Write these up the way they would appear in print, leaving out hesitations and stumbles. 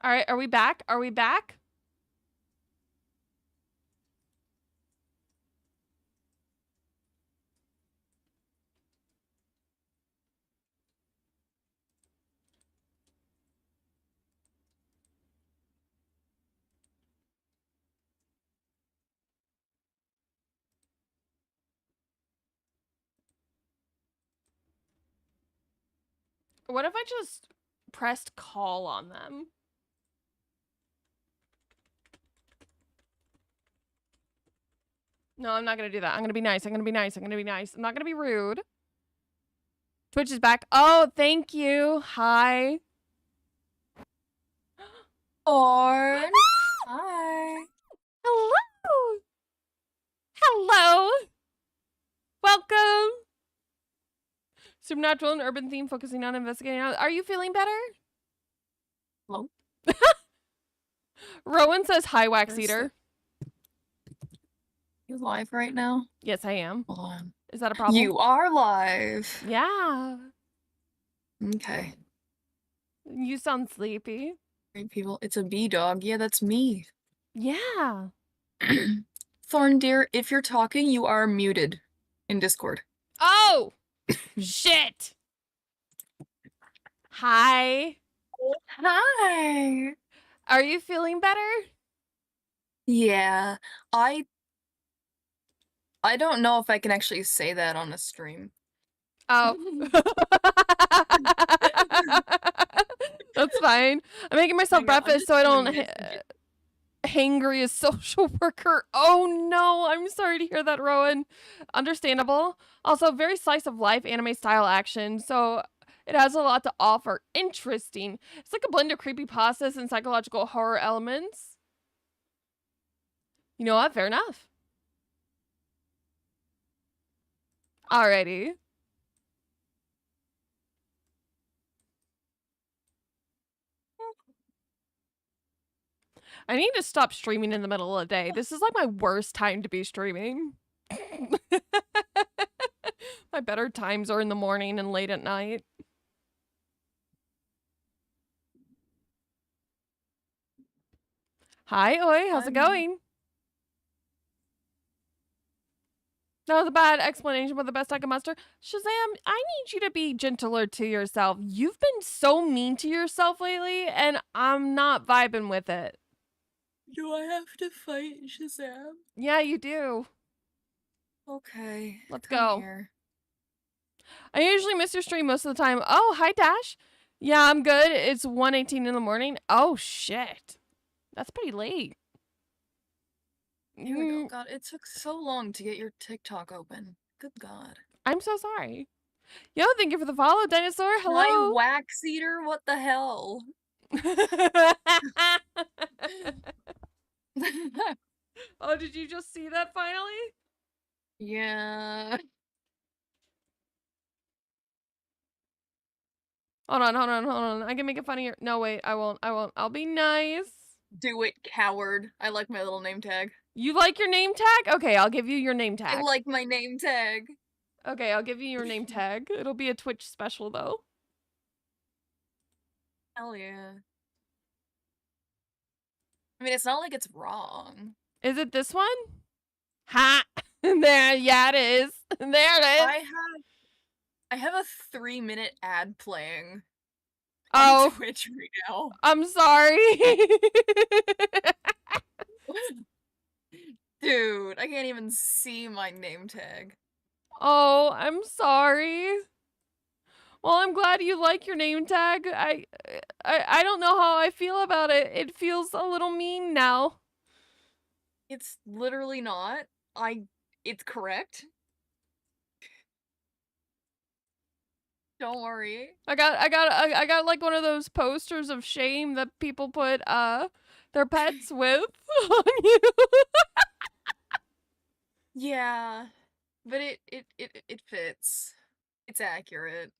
All right, are we back? Are we back? What if I just pressed call on them? No, I'm not gonna do that. I'm gonna be nice. I'm gonna be nice. I'm gonna be nice. I'm not gonna be rude. Twitch is back. Oh, thank you. Hi. Orn. Hi. Hello. Hello. Welcome. Supernatural and urban theme focusing on investigating. Are you feeling better? Hello. Rowan says hi, Wax Eater. You live right now? Yes, I am. Hold on. Is that a problem? You are live. Yeah. Okay. You sound sleepy. Great people. It's a bee dog. Yeah, that's me. Yeah. Thorn dear, if you're talking, you are muted in Discord. Oh, shit. Hi. Hi. Are you feeling better? Yeah. I don't know if I can actually say that on a stream. Oh. That's fine. I'm making myself breakfast so I don't hangry as social worker. Oh no, I'm sorry to hear that, Rowan. Understandable. Also, very slice of life anime style action, so it has a lot to offer. Interesting. It's like a blend of creepypastas and psychological horror elements. You know what? Fair enough. Alrighty. I need to stop streaming in the middle of the day. This is like my worst time to be streaming. My better times are in the morning and late at night. Hi, Oi. How's it going? That was a bad explanation, but the best I can muster. Shazam, I need you to be gentler to yourself. You've been so mean to yourself lately, and I'm not vibing with it. Do I have to fight Shazam? Yeah, you do. Okay. Let's go. Here. I usually miss your stream most of the time. Oh, hi, Dash. Yeah, I'm good. It's 1:18 in the morning. Oh, shit. That's pretty late. Here we go. God, it took so long to get your TikTok open. Good God. I'm so sorry. Yo, thank you for the follow, Dinosaur. Hello. Hi, Wax Eater. What the hell? Oh, did you just see that finally? Yeah. Hold on. I can make it funnier. No, wait, I won't. I'll be nice. Do it, coward. I like my little name tag. You like your name tag? Okay, I'll give you your name tag. I like my name tag. Okay, I'll give you your name tag. It'll be a Twitch special, though. Hell yeah. I mean, it's not like it's wrong. Is it this one? Ha! There, yeah, it is. There it is. I have a 3-minute ad playing on Twitch right now. I'm sorry. Dude, I can't even see my name tag. Oh, I'm sorry. Well, I'm glad you like your name tag. I don't know how I feel about it. It feels a little mean now. It's literally not. It's correct. Don't worry. I got like one of those posters of shame that people put their pets with on you. Yeah, but it fits. It's accurate.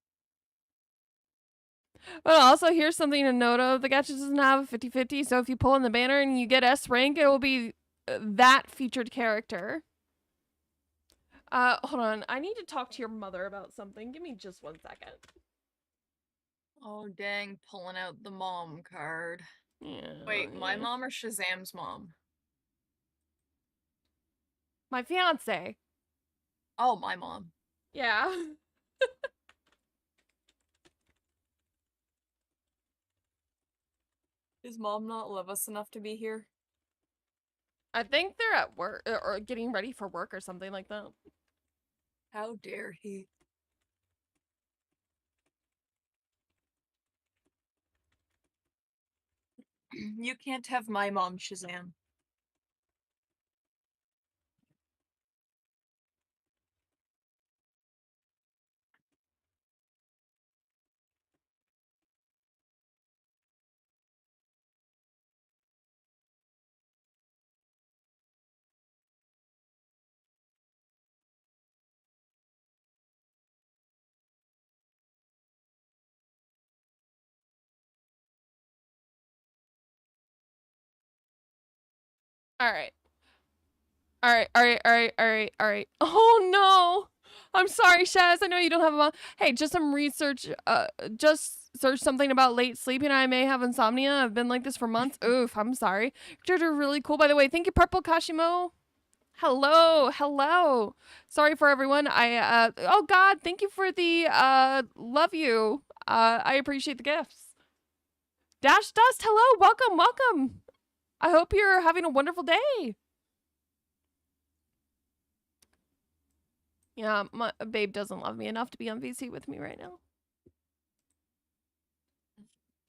But also, here's something to note of. The gacha doesn't have a 50-50, so if you pull in the banner and you get S rank, it will be that featured character. Hold on. I need to talk to your mother about something. Give me just 1 second. Oh, dang, pulling out the mom card. Yeah, Wait, my yeah. mom or Shazam's mom? My fiance. Oh, my mom. Yeah. Does mom not love us enough to be here? I think they're at work or getting ready for work or something like that. How dare he? You can't have my mom, Shazam. All right. All right. All right. All right. All right. All right. Oh no. I'm sorry, Shaz. I know you don't have a mom. Hey, just some research. Just search something about late sleeping. I may have insomnia. I've been like this for months. Oof. I'm sorry. You're really cool, by the way. Thank you, Purple Kashimo. Hello, hello. Sorry for everyone. Oh God, thank you for the love you. I appreciate the gifts. Dash Dust, hello, welcome, welcome. I hope you're having a wonderful day. Yeah, my babe doesn't love me enough to be on VC with me right now.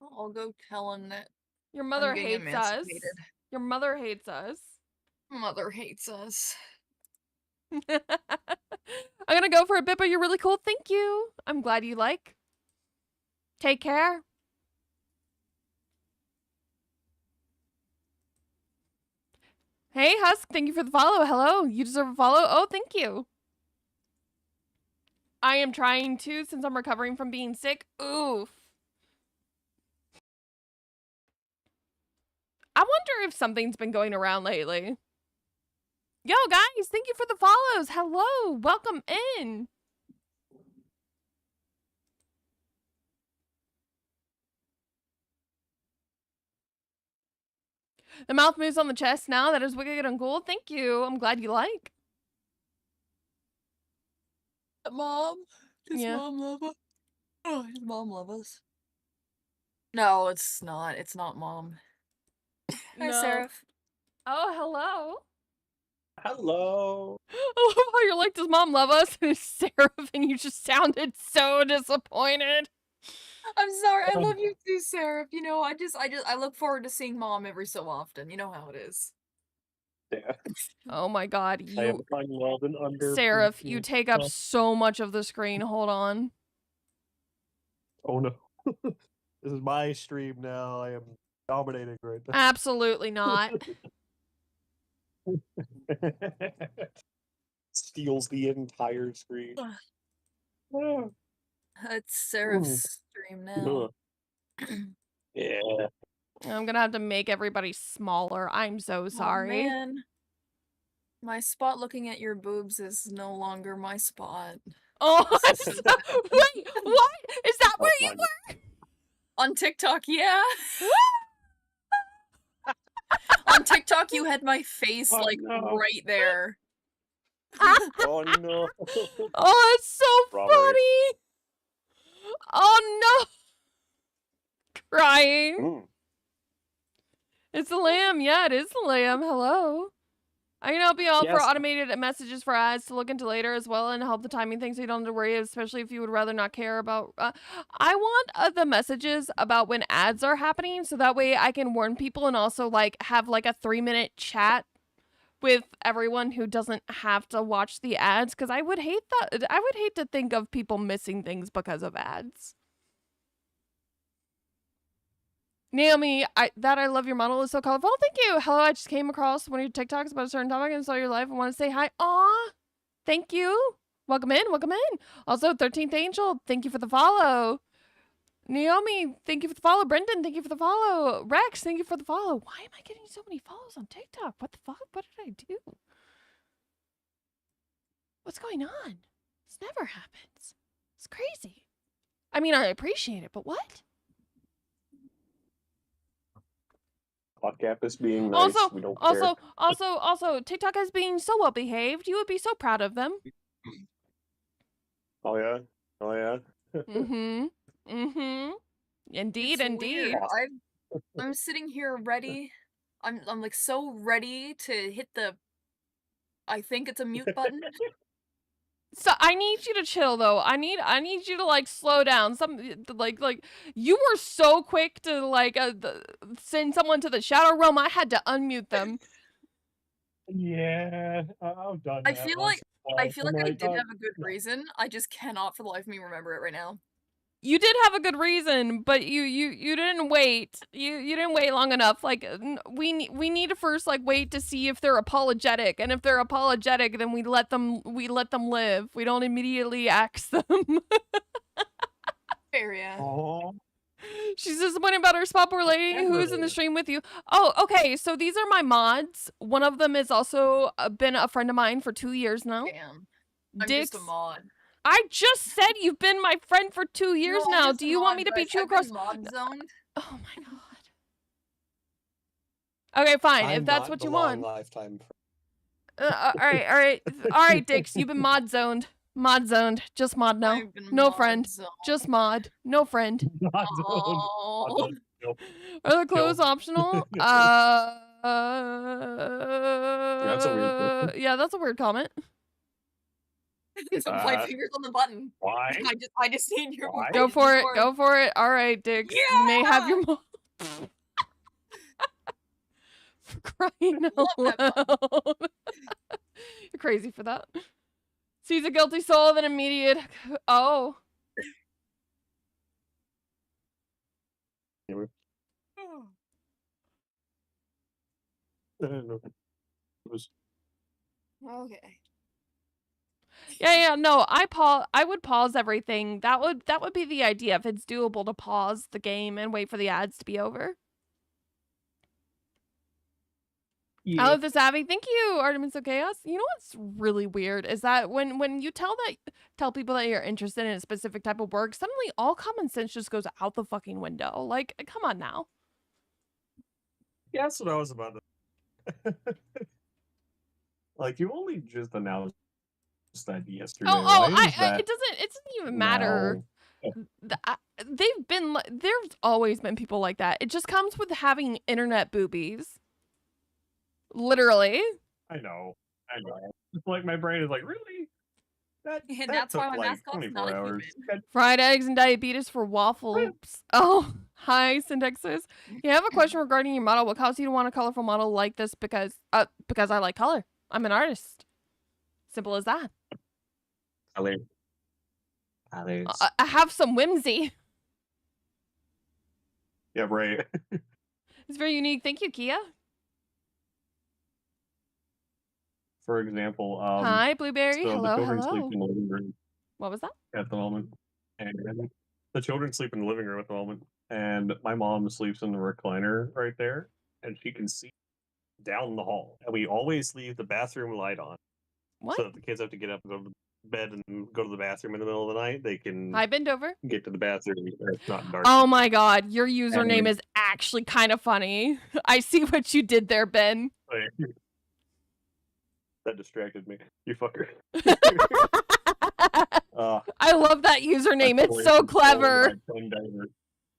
I'll go tell him that Your I'm mother getting hates us. emancipated. Your mother hates us. Mother hates us. I'm gonna go for a bit, but you're really cool. Thank you. I'm glad you like. Take care. Hey, Husk, thank you for the follow. Hello, you deserve a follow. Oh, thank you. I am trying to since I'm recovering from being sick. Oof. I wonder if something's been going around lately. Yo, guys, thank you for the follows. Hello, welcome in. The mouth moves on the chest now. That is wicked and cool. Thank you. I'm glad you like. Mom? Does Yeah. mom love us? Oh, does mom love us? No, it's not. It's not mom. Hi, No. Seraph. Oh, hello. Hello. I love how you're like, does mom love us? And it's Seraph, and you just sounded so disappointed. I'm sorry. I love you too, Seraph. You know, I look forward to seeing mom every so often. You know how it is. Yeah. Oh my god, I am you, unwell and under. Seraph, you take up so much of the screen. Hold on. Oh no. This is my stream now. I am dominating right now. Absolutely not. Steals the entire screen. Ah. It's Seraph's stream now. Yeah. I'm gonna have to make everybody smaller. I'm so sorry. Oh, man. My spot looking at your boobs is no longer my spot. Oh, I'm so, wait, what? Is that where you were? On TikTok, yeah. On TikTok, you had my face, Oh, like, no. right there. Oh no. Oh, it's so Robbery. funny. Oh no. Crying. Mm. It's the lamb. Yeah, it is the lamb. Hello. I can help you out for Yes. automated messages for ads to look into later as well and help the timing thing so you don't have to worry, especially if you would rather not care about. I want the messages about when ads are happening so that way I can warn people and also like have like a 3-minute chat with everyone who doesn't have to watch the ads because I would hate that. I would hate to think of people missing things because of ads. Naomi, I love your model is so colorful. Oh, thank you. Hello, I just came across one of your TikToks about a certain topic and saw your life and want to say hi. Aw, thank you. Welcome in, welcome in. Also, 13th Angel, thank you for the follow. Naomi, thank you for the follow. Brendan, thank you for the follow. Rex, thank you for the follow. Why am I getting so many follows on TikTok? What the fuck? What did I do? What's going on? This never happens. It's crazy. I mean, I appreciate it, but what? Podcast is being nice. Also, We don't care. also, TikTok is being so well behaved. You would be so proud of them. Oh yeah. Oh yeah. Mm-hmm. Mm-hmm. Indeed, It's indeed. weird. I'm sitting here ready. I'm like so ready to hit the I think it's a mute button. So I need you to chill though. I need you to like slow down. Like you were so quick to like send someone to the shadow realm. I had to unmute them. Yeah, I've done I that. feel once like or I twice. feel I'm like I like, did oh, have a good reason. I just cannot for the life of me remember it right now. You did have a good reason, but you didn't wait. You didn't wait long enough. Like we need to first like wait to see if they're apologetic, and if they're apologetic, then we let them live. We don't immediately axe them. Fair, yeah. oh, She's disappointed about her spot poor lady who's in the stream with you. Oh, okay. So these are my mods. One of them is also been a friend of mine for 2 years now. Damn. I'm Dix, just a mod. I just said you've been my friend for 2 years No, I'm now. just Do a you want mod, me to guys. beat you I've been across? mod zoned. Oh my god. Okay, fine. I'm if that's not what the you long want. lifetime. All right, Dix. You've been mod zoned. Mod zoned. Just mod now. I've been No mod friend. zoned. Just mod. No friend. not zoned. Oh. Nope. Are the clothes optional? That's a weird question. Yeah, that's a weird comment. So my fingers on the button. Why? I just need your Why? Go for it. Discord. Go for it. All right, Dix. You may have your Yeah! For crying out Love that loud. You're crazy for that. Sees a guilty soul, then immediate. Oh. It was Okay. Yeah, no, I would pause everything. That would be the idea if it's doable to pause the game and wait for the ads to be over. I love this, Abby. Thank you, Artemis of Chaos. You know what's really weird is that when you tell people that you're interested in a specific type of work, suddenly all common sense just goes out the fucking window. Like, come on now. Yeah, that's what I was about to. Like, you only just announced that yesterday. It doesn't even matter. There's always been people like that. It just comes with having internet boobies. Literally. I know. Like, my brain is like, really? That That's took why my like mascot's 24 not a hours. human. Fried eggs and diabetes for waffles. Oh, hi, Syntexes. Yeah, I have a question regarding your model. What caused you to want a colorful model like this? Because I like color. I'm an artist. Simple as that. Colors. I have some whimsy. Yeah, right. It's very unique. Thank you, Kia. For example, Hi, Blueberry. so the children sleep Hello. in the living room What was that? at the moment, and the children sleep in the living room at the moment, and my mom sleeps in the recliner right there, and she can see down the hall. And we always leave the bathroom light on, What? so that the kids have to get up and go to bed and go to the bathroom in the middle of the night. They can Hi, bend over. get to the bathroom. It's not dark. Oh my god, your username And- is actually kind of funny. I see what you did there, Ben. That distracted me. You fucker. I love that username. It's so clever.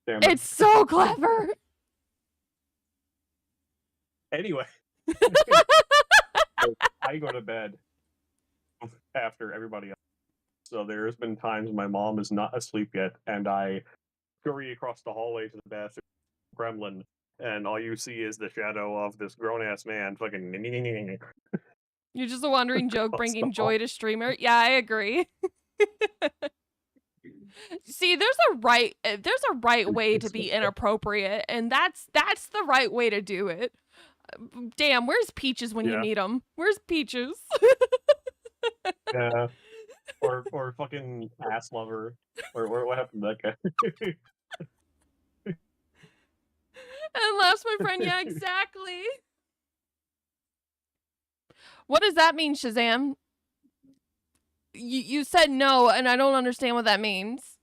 Damn it. It's so clever. Anyway. I go to bed after everybody else. So there's been times my mom is not asleep yet, and I scurry across the hallway to the bathroom, gremlin, and all you see is the shadow of this grown-ass man fucking... You're just a wandering joke bringing joy to streamer. Yeah, I agree. See, there's a right way to be inappropriate, and that's the right way to do it. Damn, where's Peaches when you need them? Where's Peaches? Yeah. Or fucking ass lover. Or what happened to that guy? And laughs my friend. Yeah, exactly. What does that mean, Shazam? You said no, and I don't understand what that means.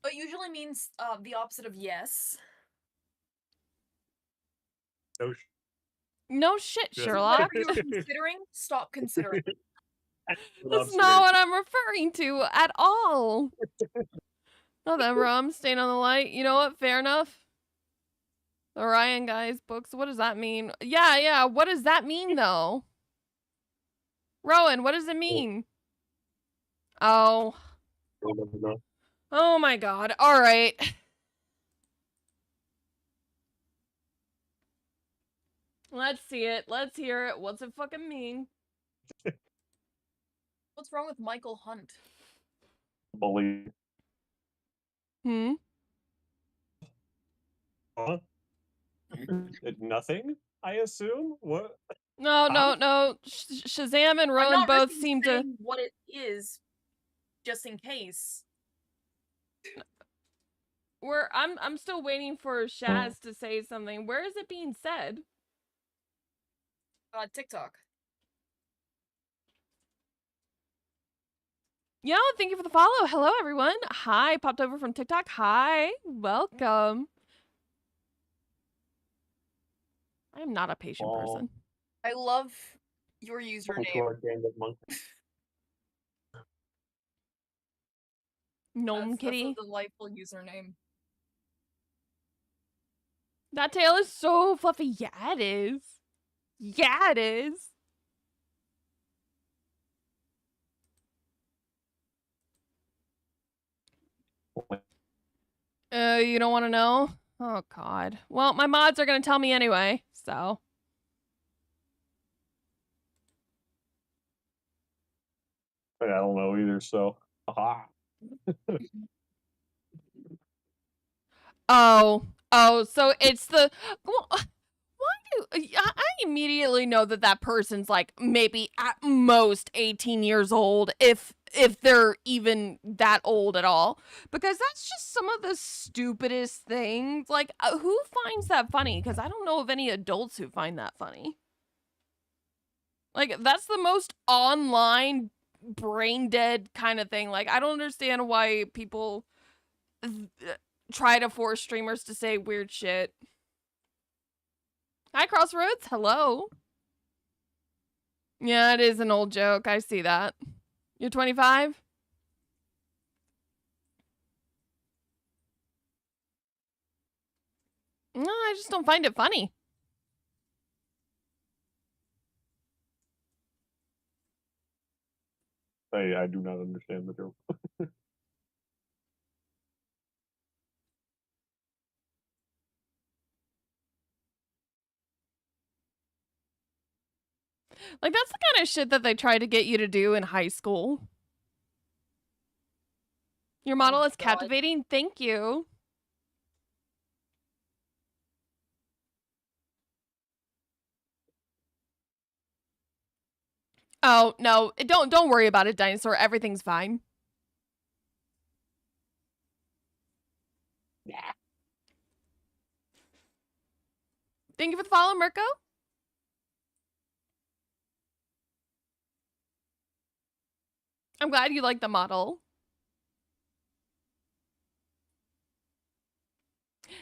It usually means the opposite of yes. No No shit, Yes. Sherlock. Whatever you're considering, stop considering. That's not what I'm referring to at all. Oh, that rum staying on the light. You know what? Fair enough. Orion guys, books. What does that mean? Yeah. What does that mean, though? Rowan, what does it mean? Oh. Oh my god. All right. Let's see it. Let's hear it. What's it fucking mean? What's wrong with Michael Hunt? Believe. Hmm? Huh? Nothing, I assume? What? No. Shazam and Rowan I'm not both risking seem to... saying what it is, just in case. I'm still waiting for Shaz to say something. Where is it being said? TikTok. Yo, thank you for the follow. Hello, everyone. Hi, popped over from TikTok. Hi, welcome. I am not a patient person. I love your username. Gnome kitty. That's a delightful username. That tail is so fluffy. Yeah, it is. Yeah, it is. You don't want to know? Oh, God. Well, my mods are going to tell me anyway, so. I don't know either, so. Aha. Oh, so it's the... Well, why do... I immediately know that that person's like maybe at most 18 years old, if they're even that old at all, because that's just some of the stupidest things. Like, who finds that funny? Because I don't know of any adults who find that funny. Like, that's the most online brain dead kind of thing. Like, I don't understand why people try to force streamers to say weird shit. Hi, Crossroads. Hello. Yeah, it is an old joke. I see that. You're 25? No, I just don't find it funny. I do not understand the joke. Like, that's the kind of shit that they try to get you to do in high school. Your model is captivating. Thank you. Oh, no. Don't worry about it, Dinosaur. Everything's fine. Yeah. Thank you for the follow, Mirko. I'm glad you like the model.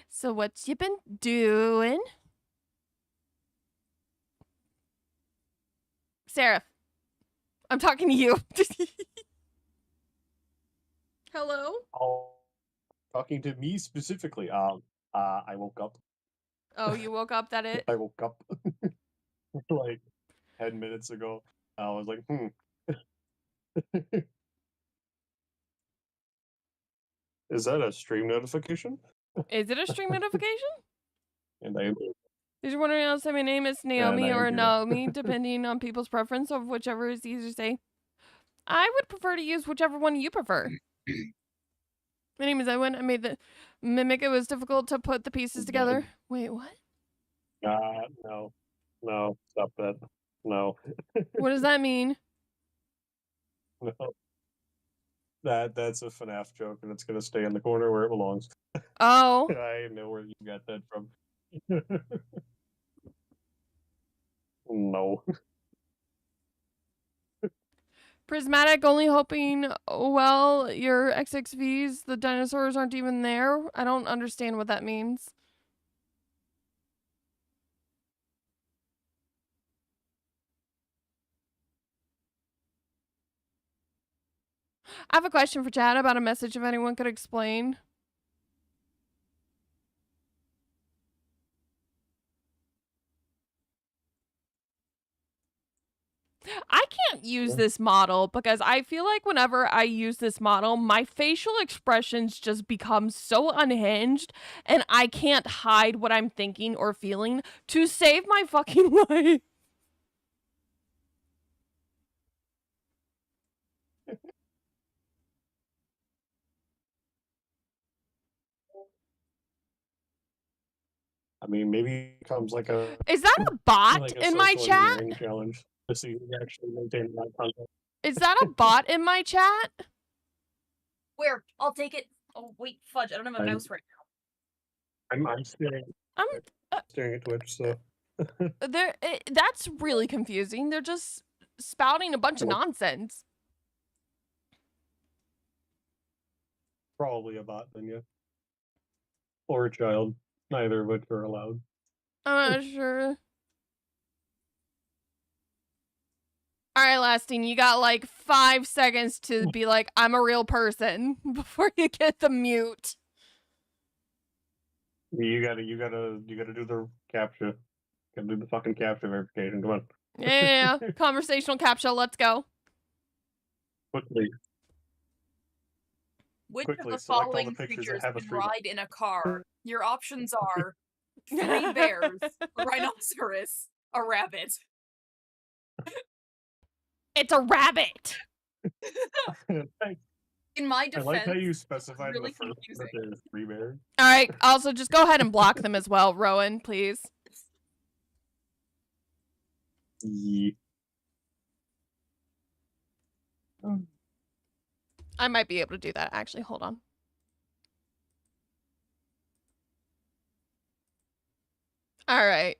So what you been doing? Seraph, I'm talking to you. Hello? Oh, talking to me specifically. I woke up. Oh, you woke up, that it? I woke up like 10 minutes ago. I was like, Is that a stream notification? Is it a stream notification? And I Did you wondering else? My name is Naomi I or do not. Naomi, depending on people's preference of whichever is easier to say. I would prefer to use whichever one you prefer. My name is Edwin. I made the mimic. It was difficult to put the pieces together. Wait, what? No. No, stop that. No. What does that mean? No. That's a FNAF joke, and it's gonna stay in the corner where it belongs. Oh. I know where you got that from. No. Prismatic, only hoping, well, your XXVs, the dinosaurs aren't even there. I don't understand what that means. I have a question for Chad about a message if anyone could explain. I can't use this model because I feel like whenever I use this model, my facial expressions just become so unhinged and I can't hide what I'm thinking or feeling to save my fucking life. I mean, maybe it becomes like a Is that a bot like a in my social chat? engineering challenge to see who actually maintain that content. Is that a bot in my chat? Where? I'll take it. Oh wait, fudge! I don't have a mouse right now. I'm staring. I'm staring at Twitch, so that's really confusing. They're just spouting a bunch of nonsense. Probably a bot then, yeah. Or a child. Neither of which are allowed. I'm not sure. Alright, Lasting, you got like 5 seconds to be like, I'm a real person before you get the mute. You gotta do the captcha. Gotta do the fucking captcha verification. Come on. Yeah. Conversational captcha, let's go. Quickly. Which Quickly, of the select all the following pictures that creatures have a can stream. ride in a car? Your options are 3 bears, a rhinoceros, a rabbit. It's a rabbit. In my I defense, like how you specified really in the first confusing. that there's 3 bears. Alright, also just go ahead and block them as well, Rowan, please. Yeah. I might be able to do that, actually. Hold on. Alright.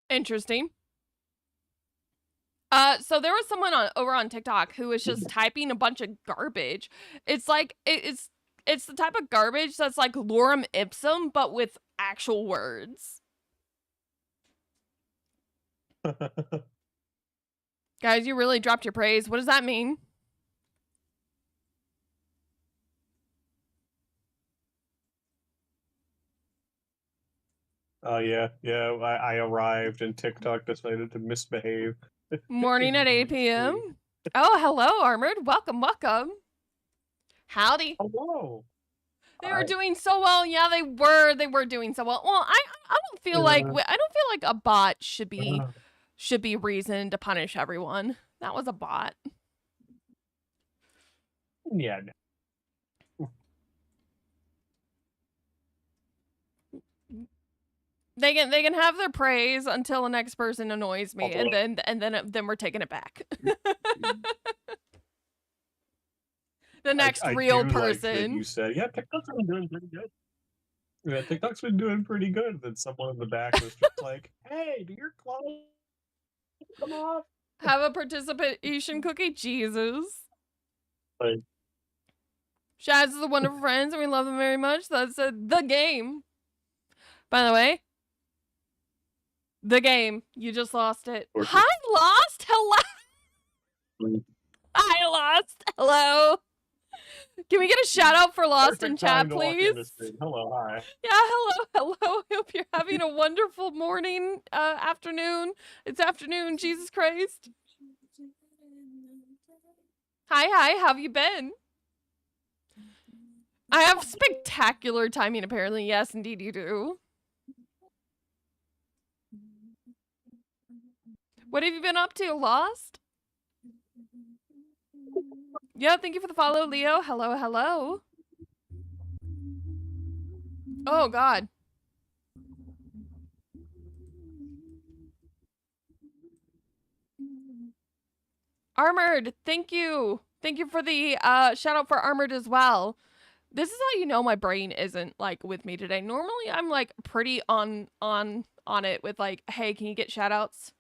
Interesting. So there was someone over on TikTok who was just typing a bunch of garbage. It's like it's the type of garbage that's like lorem ipsum, but with actual words. Guys, you really dropped your praise. What does that mean? Yeah. I arrived and TikTok decided to misbehave. Morning at 8 p.m. Oh, hello, Armored. Welcome, welcome. Howdy. Hello. They were doing so well. Yeah, they were doing so well. Well, I don't feel like a bot should be reason to punish everyone. That was a bot. Yeah. They can have their praise until the next person annoys me, and then we're taking it back. The next real person. Like you said, yeah, TikTok's been doing pretty good. Yeah, TikTok's been doing pretty good. Then someone in the back was just like, "Hey, do your clothes come off?" Have a participation cookie, Jesus. Like, Shaz is a wonderful friends, and we love them very much. That's the game. By the way, the game. You just lost it. Hi, Lost. Hello. I lost. Hello. Can we get a shout out for Lost in chat, please? Hello, hi. Yeah, hello. Hope you're having a wonderful morning, afternoon. It's afternoon, Jesus Christ. Hi, how have you been? I have spectacular timing, apparently. Yes, indeed you do. What have you been up to, Lost? Yeah, thank you for the follow, Leo. Hello. Oh, God. Armored, thank you. Thank you for the shout out for Armored as well. This is how you know my brain isn't like with me today. Normally I'm like pretty on it with like, hey, can you get shout outs?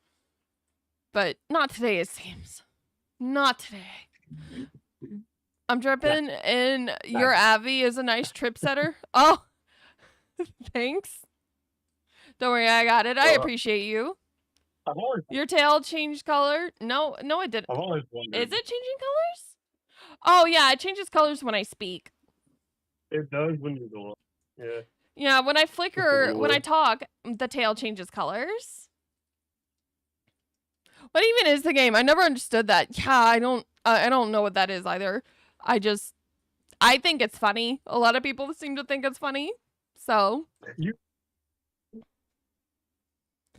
But not today, it seems. Not today. I'm dripping and your Avi is a nice trip setter. Oh, thanks. Don't worry, I got it. I appreciate you. I've always, Your tail changed color? No, it didn't. I've always wondered. Is it changing colors? Oh yeah, it changes colors when I speak. It does when you go. Yeah. Yeah, when I flicker, when I Weird. talk, the tail changes colors. What even is the game? I never understood that. Yeah, I don't know what that is either. I think it's funny. A lot of people seem to think it's funny. So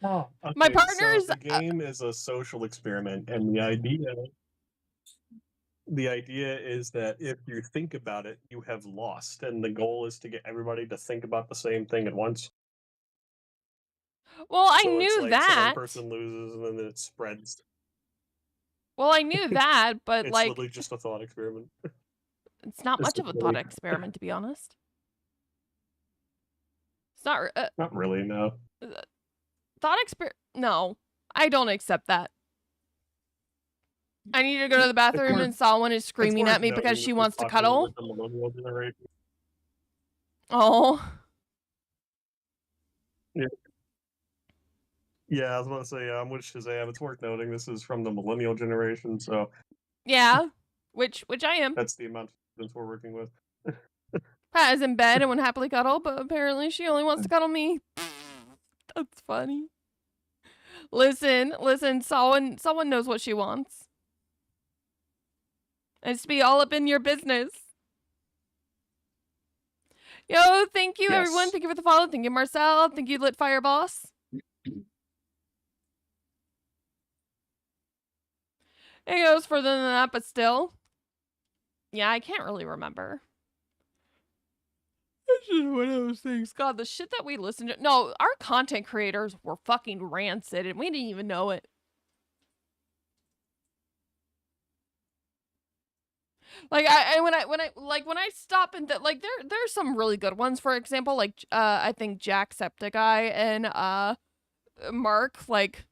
Oh, my okay, partner's so the game is a social experiment, and the idea is that if you think about it, you have lost, and the goal is to get everybody to think about the same thing at once. well, I So it's knew like that. one person loses, and then it spreads. Well, I knew that, but It's like, literally just a thought experiment. it's not much of a thought Essentially. experiment, to be honest. It's not Not really, no. thought experiment. No, I don't accept that. I need to go to the bathroom and someone is screaming at me because she wants to cuddle. The millennial generation. Oh. Yeah. Yeah, I was about to say, I'm with Shazam. It's worth noting this is from the millennial generation, so Yeah, which I am. that's the amount of students we're working with. Pat is in bed and would happily cuddle, but apparently she only wants to cuddle me. That's funny. Listen, someone knows what she wants. It's to be all up in your business. Yo, thank you everyone. Yes. Thank you for the follow. Thank you, Marcel. Thank you, Lit Fire Boss. It goes further than that, but still. Yeah, I can't really remember. It's just one of those things. God, the shit that we listened to. No, our content creators were fucking rancid and we didn't even know it. Like when I stop and like there's some really good ones. For example, like I think Jacksepticeye and Mark, like,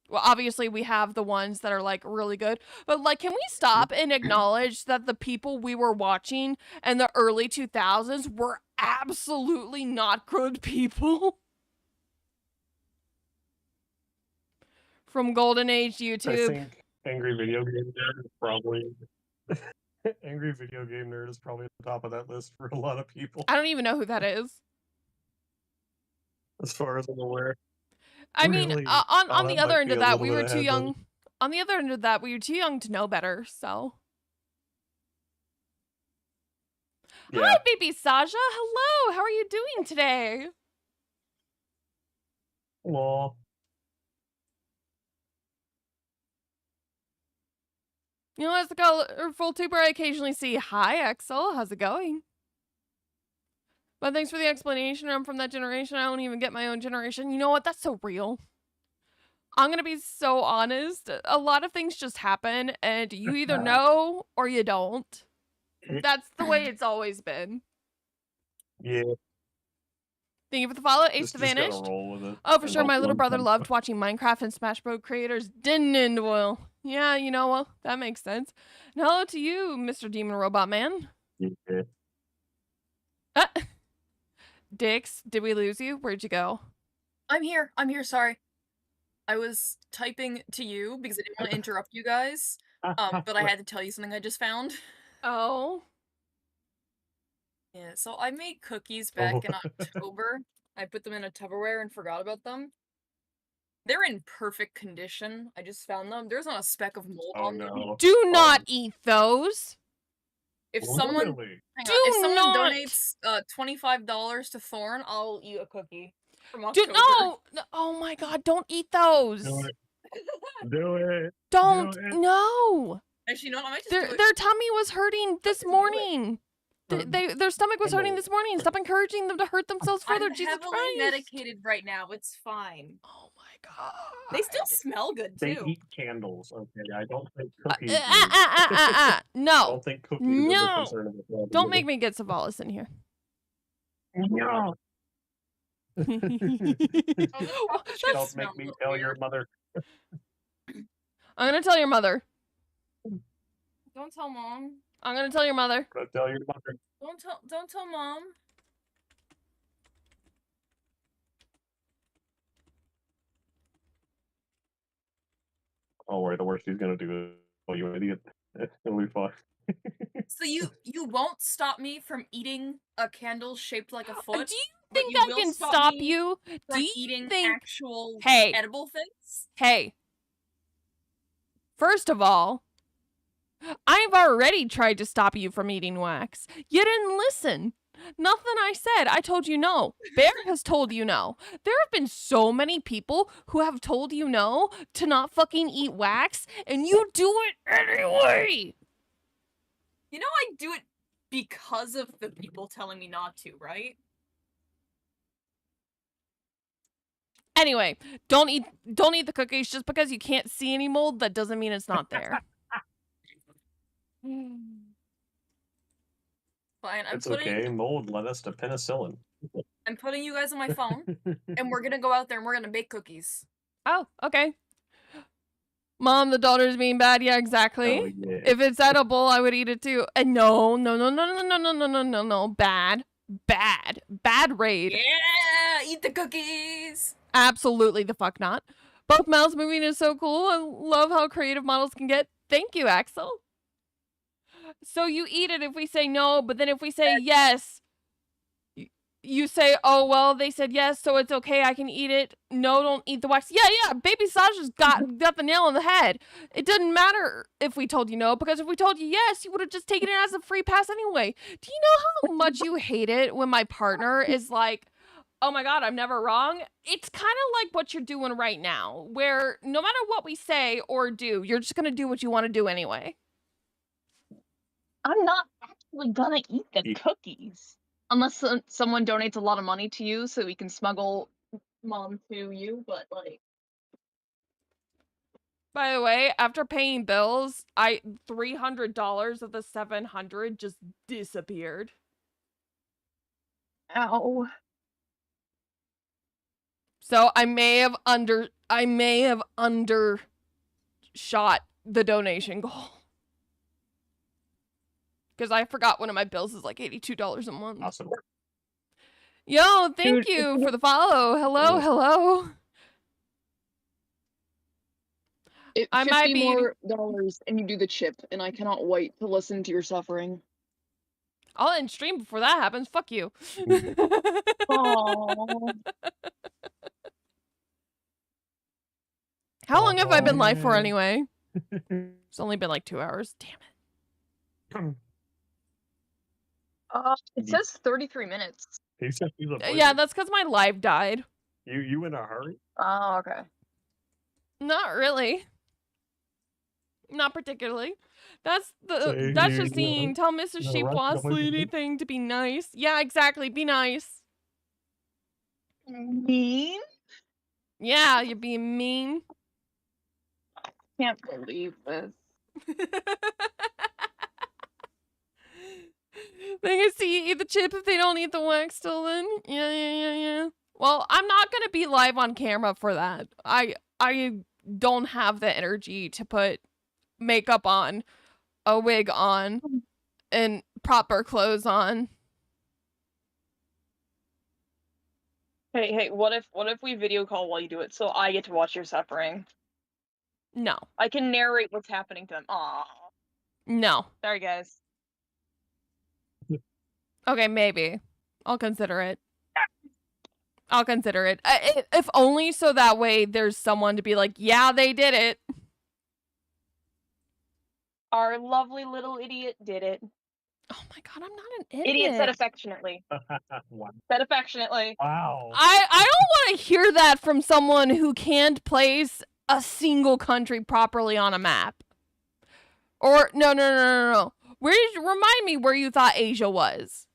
well, obviously we have the ones that are like really good, but like, can we stop and acknowledge that the people we were watching in the early 2000s were absolutely not good people? From Golden Age YouTube. I think Angry Video Game Nerd is probably Angry Video Game Nerd is probably at the top of that list for a lot of people. I don't even know who that is. As far as I'm aware. I mean, Really? on the other end of that, we were too ahead, young. though. On the other end of that, we were too young to know better, so. Yeah. Hi, baby Sasha. Hello. How are you doing today? Well, You know, as a colorful tuber, I occasionally see, hi, Axel. How's it going? But thanks for the explanation. I'm from that generation. I don't even get my own generation. You know what? That's so real. I'm going to be so honest. A lot of things just happen, and you either know or you don't. That's the way it's always been. yeah. Thank you for the follow. Ace Just the gotta Vanished. roll with it. Oh, for and sure. hope My little one brother comes loved up. watching Minecraft and Smash Bros. Creators. Didn't end well. Yeah, you know what? That makes sense. And hello to you, Mr. Demon Robot Man. Yeah. Dix, did we lose you? Where'd you go? I'm here. Sorry. I was typing to you because I didn't want to interrupt you guys. But I had to tell you something I just found. Oh. Yeah, so I made cookies back in October. I put them in a Tupperware and forgot about them. They're in perfect condition. I just found them. There's not a speck of mold on them. No. Do not eat those. If someone Really? hang Do on, if someone not. donates $25 to Thorn, I'll eat a cookie from Do October. no. Oh my god, don't eat those. Do it. Do it. Don't. Do it. No. Actually, no, I might just Their do it. their tummy was hurting this do it. morning. Their stomach was hurting this morning. Stop encouraging them to hurt themselves further. I'm Jesus heavily Christ. medicated right now. It's fine. Oh my god. They still smell good They too. eat candles, okay? I don't think cookies. No. I don't think cookies are No. the concern of the problem. Don't make me get Savalis in here. No. Oh, Don't make me tell your mother. I'm gonna tell your mother. Don't tell mom. I'm gonna tell your mother. Don't tell your mother. Don't tell mom. Oh, wait, the worst he's gonna do is, oh, you idiot. It'll be fine. So you won't stop me from eating a candle shaped like a foot, Do you but think you I will can stop stop me you? Do from you eating think... actual Hey. edible things? Hey. First of all, I've already tried to stop you from eating wax. You didn't listen. Nothing I said. I told you no. Bear has told you no. There have been so many people who have told you no to not fucking eat wax, and you do it anyway. You know I do it because of the people telling me not to, right? Anyway, don't eat the cookies. Just because you can't see any mold, that doesn't mean it's not there. Fine, It's okay. Mold led us to penicillin. I'm putting you guys on my phone, and we're gonna go out there and we're gonna bake cookies. Oh, okay. Mom, the daughter's being bad. Yeah, exactly. Oh, yeah. If it's edible, I would eat it too. And no. Bad raid. Yeah, eat the cookies. Absolutely the fuck not. Both mouths moving is so cool. I love how creative models can get. Thank you, Axel. So you eat it if we say no, but then if we say yes, you say, oh, well, they said yes, so it's okay, I can eat it. No, don't eat the wax. Yeah, Baby Sasha's got the nail on the head. It didn't matter if we told you no, because if we told you yes, you would have just taken it as a free pass anyway. Do you know how much you hate it when my partner is like, oh my god, I'm never wrong? It's kind of like what you're doing right now, where no matter what we say or do, you're just going to do what you want to do anyway. I'm not actually gonna eat the cookies. Unless someone donates a lot of money to you so we can smuggle Mom to you, but like... By the way, after paying bills, $300 of the $700 just disappeared. Ow. So I may have undershot the donation goal. Because I forgot one of my bills is like $82 a month. Awesome. Yo, thank you for the follow. Hello. I might be more dollars and you do the chip, and I cannot wait to listen to your suffering. I'll end stream before that happens. Fuck you. Aww. How long have I been live for anyway? It's only been like 2 hours. Damn it. It says 33 minutes. Yeah, that's because my live died. You in a hurry? Oh, okay. Not really. Not particularly. That's Justine. Tell Mr. Sheep Wasley anything to be nice. Yeah, exactly. Be nice. Mean? Yeah, you're being mean. Can't believe this. They can see you eat the chip if they don't eat the wax still then. Yeah. Well, I'm not gonna be live on camera for that. I don't have the energy to put makeup on, a wig on, and proper clothes on. Hey, what if we video call while you do it so I get to watch your suffering? No. I can narrate what's happening to them. Aww. No. Sorry, guys. Okay, maybe. I'll consider it. If only so that way there's someone to be like, yeah, they did it. Our lovely little idiot did it. Oh my god, I'm not an idiot. Idiot said affectionately. Wow. Said affectionately. Wow. I don't want to hear that from someone who can't place a single country properly on a map. Or no. Remind me where you thought Asia was.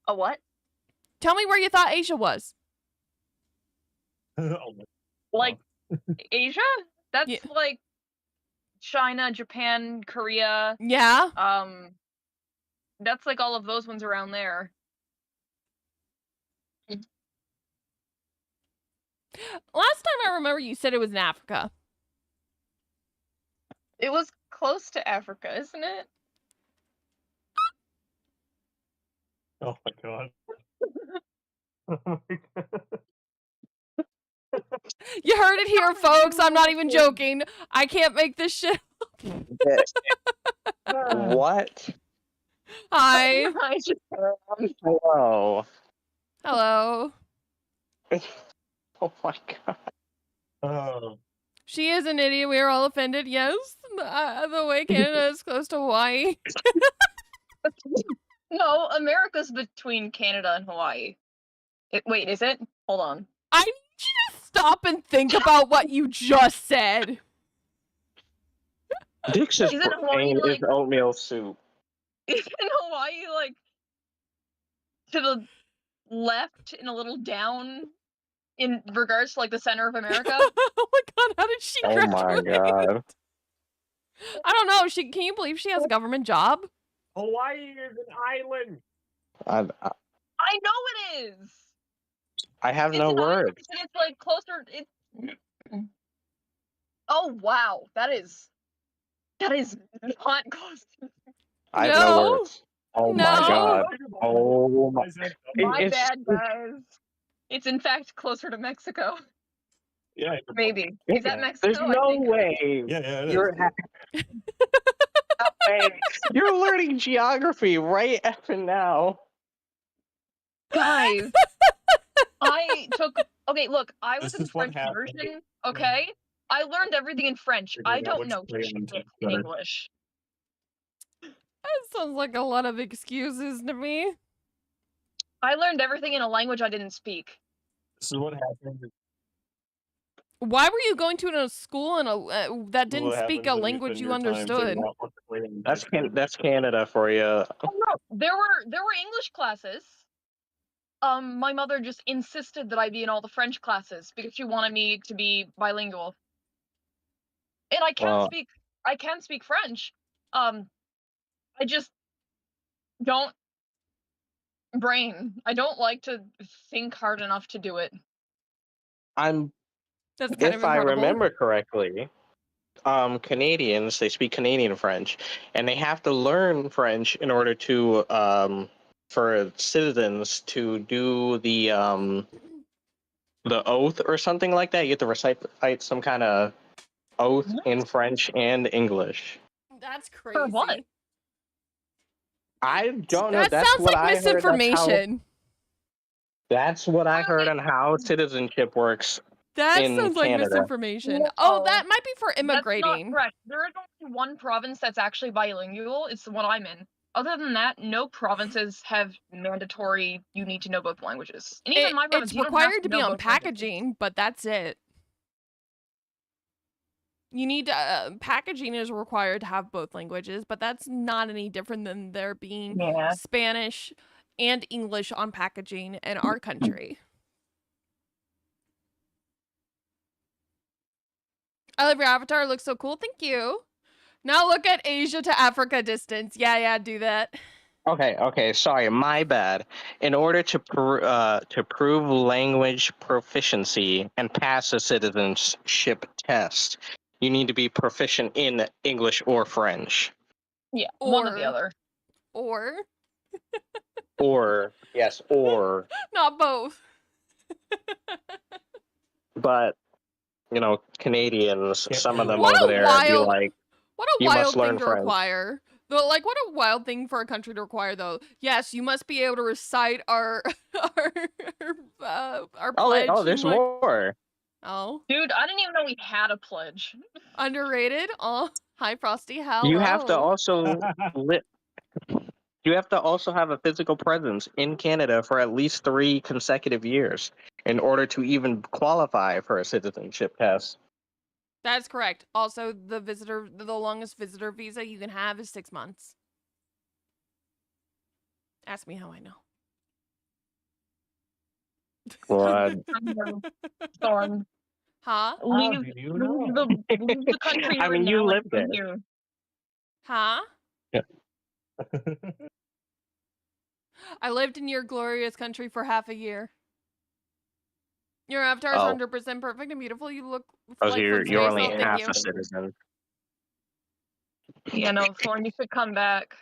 A what? Tell me where you thought Asia was. Like Asia? That's Yeah. like China, Japan, Korea. Yeah. That's like all of those ones around there. Last time I remember you said it was in Africa. It was close to Africa, isn't it? Oh my god. Oh my god. You heard it here, folks. I'm not even joking. I can't make this shit. What? Hi. I just Hello. Hello. Oh my god. Oh. She is an idiot. We are all offended. Yes. The way Canada is close to Hawaii. No, America's between Canada and Hawaii. Wait, is it? Hold on. I need you to stop and think about what you just said. Dix's Isn't Hawaii, brain is like- oatmeal soup. Isn't Hawaii like to the left and a little down in regards to like the center of America? Oh my god, how did she Oh my graduate? god. I don't know. Can you believe she has a government job? Hawaii is an island. I I know it is. have It's no an island, words. and it's like closer. It's. Oh wow, that is not close. I have no No. words. Oh No. my god. Oh my. My It's- bad, guys. It's in fact closer to Mexico. Yeah. Maybe. Is that Mexico? There's I no think. way. Yeah, it is. You're You're learning geography right effing now. Guys, I took. Okay, look, I was This in is what French happened. immersion. Okay, I learned everything in French. Figured I out don't which know way shit I'm in better. English. That sounds like a lot of excuses to me. I learned everything in a language I didn't speak. This is what happened. Why were you going to a school in that This is didn't what speak happens a when you language spend you your time understood? figuring out what way I'm better. That's Canada for you. Oh no, there were English classes. My mother just insisted that I be in all the French classes because she wanted me to be bilingual. And I can speak French. I just don't I don't like to think hard enough to do it. That's kind of If I incredible. remember correctly, Canadians, they speak Canadian French, and they have to learn French in order to for citizens to do the oath or something like that. You have to recite some kind of oath What? in French and English. That's crazy. For what? I don't know. That That's sounds what like I heard. misinformation. That's what I heard Wait. on how citizenship works. That in sounds like Canada. misinformation. No. Oh, that might be for That's not immigrating. correct. There is only one province that's actually bilingual. It's the one I'm in. Other than that, no provinces have mandatory. You need to know both languages. And even my province, It's you don't have required to be know on both languages. packaging, but that's it. You need packaging is required to have both languages, but that's not any different than there being Yeah. Spanish and English on packaging in our country. I love your avatar. It looks so cool. Thank you. Now look at Asia to Africa distance. Yeah, do that. Okay, sorry, my bad. In order to prove language proficiency and pass a citizenship test, you need to be proficient in English or French. Yeah, one or the Or- other. Or Or not both. but Canadians, Can't some of them What over a there be wild- like, What a You must wild thing learn to French. require. Though, like, what a wild thing for a country to require, though. Yes, you must be able to recite our pledge. oh, there's and, like, more. Oh, Dude, I didn't even know we had a pledge. underrated. Oh, hi, Frosty. Hello. You have to also You have to also have a physical presence in Canada for at least 3 consecutive years in order to even qualify for a citizenship test. That's correct. Also, the longest visitor visa you can have is 6 months. Ask me how I know. What? Storm. Huh? Leave, did you leave know? leave the country I you're mean, in you now live and come there. here. Huh? I lived in your glorious country for half a year. Your avatar is Oh. 100% perfect and beautiful. You look Oh, like so you're from only space, so half thank a you. citizen. Yeah, no, Thorn, you should come back.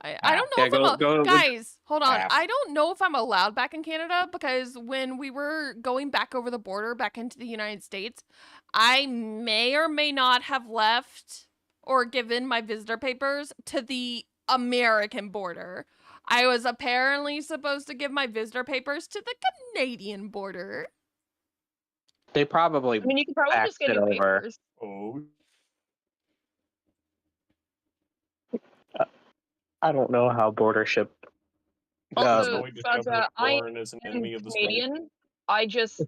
I don't know Yeah, if I'm go. guys, hold on. half. I don't know if I'm allowed back in Canada because when we were going back over the border back into the United States, I may or may not have left or given my visitor papers to the American border. I was apparently supposed to give my visitor papers to the Canadian border. They probably I mean, you could probably just faxed get it new over. papers. Oh, I don't know how bordership. Also, we discovered Saja, I Lauren is an am enemy of the state. Canadian. I just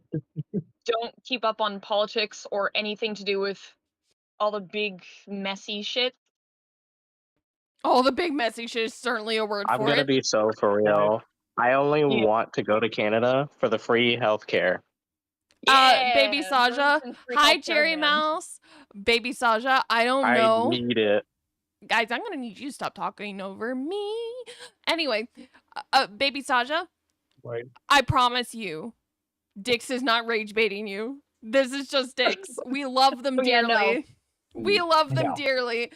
don't keep up on politics or anything to do with all the big messy shit. Oh, the big messy shit is certainly a word I'm for gonna it. be so for real. I only Yeah. want to go to Canada for the free healthcare. Baby Yeah, Saja. Burns and free Hi, healthcare, Jerry man. Mouse. Baby Saja, I don't I know. need it. Guys, I'm gonna need you to stop talking over me. Anyway, Baby Saja, Right. I promise you, Dix is not rage baiting you. This is just Dix. We love them Oh, yeah, dearly. no. We love them Yeah. dearly.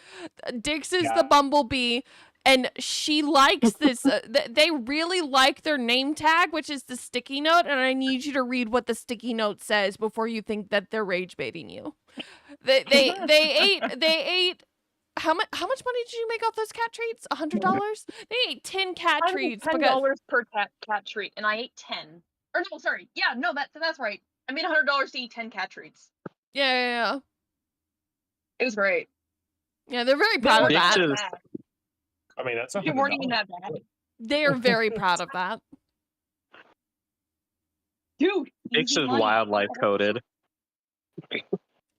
Dix is Yeah. the bumblebee, and she likes this. They really like their name tag, which is the sticky note, and I need you to read what the sticky note says before you think that they're rage baiting you. They ate. How much money did you make off those cat treats? $100? They ate 10 cat I treats made because $10 per cat treat, and I ate 10. Or no, sorry. Yeah, no, that's right. I made $100 to eat 10 cat treats. yeah. It was great. Yeah, they're very They proud of weren't that. that Dix bad. I mean, that's They weren't even $100. that bad. They are very proud of that. Dude, Dix easy is money. wildlife coded.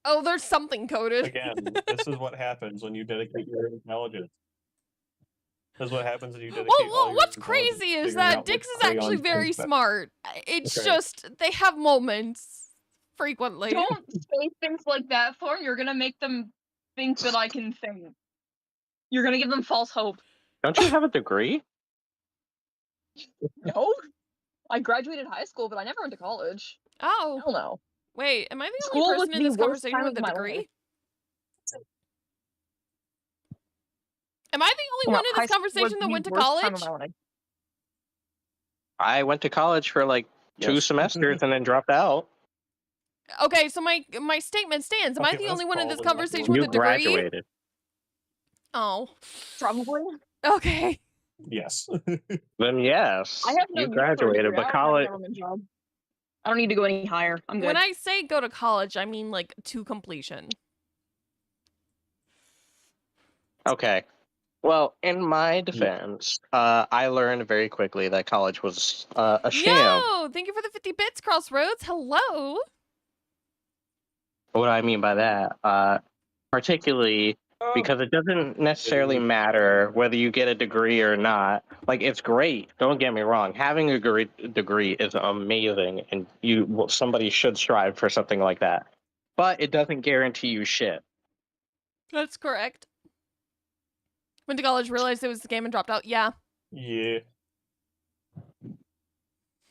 Oh, there's something coded. Again, this is what happens when you dedicate your intelligence. This is what happens when you dedicate all Well, your what's intelligence crazy to is figuring that out Dix which is actually crayons very taste better. smart. It's Okay. just they have moments frequently. Don't say things like that, Thorn. You're gonna make them think that I can think. You're gonna give them false hope. Don't you have a degree? No. I graduated high school, but I never went to college. Oh, Hell no. wait, am I the School only was person in the this worst conversation time with a of my degree? life. Am I the only one in High this school was conversation that the went to worst time college? of my life. I went to college for like 2 Yes. semesters and then dropped out. Okay, so my statement stands. Am I Okay, the let's only one in call this it that. conversation You with a degree? graduated. Oh, Probably. okay. Yes. Then yes, I have no you need for a graduated, degree. but I already have a college. government job. I don't need to go any higher. I'm good. When I say go to college, I mean like to completion. Okay. Well, in my defense, I learned very quickly that college was a sham. Yo, thank you for the 50 bits, Crossroads. Hello. What do I mean by that? Particularly because it doesn't necessarily matter whether you get a degree or not. Like, it's great. Don't get me wrong. Having a degree is amazing, and somebody should strive for something like that. But it doesn't guarantee you shit. That's correct. Went to college, realized it was the game, and dropped out. Yeah. Yeah.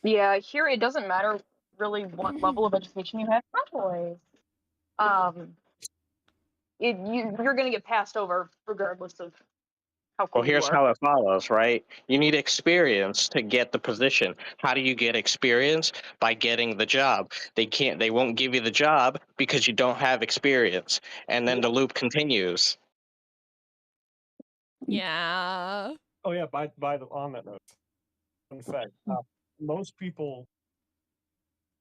Yeah, here it doesn't matter really what level of education you have. Always. You're gonna get passed over regardless of how cool Well, here's you are. how it follows, right? You need experience to get the position. How do you get experience? By getting the job. They won't give you the job because you don't have experience. And then the loop continues. Yeah. Oh yeah. On that note, in fact, most people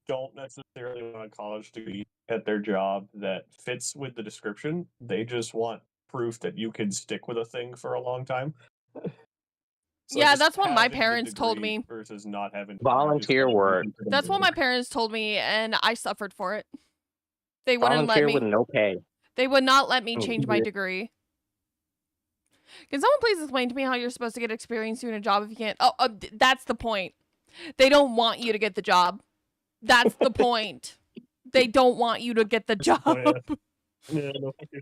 don't necessarily want a college degree at their job that fits with the description. They just want proof that you can stick with a thing for a long time. So Yeah, just that's what my having the parents told degree me. versus not having the degree just Volunteer doesn't work. lead to the That's what degree. my parents told me, and I suffered for it. They wouldn't let Volunteer me. with no pay. They would not let me Oh, change my yeah. degree. Can someone please explain to me how you're supposed to get experience doing a job if you can't? Oh, that's the point. They don't want you to get the job. That's the point. They don't want you to get the job. Oh, yeah. Yeah, no, thank you.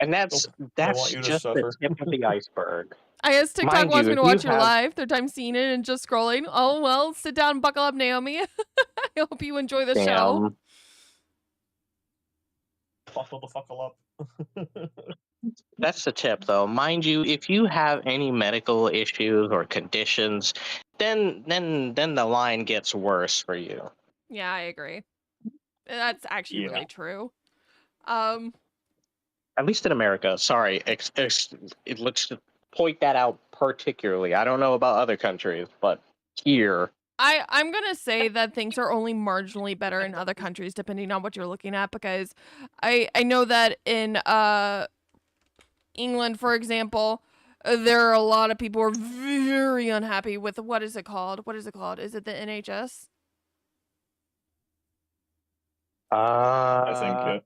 And that's want you to just suffer. the tip of the iceberg. I guess TikTok Mind wants you, me to if you watch your have- live. Third time seeing it and just scrolling. Oh, well, sit down and buckle up, Naomi. I hope you enjoy the show. Damn. Buckle the fuckle up. That's the tip, though. Mind you, if you have any medical issues or conditions, then the line gets worse for you. Yeah, I agree. That's actually Yeah. really true. At least in America. Sorry, let's point that out particularly. I don't know about other countries, but here, I'm gonna say that things are only marginally better in other countries depending on what you're looking at, because I know that in England, for example, there are a lot of people who are very unhappy with what is it called? What is it called? Is it the NHS? I think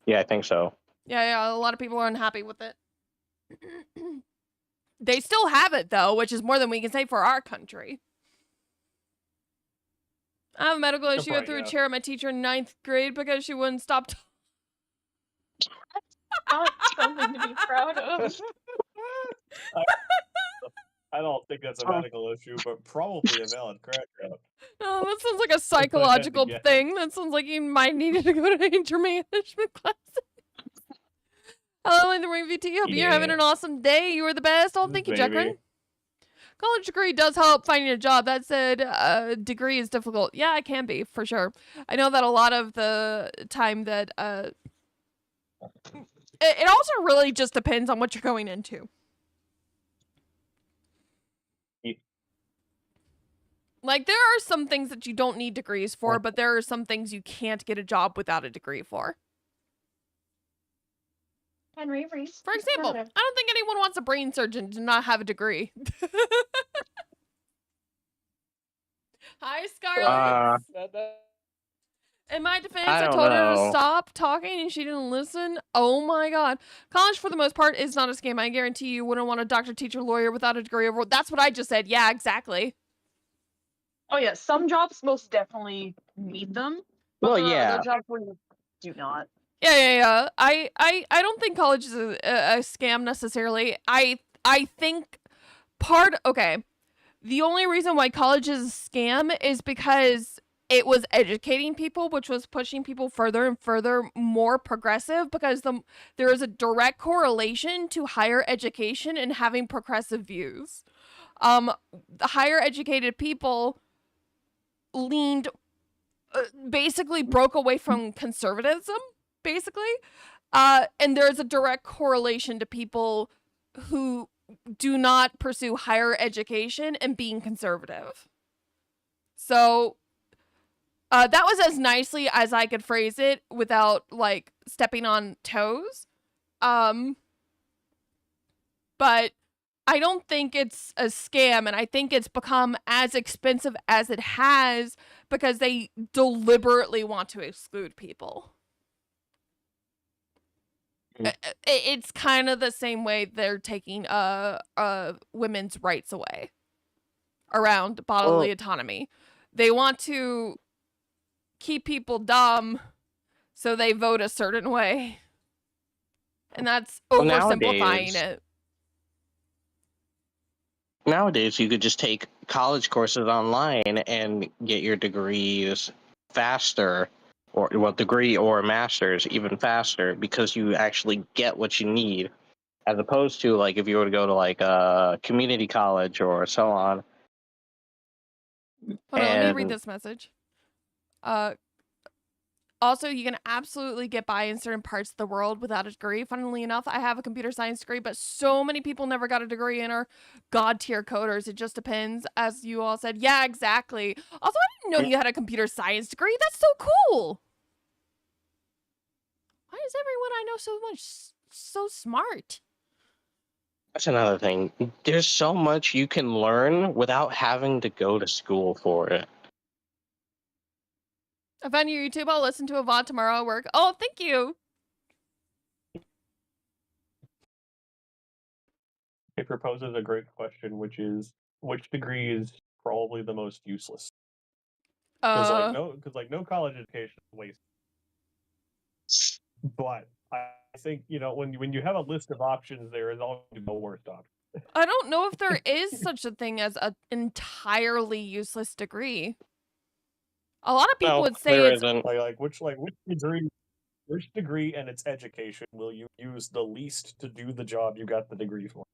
yeah, I think so. Yeah, a lot of people are unhappy with it. They still have it though, which is more than we can say for our country. I have a medical issue. I threw a chair at my teacher in 9th grade because she wouldn't stop talking. Not something to be proud of. I don't think that's a medical issue, but probably a valid crack joke. Oh, that sounds like a psychological thing. That sounds like you might need to go to anger management classes. Hello, in the Ring VT. Hope you're having an awesome day. You are the best. Oh, thank you, Jacqueline. College degree does help finding a job. That said, degree is difficult. Yeah, it can be, for sure. I know that a lot of the time that, it also really just depends on what you're going into. Like, there are some things that you don't need degrees for, but there are some things you can't get a job without a degree for. Henry Reese. For example, I don't think anyone wants a brain surgeon to not have a degree. Hi, Scarlett. In my defense, I told her to stop talking and she didn't listen. Oh my god. College, for the most part, is not a scam. I guarantee you wouldn't want a doctor, teacher, lawyer without a degree. That's what I just said. Yeah, exactly. Oh yeah, some jobs most definitely need them. But Well, there yeah. are other jobs where you do not. Yeah. I don't think college is a scam necessarily. I think okay. The only reason why college is a scam is because it was educating people, which was pushing people further and further more progressive, because there is a direct correlation to higher education and having progressive views. The higher educated people leaned, basically broke away from conservatism, basically. And there's a direct correlation to people who do not pursue higher education and being conservative. So that was as nicely as I could phrase it without, like, stepping on toes. But I don't think it's a scam, and I think it's become as expensive as it has because they deliberately want to exclude people. It's kind of the same way they're taking women's rights away around bodily autonomy. They want to keep people dumb so they vote a certain way. And that's oversimplifying it. Nowadays, you could just take college courses online and get your degrees faster, or degree or master's even faster, because you actually get what you need, as opposed to, like, if you were to go to, like, a community college or so on. Hold on, let me read this message. Also, you can absolutely get by in certain parts of the world without a degree. Funnily enough, I have a computer science degree, but so many people never got a degree and are god tier coders. It just depends, as you all said. Yeah, exactly. Also, I didn't know you had a computer science degree. That's so cool. Why is everyone I know so smart? That's another thing. There's so much you can learn without having to go to school for it. I found your YouTube. I'll listen to a VOD tomorrow at work. Oh, thank you. It proposes a great question, which is, which degree is probably the most useless? Because no college education is wasted. But I think, when you have a list of options, there is always no worst option. I don't know if there is such a thing as an entirely useless degree. A lot of people would say there it's isn't. Which degree? Which degree and its education will you use the least to do the job you got the degree for?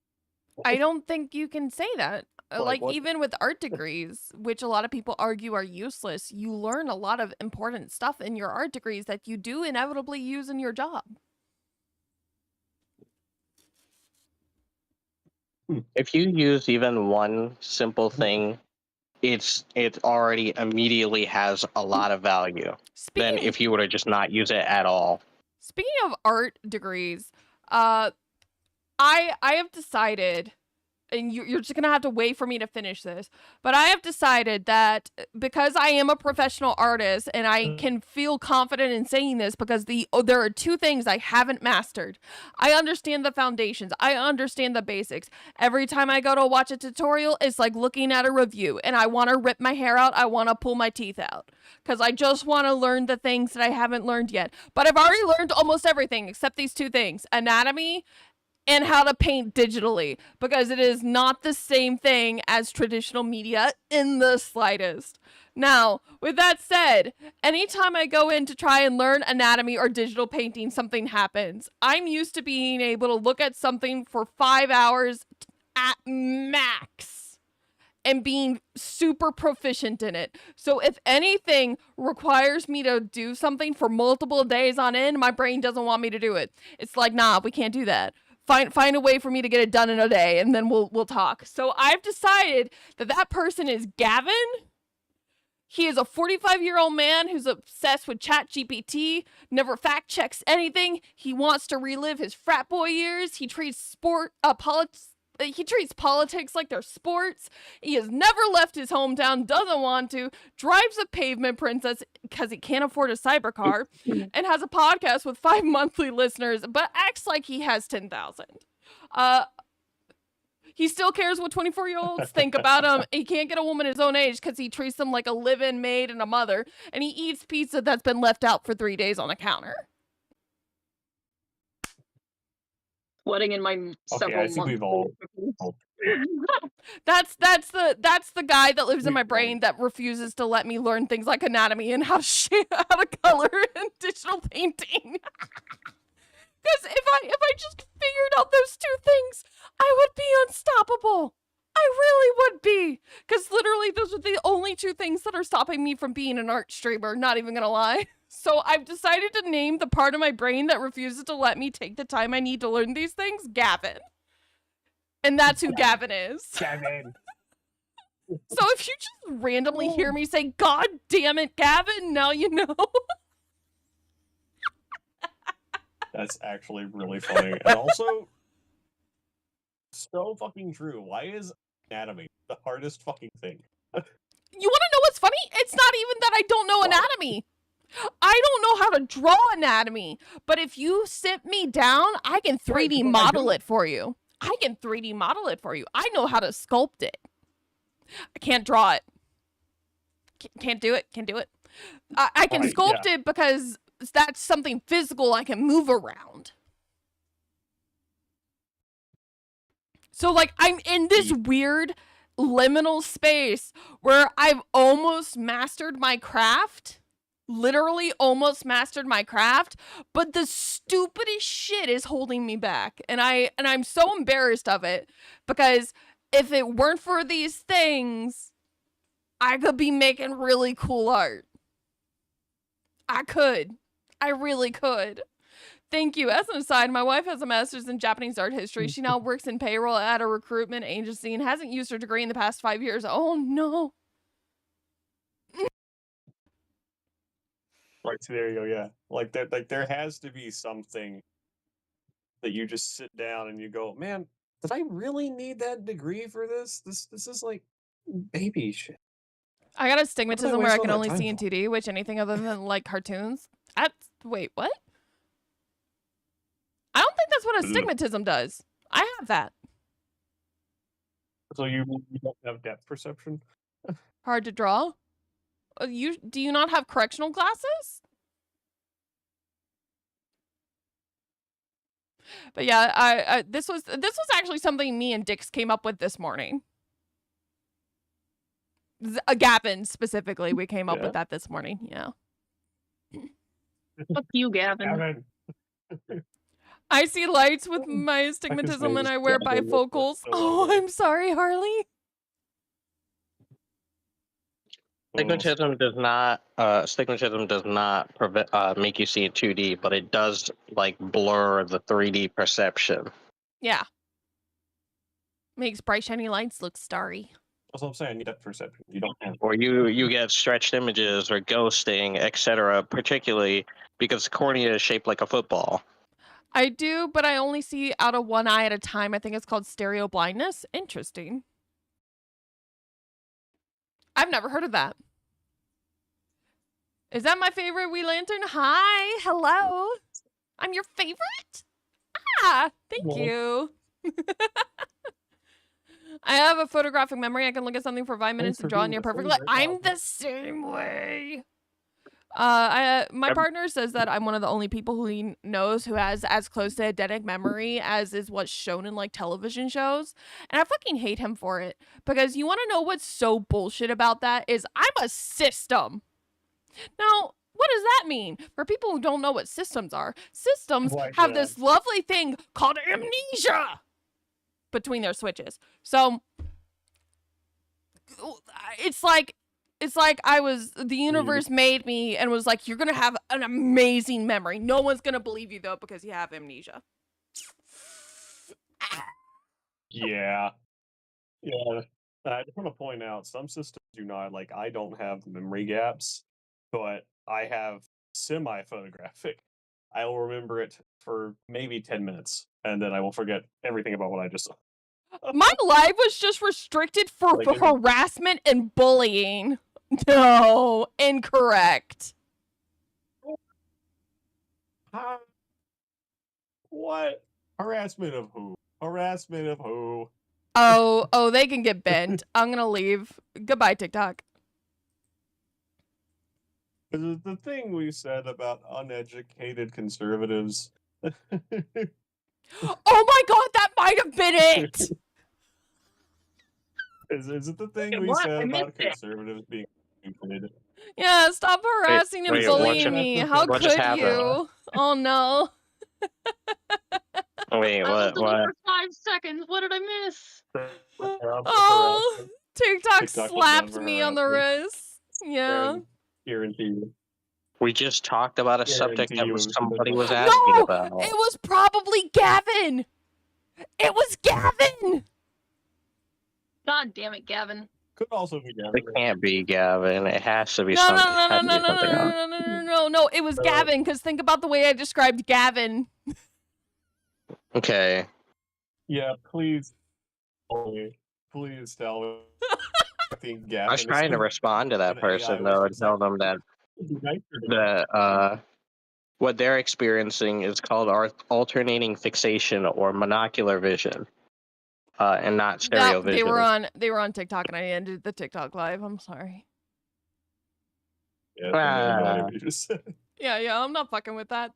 I don't think you can say that. Like what? even with art degrees, which a lot of people argue are useless, you learn a lot of important stuff in your art degrees that you do inevitably use in your job. If you use even one simple thing, it already immediately has a lot of value than Speaking if you were to just not use it at all. speaking of art degrees, I have decided, and you're just gonna have to wait for me to finish this, but I have decided that because I am a professional artist and I can feel confident in saying this because there are two things I haven't mastered. I understand the foundations. I understand the basics. Every time I go to watch a tutorial, it's like looking at a review and I want to rip my hair out. I want to pull my teeth out because I just want to learn the things that I haven't learned yet. But I've already learned almost everything except these two things: anatomy and how to paint digitally, because it is not the same thing as traditional media in the slightest. Now, with that said, anytime I go in to try and learn anatomy or digital painting, something happens. I'm used to being able to look at something for 5 hours at max and being super proficient in it. So if anything requires me to do something for multiple days on end, my brain doesn't want me to do it. It's like, nah, we can't do that. Find a way for me to get it done in a day, and then we'll talk. So I've decided that person is Gavin. He is a 45-year-old man who's obsessed with ChatGPT, never fact checks anything. He wants to relive his frat boy years. He treats politics like they're sports. He has never left his hometown, doesn't want to, drives a pavement princess because he can't afford a cybercar, and has a podcast with 5 monthly listeners, but acts like he has 10,000. He still cares what 24-year-olds think about him. He can't get a woman his own age because he treats them like a live-in maid and a mother, and he eats pizza that's been left out for 3 days on the counter. Sweating in my several I think we've all. That's the guy that lives in my brain that refuses to let me learn things like anatomy and how to color and digital painting. Because if I just figured out those two things, I would be unstoppable. I really would be. Because literally those are the only two things that are stopping me from being an art streamer, not even gonna lie. So I've decided to name the part of my brain that refuses to let me take the time I need to learn these things Gavin. And that's who Gavin is. Gavin. So if you just randomly hear me say, "God damn it, Gavin," now you know. That's actually really funny. And also, so fucking true. Why is anatomy the hardest fucking thing? You want to know what's funny? It's not even that I don't know anatomy. I don't know how to draw anatomy. But if you sit me down, I can 3D model it for you. I can 3D model it for you. I know how to sculpt it. I can't draw it. Can't do it. Can't do it. I can sculpt it because that's something physical I can move around. So, like, I'm in this weird liminal space where I've almost mastered my craft. Literally almost mastered my craft, but the stupidest shit is holding me back. And I'm so embarrassed of it, because if it weren't for these things, I could be making really cool art. I could. I really could. Thank you. As an aside, my wife has a master's in Japanese art history. She now works in payroll at a recruitment agency and hasn't used her degree in the past 5 years. Oh no. Right, so there you go, yeah. Like there has to be something that you just sit down and you go, man, did I really need that degree for this? This is like baby shit. I got astigmatism where I can only time see in for? 2D, which anything other than like cartoons. Wait, what? I don't think that's what astigmatism does. I have that. So you don't have depth perception? Hard to draw. Do you not have correctional glasses? But yeah, this was actually something me and Dix came up with this morning. Gavin specifically, we came up with that this morning. Yeah. Fuck you, Gavin. Gavin. I see lights with my astigmatism and I wear bifocals. Oh, I'm sorry, Harley. Astigmatism does not make you see in 2D, but it does like blur the 3D perception. Yeah. Makes bright shiny lights look starry. That's what I'm saying. You need depth perception. You don't have. Or you get stretched images or ghosting, etc. Particularly because the cornea is shaped like a football. I do, but I only see out of one eye at a time. I think it's called stereo blindness. Interesting. I've never heard of that. Is that my favorite Wee Lantern? Hi, hello. I'm your favorite? Ah, thank you. I have a photographic memory. I can look at something for 5 minutes and draw it near perfectly. I'm the same way. My partner says that I'm one of the only people who he knows who has as close to eidetic memory as is what's shown in like television shows, and I fucking hate him for it because you want to know what's so bullshit about that is I'm a system. Now, what does that mean? For people who don't know what systems are, systems have this lovely thing called amnesia between their switches. So it's like the universe made me and was like, you're gonna have an amazing memory. No one's gonna believe you though because you have amnesia. Yeah. I just want to point out some systems do not. Like, I don't have memory gaps, but I have semi-photographic. I will remember it for maybe 10 minutes, and then I will forget everything about what I just saw. My life was just restricted for harassment and bullying. No, incorrect. What? Harassment of who? Harassment of who? Oh, they can get bent. I'm gonna leave. Goodbye, TikTok. The thing we said about uneducated conservatives. Oh my god, that might have been it! Is it the thing we said about conservatives being stupid? Yeah, stop harassing and bullying me. How could you? Oh no. Wait, what? For 5 seconds. What did I miss? Oh, TikTok slapped me on the wrist. Yeah. Guarantee you. We just talked about a subject that somebody was asking about. It was probably Gavin. It was Gavin. God damn it, Gavin. Could also be Gavin. It can't be Gavin. It has to be something. No. It was Gavin. Because think about the way I described Gavin. Okay. Yeah, please. Please tell me. I think Gavin. I was trying to respond to that person though and tell them that what they're experiencing is called alternating fixation or monocular vision, and not stereo vision. They were on TikTok and I ended the TikTok live. I'm sorry. Yeah, yeah, I'm not fucking with that.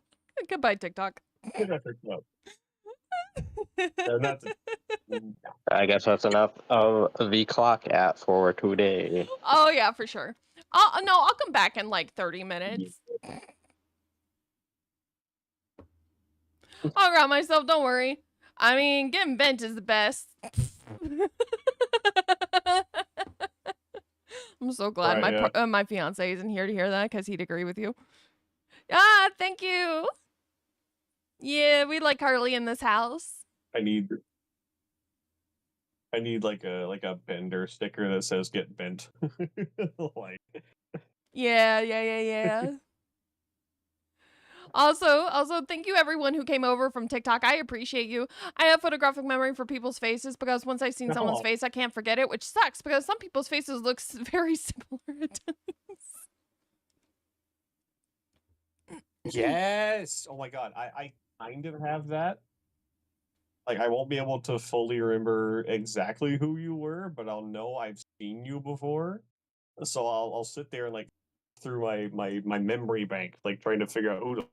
Goodbye, TikTok. I guess that's enough of the clock app for today. Oh yeah, for sure. I'll come back in like 30 minutes. I'll grab myself, don't worry. I mean, getting bent is the best. I'm so glad my fiance isn't here to hear that because he'd agree with you. Ah, thank you. Yeah, we like Harley in this house. I need like a bender sticker that says "Get bent." Like. Yeah. Also, thank you everyone who came over from TikTok. I appreciate you. I have photographic memory for people's faces because once I've seen someone's face, I can't forget it, which sucks because some people's faces look very similar at times. Yes. Oh my god, I kind of have that. Like, I won't be able to fully remember exactly who you were, but I'll know I've seen you before. So I'll sit there and like through my memory bank, like trying to figure out who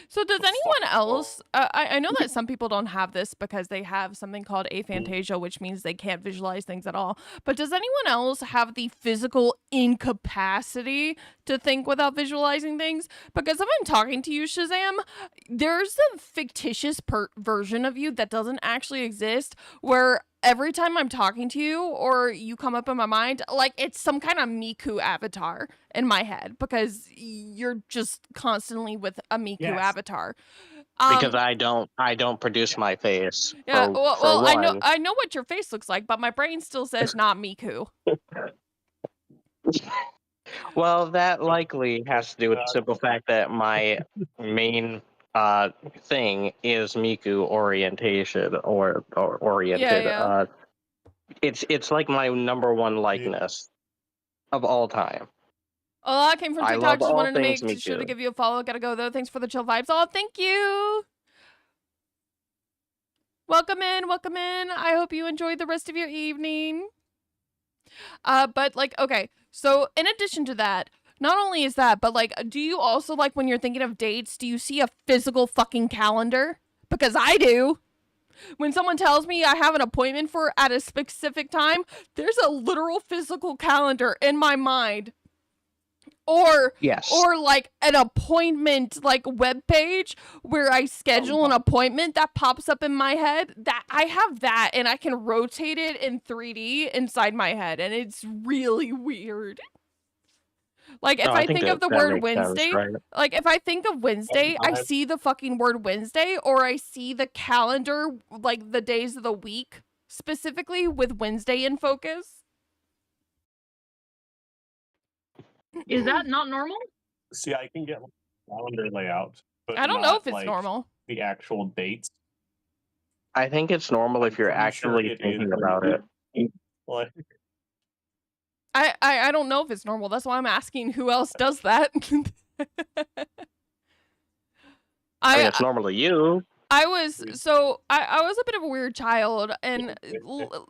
So does The anyone fuck? else? I know that some people don't have this because they have something called aphantasia, which means they can't visualize things at all. But does anyone else have the physical incapacity to think without visualizing things? Because if I'm talking to you, Shazam, there's a fictitious version of you that doesn't actually exist, where every time I'm talking to you or you come up in my mind, like it's some kind of Miku avatar in my head because you're just constantly with a Miku Yes. avatar. Because I don't produce my face. Yeah, For well, one. I know what your face looks like, but my brain still says not Miku. Well, that likely has to do with the simple fact that my main thing is Miku orientation or oriented. Yeah. It's like my number one likeness of all time. Oh, I came from I TikTok. love Just all wanted to things make sure to Miku. give you a follow. Gotta go though. Thanks for the chill vibes. Oh, thank you. Welcome in. Welcome in. I hope you enjoyed the rest of your evening. But like, okay. So in addition to that, not only is that, but like, do you also like when you're thinking of dates, do you see a physical fucking calendar? Because I do. When someone tells me I have an appointment for at a specific time, there's a literal physical calendar in my mind. Or Yes. or like an appointment like web page where I schedule an appointment that pops up in my head. That I have that and I can rotate it in 3D inside my head and it's really weird. Like if I think of the that word makes sense, Wednesday, right? like if I think of Wednesday, I see the fucking word Wednesday or I see the calendar, like the days of the week specifically with Wednesday in focus. Is that not normal? See, I can get like, calendar layout, but I don't know if not, it's like, normal. the actual dates. I think it's normal if you're Pretty sure actually it thinking is. about it. Like, I don't know if it's normal. That's why I'm asking who else does that. I mean, it's normal to you. I was a bit of a weird child and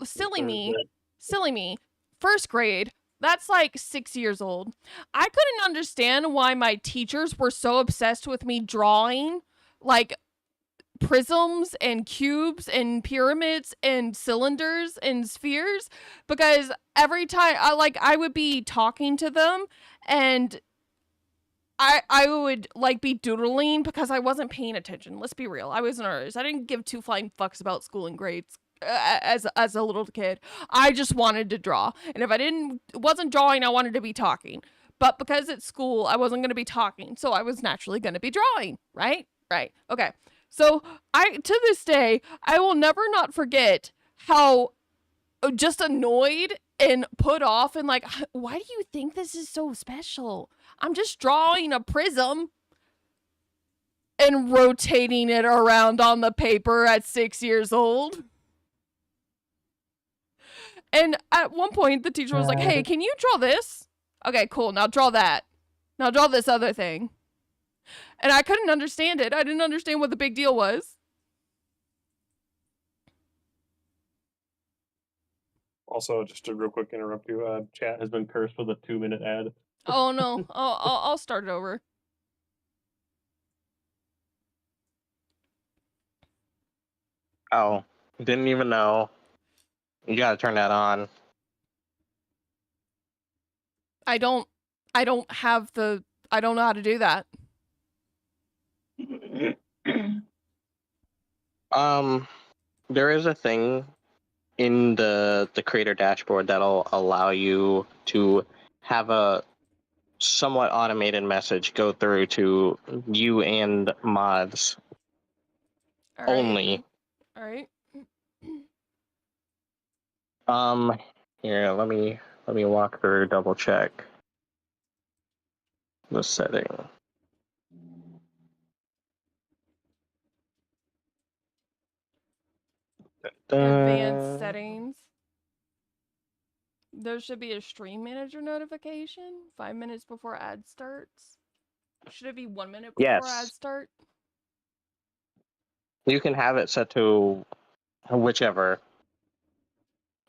silly me. First grade. That's like 6 years old. I couldn't understand why my teachers were so obsessed with me drawing like prisms and cubes and pyramids and cylinders and spheres because every time I would be talking to them and I would like be doodling because I wasn't paying attention. Let's be real. I was an artist. I didn't give two flying fucks about school and grades as a little kid. I just wanted to draw. And if I wasn't drawing, I wanted to be talking. But because it's school, I wasn't going to be talking. So I was naturally going to be drawing, right? Right. Okay. So to this day, I will never not forget how just annoyed and put off and like, why do you think this is so special? I'm just drawing a prism and rotating it around on the paper at 6 years old. And at one point, the teacher was like, hey, can you draw this? Okay, cool. Now draw that. Now draw this other thing. And I couldn't understand it. I didn't understand what the big deal was. also, just to real quick interrupt you, chat has been cursed with a 2-minute ad. Oh no, I'll start it over. Oh, didn't even know. You gotta turn that on. I don't know how to do that. There is a thing in the creator dashboard that'll allow you to have a somewhat automated message go through to you and mods All right. only. All right. Here, let me walk through, double check the setting. Advanced settings. There should be a stream manager notification 5 minutes before ad starts. Should it be 1 minute before ad start? You can have it set to whichever,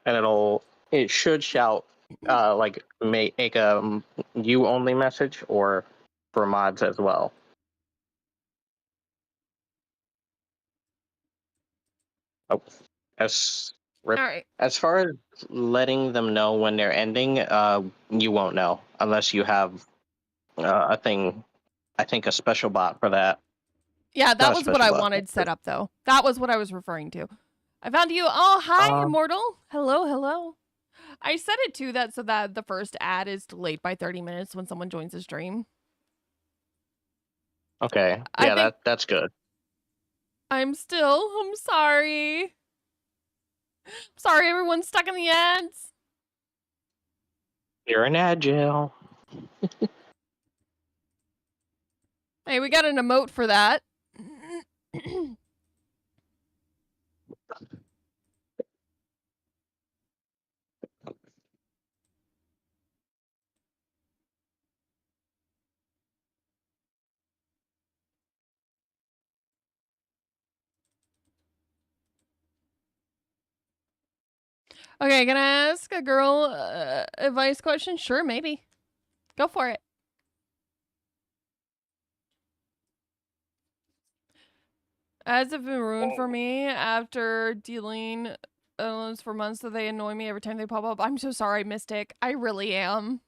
and it should shout like make a you only message or for mods as well. As All right. as far as letting them know when they're ending, you won't know unless you have a thing. I think a special bot for that. Yeah, Not that a was what special I bot. wanted set up, though. That was what I was referring to. I found you. Oh, hi, Immortal. Hello, hello. I set it to that so that the first ad is delayed by 30 minutes when someone joins the stream. Okay. I Yeah, think that's good. I'm sorry. Sorry, everyone's stuck in the ads. You're in ad jail. Hey, we got an emote for that. Okay, can I ask a girl advice question? Sure, maybe. Go for it. Ads have been ruined for me after dealing loans for months, so they annoy me every time they pop up. I'm so sorry, Mystic. I really am.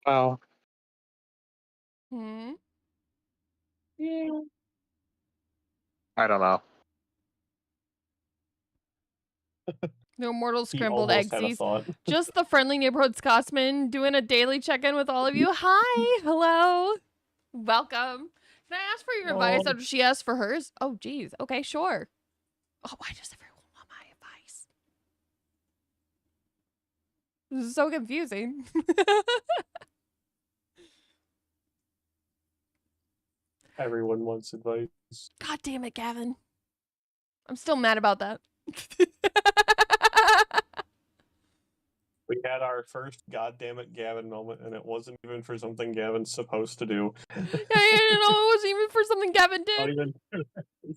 Well, Hmm? I don't know. No immortal He scrambled almost had a eggsies. thought. Just the friendly neighborhood Scotsman doing a daily check-in with all of you. Hi, hello, welcome. Can I ask for your advice after she asked for hers? Oh, geez. Okay, sure. Oh, why does everyone want my advice? This is so confusing. Everyone wants advice. God damn it, Gavin. I'm still mad about that. We had our first goddamn it Gavin moment, and it wasn't even for something Gavin's supposed to do. Yeah, I didn't know it wasn't even for something Gavin Not did. even, This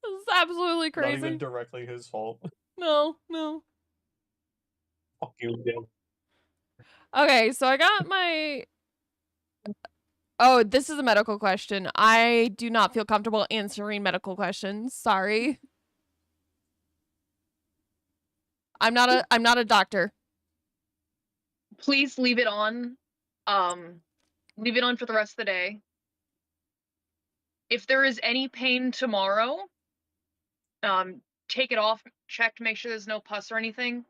is absolutely not even crazy. directly his fault. No, no. Fuck you, Gavin. Okay, so I got my... Oh, this is a medical question. I do not feel comfortable answering medical questions. Sorry. I'm not a doctor. Please leave it on. Leave it on for the rest of the day. If there is any pain tomorrow, take it off, check to make sure there's no pus or anything.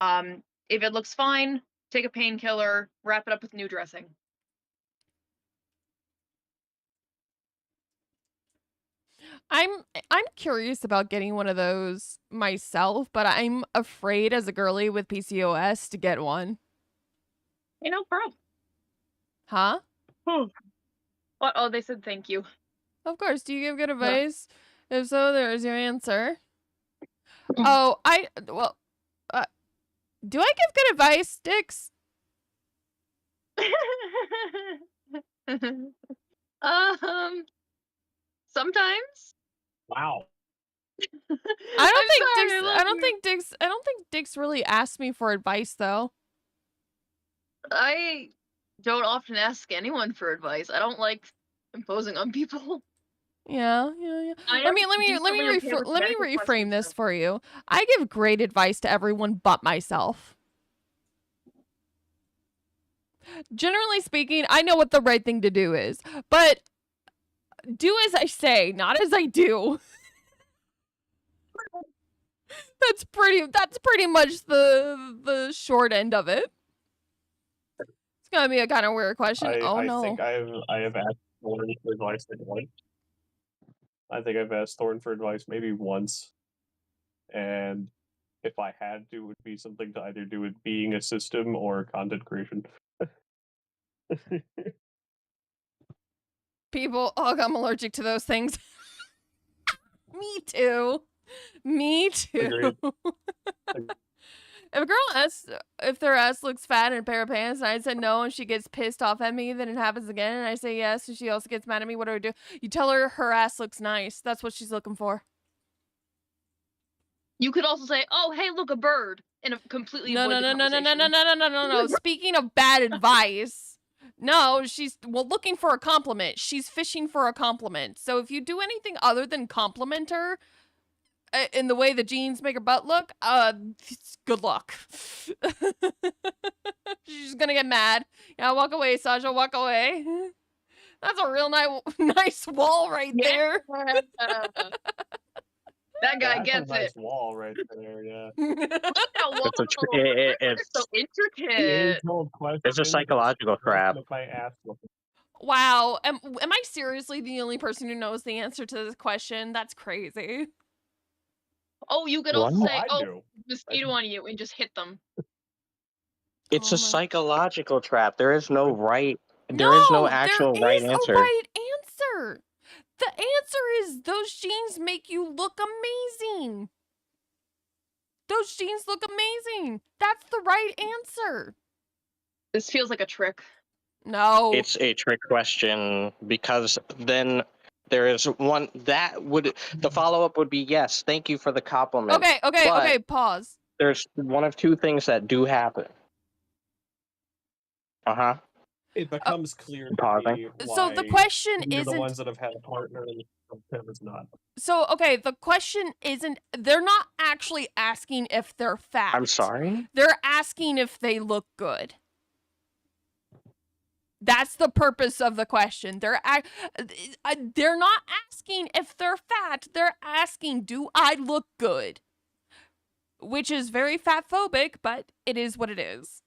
If it looks fine, take a painkiller, wrap it up with new dressing. I'm curious about getting one of those myself, but I'm afraid as a girly with PCOS to get one. You know, bro. Huh? What? Oh, they said thank you. Of course. Do you give good advice? If so, there's your answer. Oh, well, do I give good advice, Dix? Sometimes. Wow. I don't think Dix really asked me for advice though. I don't often ask anyone for advice. I don't like imposing on people. Yeah. Let me reframe this for you. I give great advice to everyone but myself. Generally speaking, I know what the right thing to do is, but do as I say, not as I do. That's pretty much the short end of it. It's gonna be a kind of weird question. I think I have asked Thorn for advice once. I think I've asked Thorn for advice maybe once, and if I had to, it would be something to either do with being a system or content creation. People, I'm allergic to those things. Me too. Me too. If a girl asks if their ass looks fat in a pair of pants, and I said no, and she gets pissed off at me, then it happens again, and I say yes, and she also gets mad at me, what do I do? You tell her her ass looks nice. That's what she's looking for. You could also say, "Oh, hey, look, a bird," and completely No, avoid no, the no, no, no, no, no, conversation. no, no, no, no. Speaking of bad advice, no, she's looking for a compliment. She's fishing for a compliment. So if you do anything other than compliment her in the way the jeans make her butt look, good luck. She's gonna get mad. Yeah, walk away, Sasha. Walk away. That's a real nice wall right there. That guy That's a gets nice it. wall right there. Yeah. That wall. It's So The intricate. age-old question. it's a psychological What trap. make my ass look? Wow. Am I seriously the only person who knows the answer to this question? That's crazy. Oh, you could What? also say, I "Oh, do. mosquito on you," and just hit them. It's Oh a my- psychological trap. There is no right. There is no No, actual there right is a answer. right answer. The answer is those jeans make you look amazing. Those jeans look amazing. That's the right answer. This feels like a trick. No. It's a trick question because then there is one that would the follow up would be yes, thank you for the compliment. Okay, but pause. There's one of two things that do happen. It becomes clear to Pausing. me So the why question you're the isn't ones that have had a partner and Tim is not. So, okay, the question isn't they're not actually asking if they're fat. I'm sorry? They're asking if they look good. That's the purpose of the question. They're not asking if they're fat. They're asking, do I look good? Which is very fat phobic, but it is what it is.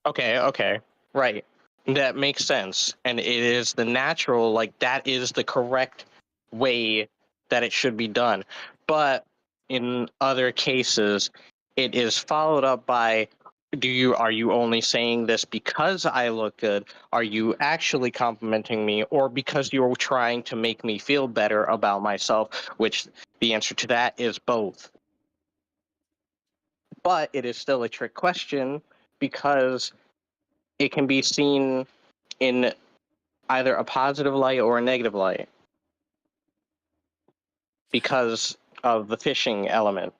Okay. Right. That makes sense. And it is the natural, like that is the correct way that it should be done. But in other cases, it is followed up by are you only saying this because I look good? Are you actually complimenting me, or because you're trying to make me feel better about myself? Which the answer to that is both. But it is still a trick question because it can be seen in either a positive light or a negative light because of the fishing element.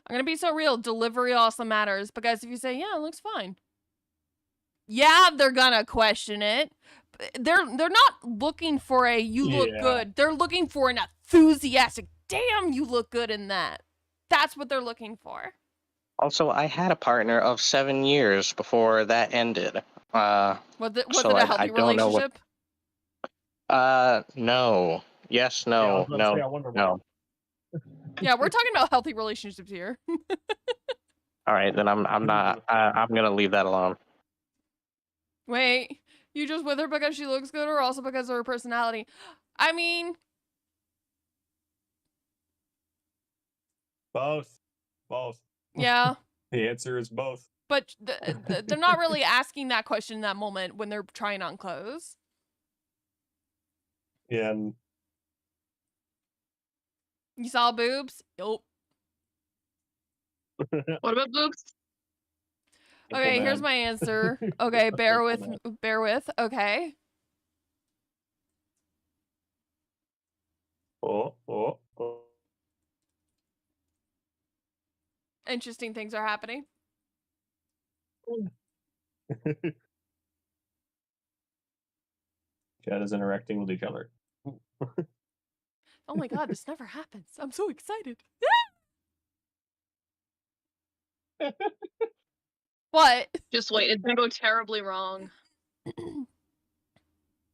I'm gonna be so real. Delivery also matters because if you say, yeah, it looks fine. Yeah, they're gonna question it. They're not looking for a you look good. They're looking for an enthusiastic, damn, you look good in that. That's what they're looking for. Also, I had a partner of 7 years before that ended. Was it a healthy relationship? No. Yes, Yeah, I no, was about to no, say, I wonder no. why. Yeah, we're talking about healthy relationships here. All right, then I'm not. I'm gonna leave that alone. Wait, you just with her because she looks good or also because of her personality? I mean, Both. yeah, The answer is both. but they're not really asking that question in that moment when they're trying on clothes. Yeah, and You saw boobs? Nope. What about boobs? Okay, here's man. my answer. Okay, bear with. Okay. Oh. Interesting things are happening. Chad is interacting with each other. Oh my god, this never happens. I'm so excited. What? Just wait, it's gonna go terribly wrong.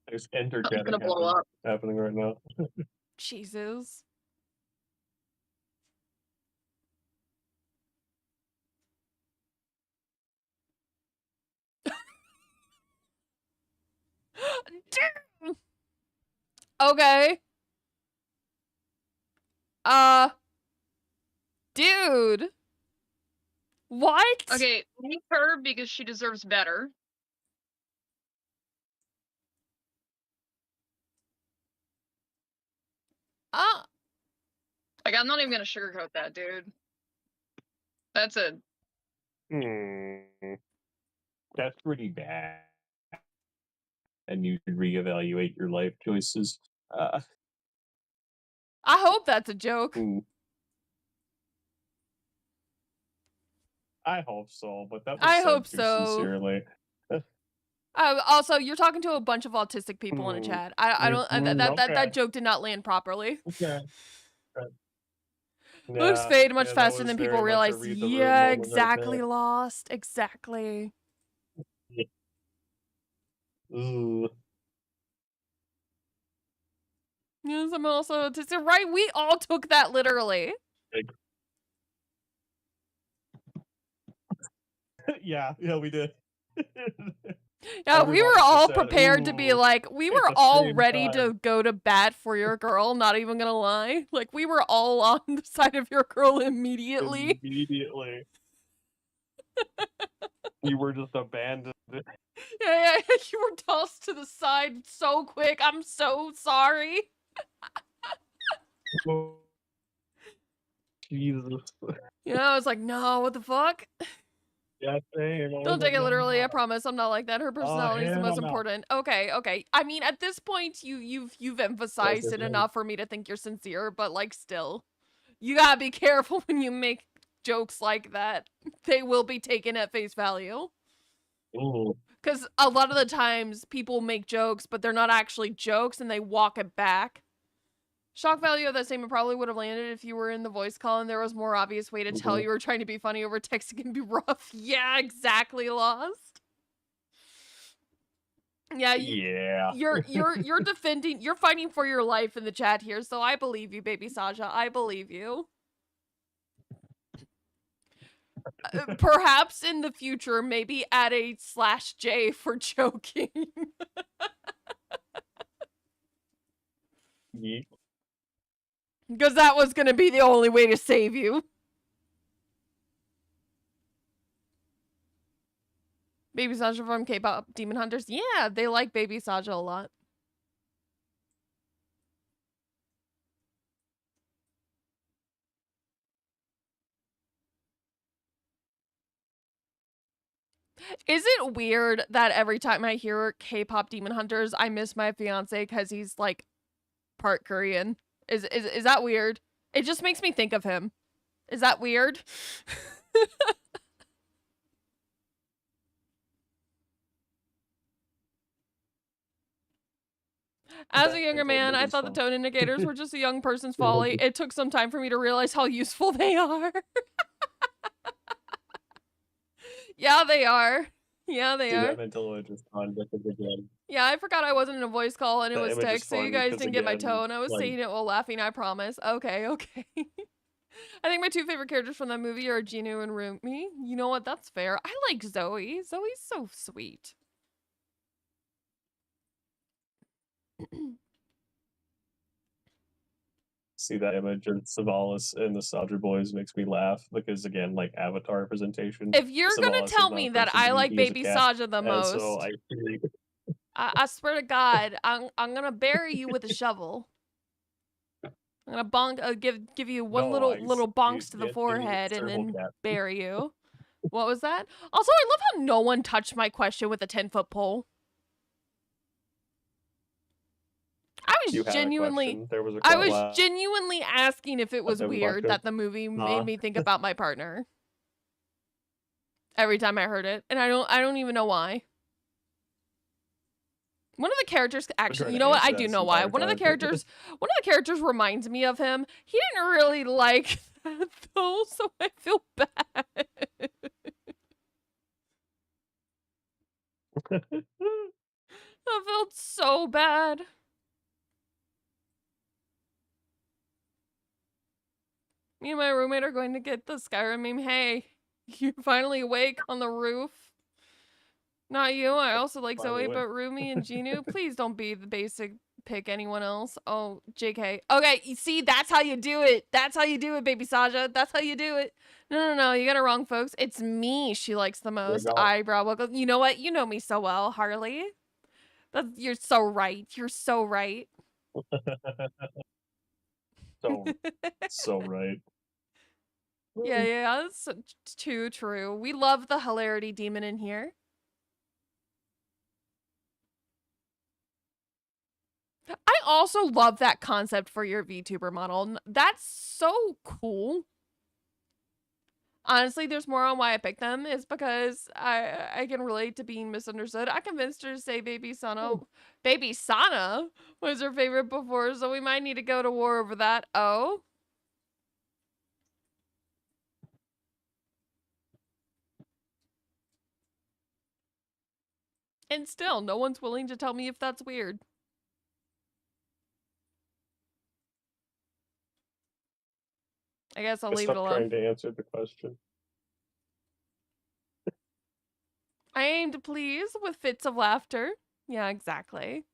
There's enter Something's chatting gonna blow up. happening right now. Jesus. Damn. Okay. Dude. What? Okay, leave her because she deserves better. Like, I'm not even gonna sugarcoat that, dude. That's it. That's pretty bad. And you should reevaluate your life choices. I hope that's a joke. I hope so, but that was I said hope too so. sincerely. Also, you're talking to a bunch of autistic people in a chat. I don't that joke did not land properly. Okay. Luke's fade much that faster was than very people much a realize. read the room Yeah, moment right exactly. there. Lost. Exactly. Ooh. Yes, I'm also autistic. Right? We all took that literally. Yeah, we did. Yeah, we were Everybody just all said, prepared to be "Ooh," like, we at were the all same ready time. to go to bat for your girl, not even gonna lie. Like, we were all on the side of your girl immediately. Immediately. You were just abandoned. Yeah, you were tossed to the side so quick. I'm so sorry. Oh, Jesus. Yeah, I was like, no, what the fuck? Yeah, same. Don't take it literally, I promise. I'm not like that. Her personality is the most hell no. important. Okay. I mean, at this point, you've emphasized it enough for me to think you're sincere, but like still. You gotta be careful when you make jokes like that. They will be taken at face value. Because a lot of the times people make jokes, but they're not actually jokes and they walk it back. Shock value of that statement probably would have landed if you were in the voice call and there was more obvious way to tell you were trying to be funny over texting can be rough. Yeah, exactly, Lost. Yeah, you're defending, you're fighting for your life in the chat here, so I believe you, baby Sasha. I believe you. Perhaps in the future, maybe add a /J for joking. Because that was going to be the only way to save you. Baby Sasha from K-pop Demon Hunters. Yeah, they like Baby Sasha a lot. Is it weird that every time I hear K-pop Demon Hunters, I miss my fiance because he's like part Korean? Is that weird? It just makes me think of him. Is that weird? As a younger man, I thought the tone indicators were just a young person's folly. It took some time for me to realize how useful they are. Yeah, they are. Yeah, they are. That mental image is fun because again. Yeah, I forgot I wasn't in a voice call and it That was image is text, so you funny guys 'cause didn't get my again, tone. I was like- saying it while laughing, I promise. Okay. I think my two favorite characters from that movie are Ginu and Rumi. You know what? That's fair. I like Zoe. Zoe's so sweet. See that image of Savalas and the Sadra boys makes me laugh because again, like Avatar representation. If you're gonna Savalas is tell not me a that person, I like he is a Baby cat, Saja the and most, so I swear to God, I'm gonna bury you with a shovel. I'm gonna bonk, give you one No, little bonks to the forehead and then bury you. What was that? Also, I love how no one touched my question with a 10-foot pole. I was genuinely asking if it was weird that the movie made me think about my partner. Every time I heard it, and I don't even know why. One of the characters, actually, you know what? I do know why. One of the characters reminds me of him. He didn't really like that though, so I feel bad. I felt so bad. Me and my roommate are going to get the Skyrim meme. Hey, you're finally awake on the roof. Not you. I also like Zoe, but Rumi and Ginu, please don't be the basic pick anyone else. Oh, JK. Okay, you see, that's how you do it. That's how you do it, baby Saja. That's how you do it. No, you got it wrong, folks. It's me she likes the most. Eyebrow wiggle. You know what? You know me so well, Harley. You're so right. You're so right. so right. Yeah, that's too true. We love the hilarity demon in here. I also love that concept for your VTuber model. That's so cool. Honestly, there's more on why I picked them is because I can relate to being misunderstood. I convinced her to say Baby Sana. Baby Sana was her favorite before, so we might need to go to war over that. Oh. And still, no one's willing to tell me if that's weird. I guess I'll leave it alone. Trying to answer the question. I aim to please with fits of laughter. Yeah, exactly.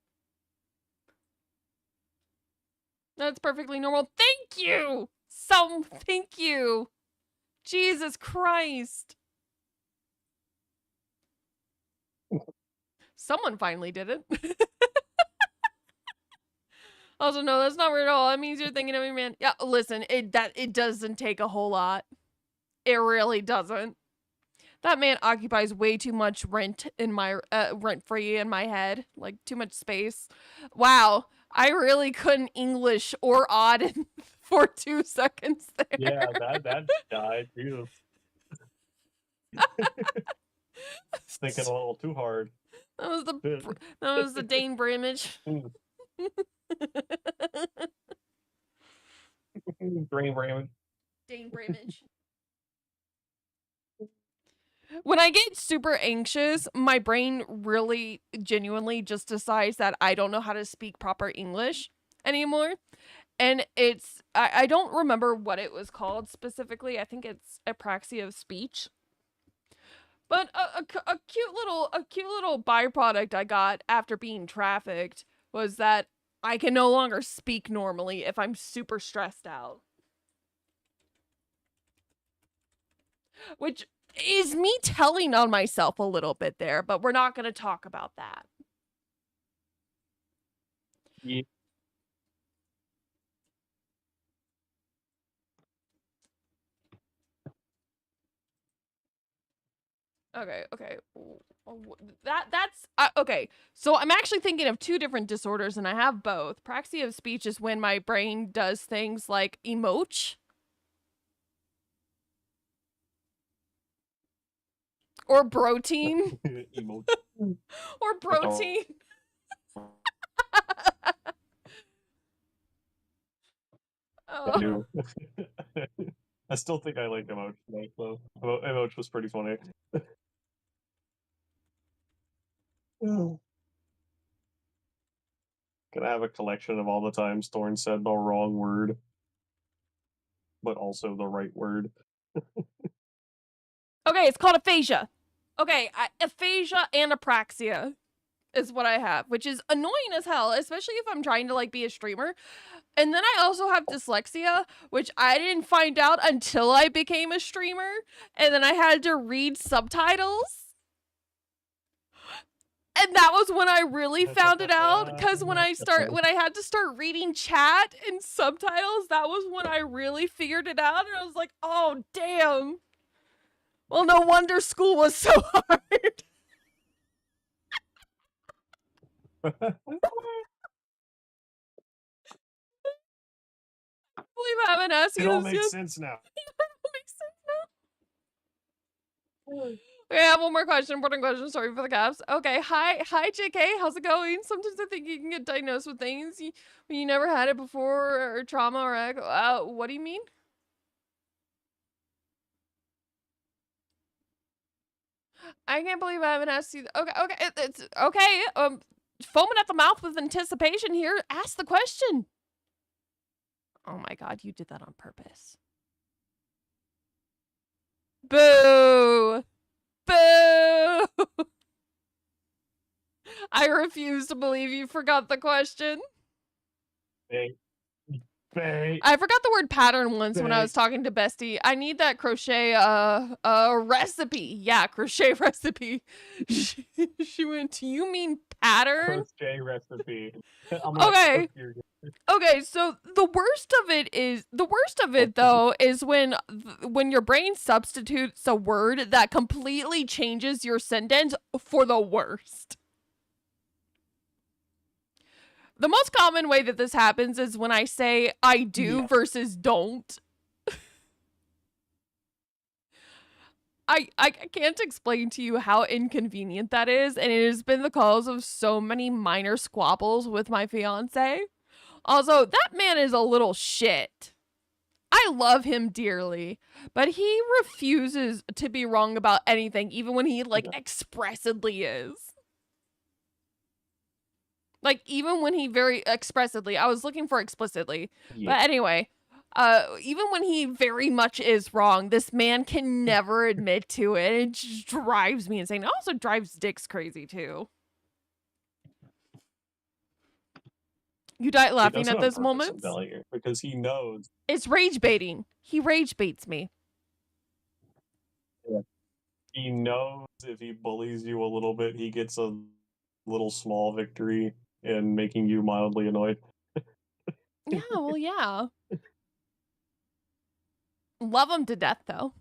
That's perfectly normal. Thank you! Thank you! Jesus Christ. Someone finally did it. Also, no, that's not weird at all. That means you're thinking of me, man. Yeah, listen, it doesn't take a whole lot. It really doesn't. That man occupies way too much rent in my rent-free in my head, like too much space. Wow, I really couldn't English or odd for 2 seconds there. Yeah, that died. Jesus. Thinking a little too hard. That was the Dane Bramage. Brain Bramage. Dane Bramage. When I get super anxious, my brain really genuinely just decides that I don't know how to speak proper English anymore. And I don't remember what it was called specifically. I think it's apraxia of speech. But a cute little byproduct I got after being trafficked was that I can no longer speak normally if I'm super stressed out. Which is me telling on myself a little bit there, but we're not going to talk about that. Yeah. Okay. That's okay. So I'm actually thinking of 2 different disorders, and I have both. Praxia of speech is when my brain does things like emote. Or protein. Or protein. Oh. I still think I like Emoch though. Emoch was pretty funny. Can I have a collection of all the times Thorn said the wrong word, but also the right word? Okay, it's called aphasia. Okay, aphasia and apraxia is what I have, which is annoying as hell, especially if I'm trying to like be a streamer. And then I also have dyslexia, which I didn't find out until I became a streamer, and then I had to read subtitles. And that was when I really found it out, because when I had to start reading chat and subtitles, that was when I really figured it out, and I was like, oh damn. Well, no wonder school was so hard. I believe I haven't asked you It all this makes yet. sense now. It all makes sense now. Okay, I have one more question. Important question. Sorry for the gaps. Okay, hi, JK. How's it going? Sometimes I think you can get diagnosed with things when you never had it before, or trauma, or what do you mean? I can't believe I haven't asked you. Okay, it's okay. Foaming at the mouth with anticipation here. Ask the question. Oh my god, you did that on purpose. Boo! Boo! I refuse to believe you forgot the question. Hey. I forgot the word pattern once when I was talking to Bestie. I need that crochet recipe. Yeah, crochet recipe. She went, you mean pattern? Crochet recipe. Okay. Okay, so the worst of it though is when your brain substitutes a word that completely changes your sentence for the worst. The most common way that this happens is when I say I do versus don't. I can't explain to you how inconvenient that is, and it has been the cause of so many minor squabbles with my fiance. Also, that man is a little shit. I love him dearly, but he refuses to be wrong about anything, even when he, like, expressly is. Like, even when he very expressly, I was looking for explicitly. But anyway, even when he very much is wrong, this man can never admit to it. It just drives me insane. It also drives Dix crazy, too. You die laughing at this moment? Because he knows. It's rage baiting. He rage baits me. Yeah. He knows if he bullies you a little bit, he gets a little small victory in making you mildly annoyed. Yeah, well, yeah. Love him to death, though.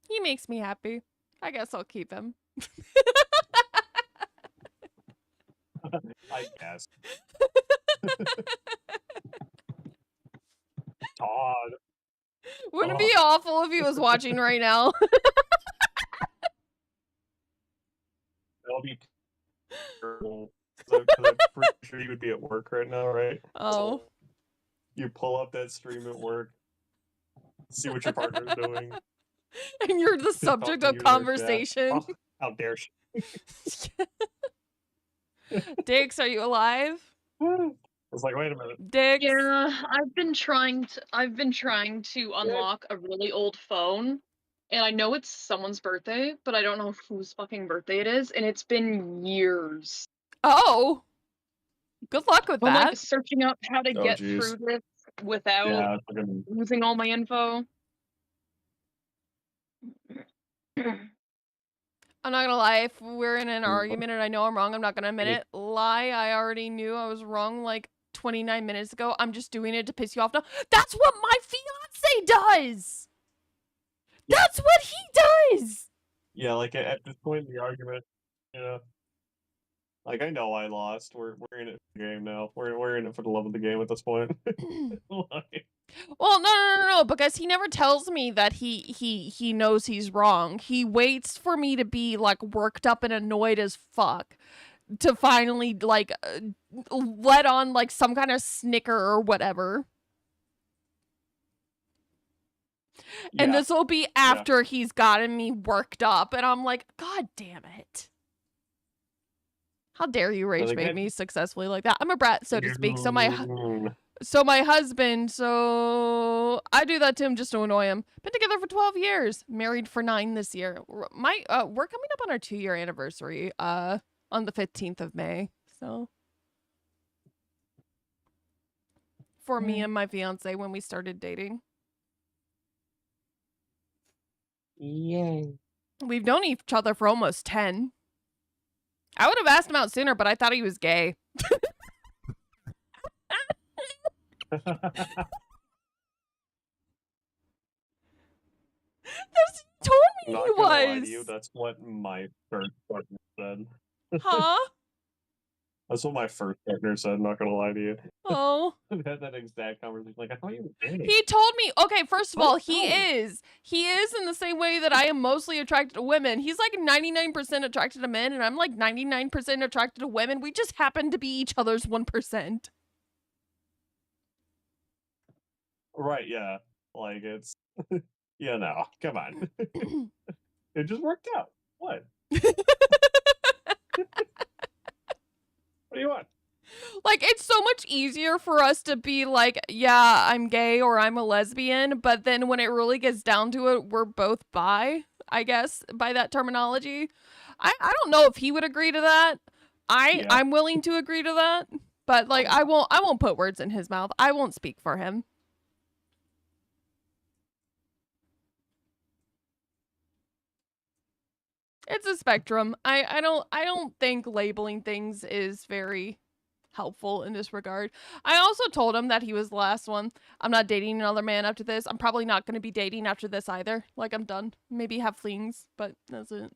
He makes me happy. I guess I'll keep him. I guess. Todd. Wouldn't it be awful if he was watching right now? That'll be terrible. Because I'm pretty sure he would be at work right now, right? Oh. So you pull up that stream at work, see what your partner's doing. And you're the subject of conversation. Oh, how dare she? Dix, are you alive? It's like, wait a minute. Dix? Yeah, I've been trying to unlock a really old phone, and I know it's someone's birthday, but I don't know whose fucking birthday it is, and it's been years. Oh. Good luck with that. I'm like searching up how to get through this without losing all my info. I'm not gonna lie, if we're in an argument and I know I'm wrong, I'm not gonna admit it. Lie, I already knew I was wrong like 29 minutes ago. I'm just doing it to piss you off now. That's what my fiance does! That's what he does! Yeah, like at this point in the argument, you know, like I know I lost. We're in it for the game now. We're in it for the love of the game at this point. Like, well, no, because he never tells me that he knows he's wrong. He waits for me to be like worked up and annoyed as fuck to finally like let on like some kind of snicker or whatever. Yeah. And this will be after he's gotten me worked up, and I'm like, God damn it. How dare you rage bait me successfully like that? I'm a brat, so to speak. So my husband, so I do that to him just to annoy him. Been together for 12 years, married for 9 this year. We're coming up on our 2-year anniversary on the 15th of May. So for me and my fiance when we started dating. Yay. We've known each other for almost 10. I would have asked him out sooner, but I thought he was gay. He told me he was. Lie to you, that's what my first partner said. Huh? That's what my first partner said, not gonna lie to you. Oh. I've had that exact conversation. Like, I thought you were gay. He told me, okay, first of all, he is in the same way that I am mostly attracted to women. He's like 99% attracted to men, and I'm like 99% attracted to women. We just happen to be each other's 1%. Right, yeah. Like, it's, yeah, no, come on. It just worked out. What? What do you want? Like, it's so much easier for us to be like, yeah, I'm gay or I'm a lesbian, but then when it really gets down to it, we're both bi, I guess, by that terminology. I don't know if he would agree to that. I'm willing to agree to that. But like, I won't put words in his mouth. I won't speak for him. It's a spectrum. I don't think labeling things is very helpful in this regard. I also told him that he was the last one. I'm not dating another man after this. I'm probably not going to be dating after this either. Like, I'm done. Maybe have flings, but that's it.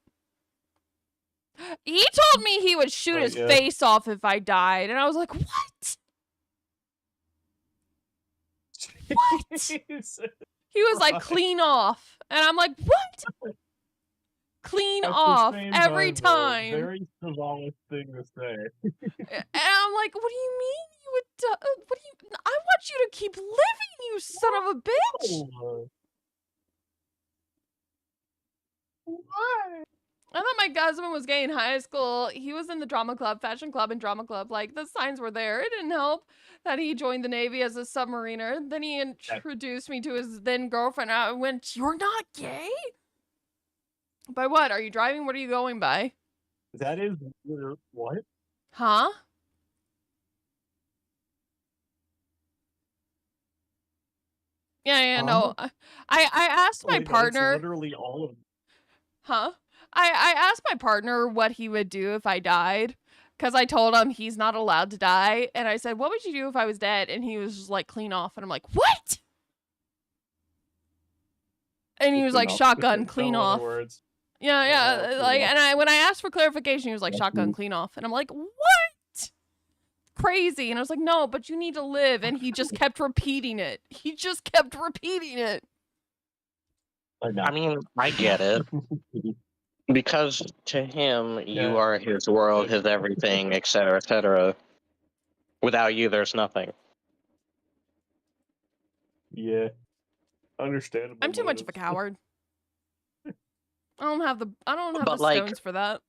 He told me he would shoot his face off if I died, and I was like, what? What? He was like, clean off. And I'm like, what? Clean off every time. Very symbolic thing to say. And I'm like, what do you mean you would what do you I want you to keep living, you son of a bitch. Why? I thought my husband was gay in high school. He was in the drama club, fashion club, and drama club. Like, the signs were there. It didn't help that he joined the Navy as a submariner. Then he introduced me to his then girlfriend. I went, you're not gay? By what? Are you driving? What are you going by? That is weird. What? Huh? Yeah, no. I asked my partner. It's literally all of. Huh? I asked my partner what he would do if I died, because I told him he's not allowed to die, and I said, what would you do if I was dead? And he was just like, clean off, and I'm like, what? And he was like, shotgun, clean off. Yeah, like, and when I asked for clarification, he was like, shotgun, clean off, and I'm like, what? Crazy. And I was like, no, but you need to live, and he just kept repeating it. He just kept repeating it. I mean, I get it. Because to him, you are his world, his everything, etc., etc. Without you, there's nothing. Yeah. Understandable. I'm too much of a coward. I don't have the like, stones for that.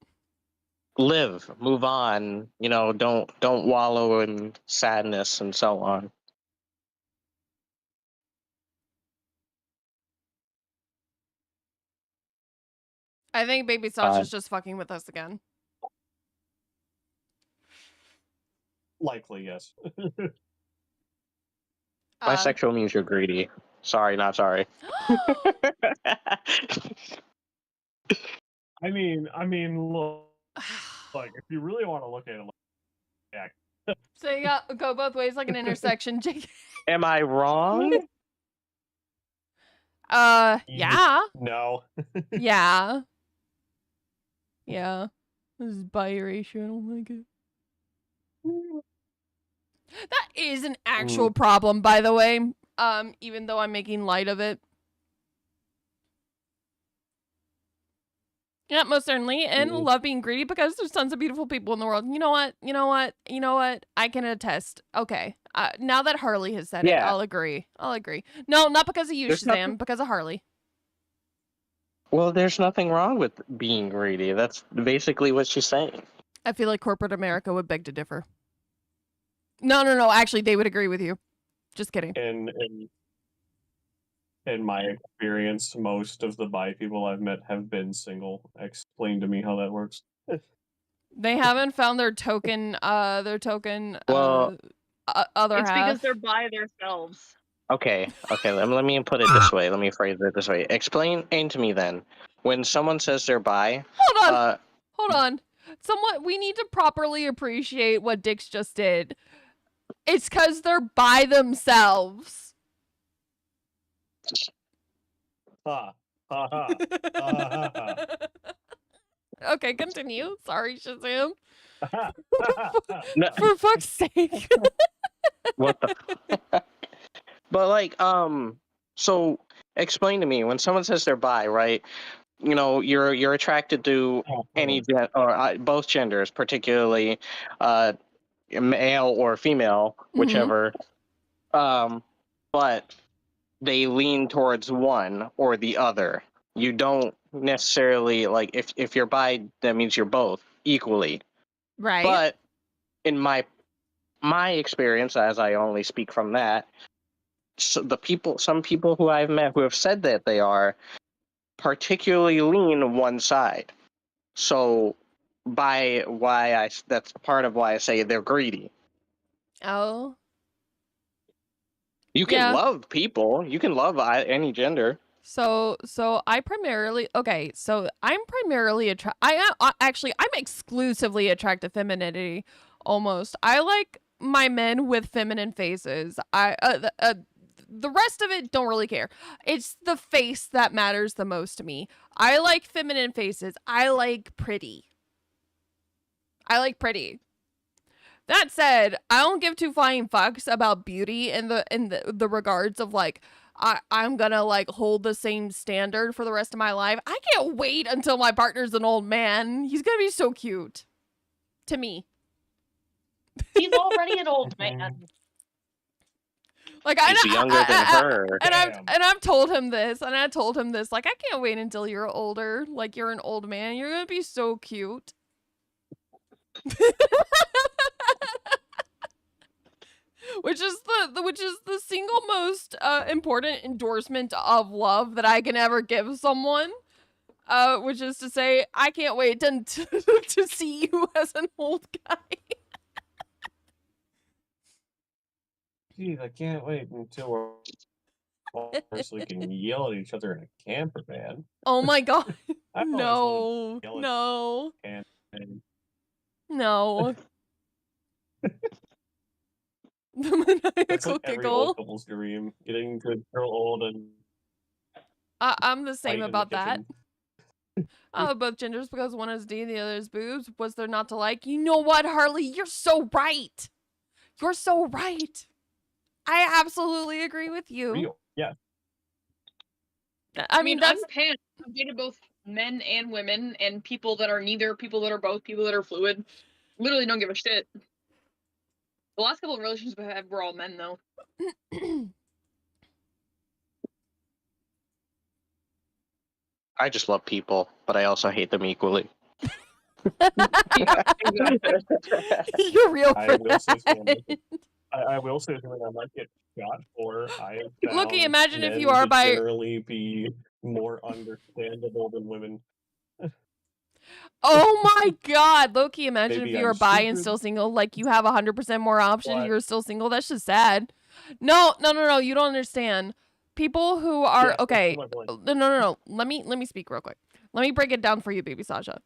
Live, move on, you know, don't wallow in sadness and so on. I think Baby Sasha's just fucking with us again. Likely, yes. My sexual means you're greedy. Sorry, not sorry. I mean, look, like, if you really want to look at it, yeah. So you got go both ways like an intersection. Am I wrong? Yeah. No. Yeah. Yeah. This is biracial. I don't like it. That is an actual problem, by the way. Even though I'm making light of it. Yeah, most certainly. And love being greedy because there's tons of beautiful people in the world. You know what? You know what? You know what? I can attest. Okay. Now that Harley has said it, I'll agree. I'll agree. No, not because of you, Shazam. Because of Harley. Well, there's nothing wrong with being greedy. That's basically what she's saying. I feel like corporate America would beg to differ. No. Actually, they would agree with you. Just kidding. In my experience, most of the bi people I've met have been single. Explain to me how that works. They haven't found their token other It's half. because they're by themselves. Okay. Let me put it this way. Let me phrase it this way. Explain to me then. When someone says they're bi, Hold on. We need to properly appreciate what Dix just did. It's because they're by themselves. Okay, continue. Sorry, Shazam. For fuck's sake. What the? But like, so explain to me when someone says they're bi, right? You know, you're attracted to any or both genders, particularly male or female, whichever. But they lean towards one or the other. You don't necessarily like if you're bi, that means you're both equally. Right. But in my experience, as I only speak from that, so some people who I've met who have said that they are particularly lean one side. So that's part of why I say they're greedy. Oh. You can Yeah. love people. You can love any gender. So I'm primarily actually I'm exclusively attracted to femininity almost. I like my men with feminine faces. The rest of it don't really care. It's the face that matters the most to me. I like feminine faces. I like pretty. That said, I don't give two flying fucks about beauty in the regards of like I'm gonna like hold the same standard for the rest of my life. I can't wait until my partner's an old man. He's gonna be so cute. To me. He's already an old man. Like He's younger than her. and I've told him this, and I told him this, like, I can't wait until you're older. Like, you're an old man. You're gonna be so cute. Which is the single most important endorsement of love that I can ever give someone. Which is to say, I can't wait to see you as an old guy. Jeez, I can't wait until we're all actually can yell at each other in a camper van. Oh my god. I've always No. wanted to yell at No. and No. The that's maniacal like every giggle. old couple's dream, getting to grow old and I'm the fight same in the about that. kitchen. Both genders because one has D and the other is boobs. Was there not to like? You know what, Harley? You're so right. You're so right. I absolutely agree with you. Real, yeah. I mean, that's I'm pan. I've dated both men and women, and people that are neither, people that are both, people that are fluid. Literally don't give a shit. The last couple of relationships I had were all men, though. I just love people, but I also hate them equally. Yeah, exactly. You're real I for will say something. that. I will say something I might get shot for. I have found Loki, imagine if men you are to by. generally be more understandable than women. Oh my god, Loki, imagine Maybe if you I'm are bi and stupid. still single, like you have 100% more options, What? you're still single. That's just sad. No, you don't understand. People who are Yes, that's okay. my point. No. Let me speak real quick. Let me break it down for you, baby Sasha.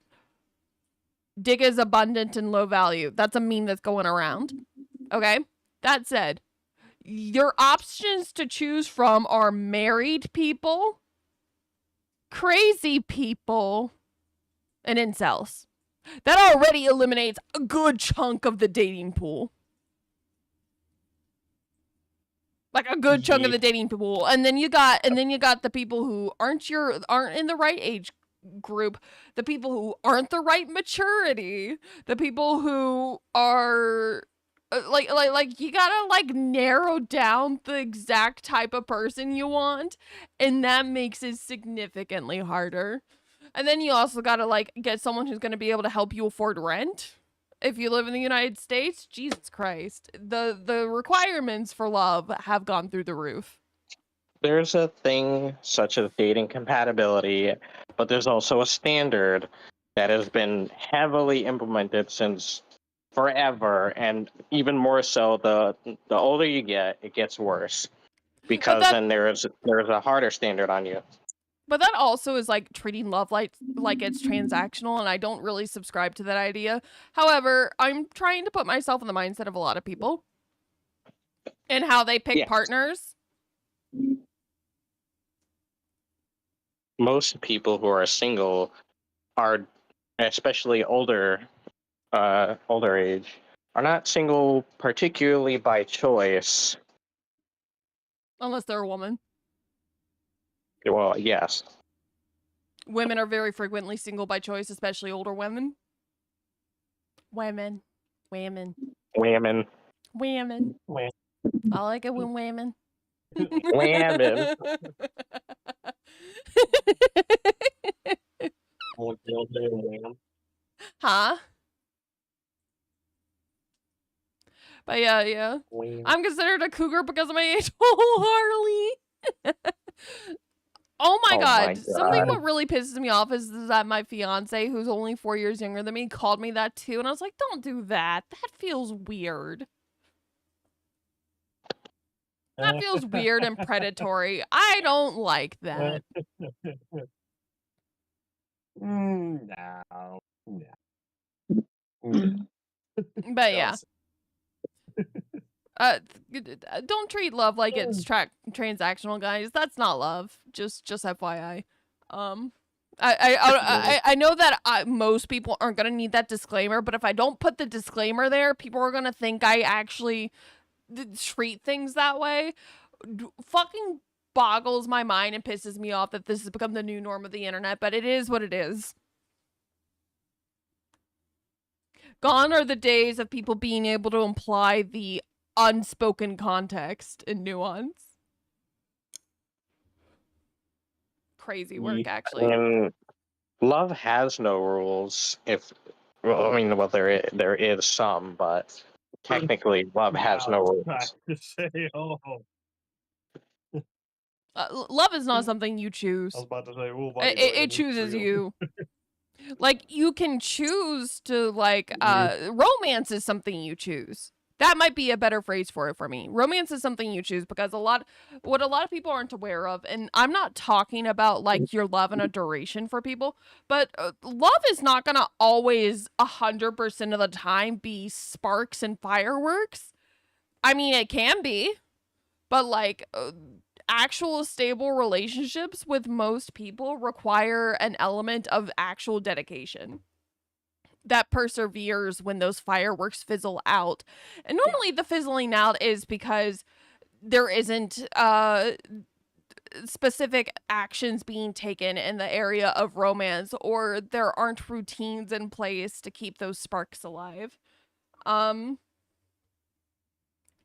Dick is abundant and low value. That's a meme that's going around. Okay? That said, your options to choose from are married people, crazy people, and incels. That already eliminates a good chunk of the dating pool. Like a good chunk of the dating pool. And then you got the people who aren't in the right age group, the people who aren't the right maturity, the people who are like you gotta like narrow down the exact type of person you want, and that makes it significantly harder. And then you also gotta like get someone who's gonna be able to help you afford rent. If you live in the United States, Jesus Christ, the requirements for love have gone through the roof. There's a thing such as dating compatibility, but there's also a standard that has been heavily implemented since forever, and even more so the older you get, it gets worse because then there's a harder standard on you. But that also is like treating love like it's transactional, and I don't really subscribe to that idea. However, I'm trying to put myself in the mindset of a lot of people and how they pick partners. Most people who are single are, especially older age, are not single particularly by choice. Unless they're a woman. Well, yes. Women are very frequently single by choice, especially older women. Women. Women. I like it when women. Women. Huh? But yeah. I'm considered a cougar because of my age. Oh, Harley. Oh my god. Something what really pisses me off is that my fiance, who's only 4 years younger than me, called me that too. And I was like, don't do that. That feels weird. That feels weird and predatory. I don't like that. No. But yeah. Don't treat love like it's transactional, guys. That's not love. Just FYI. I know that most people aren't gonna need that disclaimer, but if I don't put the disclaimer there, people are gonna think I actually treat things that way. Fucking boggles my mind and pisses me off that this has become the new norm of the internet, but it is what it is. Gone are the days of people being able to imply the unspoken context and nuance. Crazy work, actually. Love has no rules. Well, there is some, but technically, love has no rules. Love is not something you choose. I was about to say, it chooses you. Like, you can choose to, like, romance is something you choose. That might be a better phrase for it for me. Romance is something you choose because what a lot of people aren't aware of, and I'm not talking about, like, your love and a duration for people, but love is not gonna always 100% of the time be sparks and fireworks. I mean, it can be, but, like, actual stable relationships with most people require an element of actual dedication that perseveres when those fireworks fizzle out. And normally the fizzling out is because there isn't specific actions being taken in the area of romance, or there aren't routines in place to keep those sparks alive. And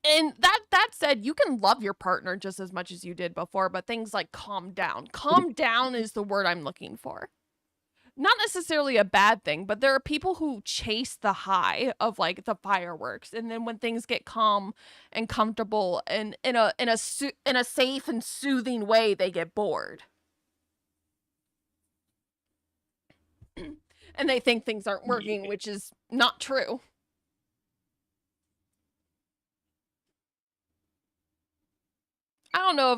that said, you can love your partner just as much as you did before, but things like calm down. Calm down is the word I'm looking for. Not necessarily a bad thing, but there are people who chase the high of, like, the fireworks, and then when things get calm and comfortable and in a safe and soothing way, they get bored. And they think things aren't working, which is not true. I don't know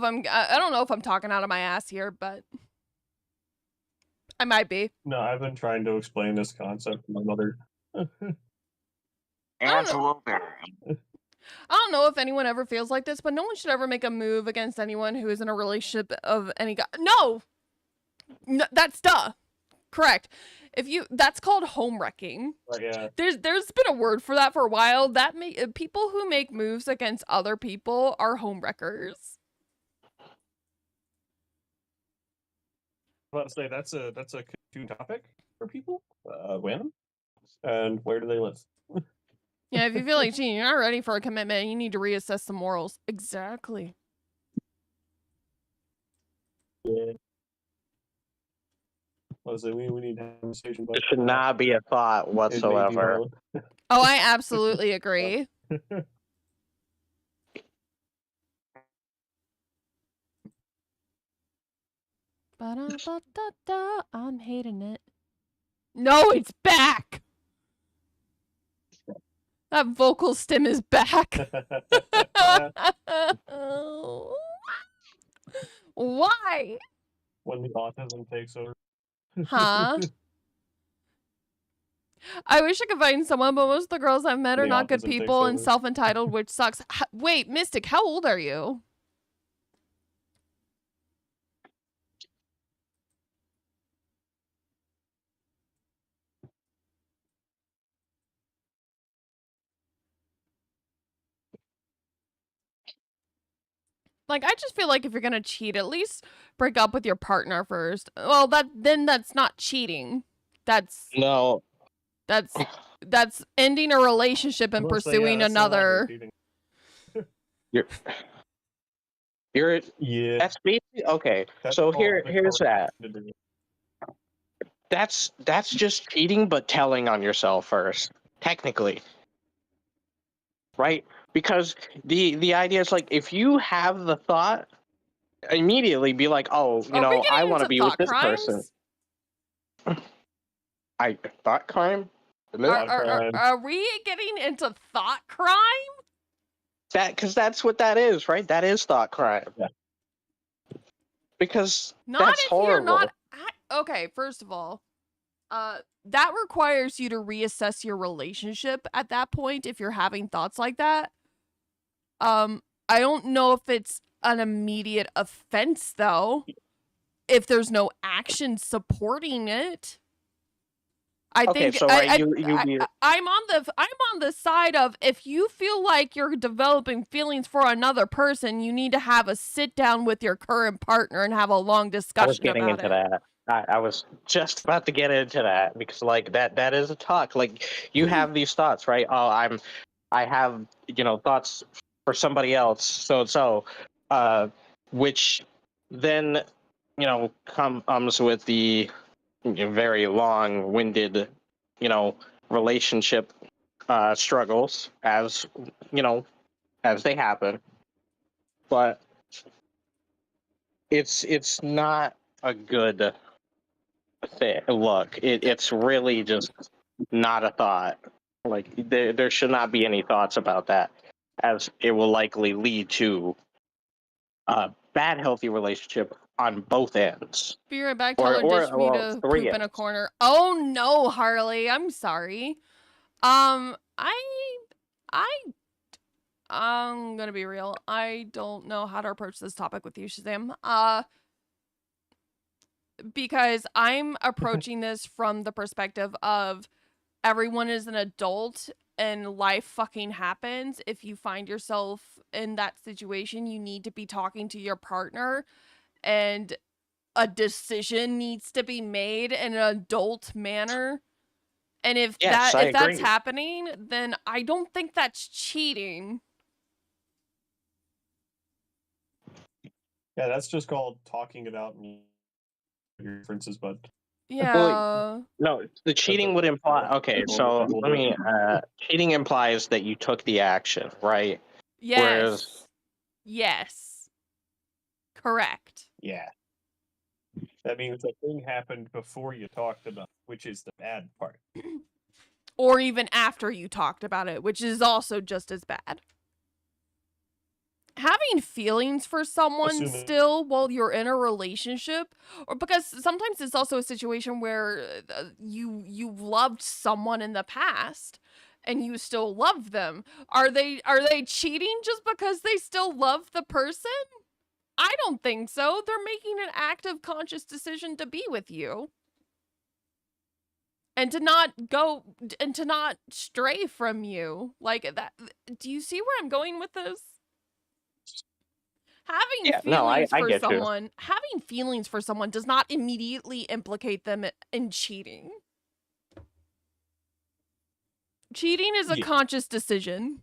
if I'm talking out of my ass here, but I might be. No, I've been trying to explain this concept to my mother. Absolutely. I don't know if anyone ever feels like this, but no one should ever make a move against anyone who is in a relationship of any guy. No, that's duh. Correct. That's called home wrecking. Yeah. There's been a word for that for a while. People who make moves against other people are home wreckers. I was about to say that's a cartoon topic for people. When and where do they live? Yeah, if you feel like cheating, you're not ready for a commitment, you need to reassess some morals. Exactly. Yeah. We need to have a conversation. It should not be a thought whatsoever. Oh, I absolutely agree. Ba-da-ba-da-da, I'm hating it. No, it's back! That vocal stem is back. Why? When the autism takes over. Huh? I wish I could find someone, but most of the girls I've met are not good people and self-entitled, which sucks. Wait, Mystic, how old are you? Like, I just feel like if you're gonna cheat, at least break up with your partner first. Well, then that's not cheating. That's ending a relationship and pursuing another. You're that's basically okay. So here's that. That's just cheating, but telling on yourself first, technically, right? Because the idea is, like, if you have the thought, immediately be like, oh, I want to be with this person. Thought crime? Are we getting into thought crime? Because that's what that is, right? That is thought crime. Yeah. Because Not that's if you're horrible. not. Okay, first of all, that requires you to reassess your relationship at that point if you're having thoughts like that. I don't know if it's an immediate offense though, if there's no action supporting it. I Okay, think so right, you I'm on the side of if you feel like you're developing feelings for another person, you need to have a sit down with your current partner and have a long I was discussion getting about into it. that. I was just about to get into that because like that is a talk. Like you have these thoughts, right? Oh, I have thoughts for somebody else, so which then comes with the very long-winded relationship struggles as they happen, but it's not a good look. It's really just not a thought. Like there should not be any thoughts about that, as it will likely lead to a bad healthy relationship on both ends, Be right back. Tell her ditch me well, to three poop in a ends. corner. Oh no, Harley. I'm sorry. I I'm gonna be real. I don't know how to approach this topic with you, Shazam. Because I'm approaching this from the perspective of everyone is an adult and life fucking happens. If you find yourself in that situation, you need to be talking to your partner and a decision needs to be made in an adult manner. And if Yes, I that's agree. happening, then I don't think that's cheating. Yeah, that's just called talking it out and your differences, but Yeah. No, the cheating would imply. Okay, so let me. Cheating implies that you took the action, right? Whereas, Yes. Yes. Correct. yeah. That means the thing happened before you talked about it, which is the bad part. Or even after you talked about it, which is also just as bad. Having feelings for someone still while you're in a relationship, or because sometimes it's also a situation where you've loved someone in the past and you still love them. Are they cheating just because they still love the person? I don't think so. They're making an active conscious decision to be with you. And to not stray from you. Like that. Do you see where I'm going with this? Having feelings I for get you. someone does not immediately implicate them in cheating. Cheating is a conscious decision.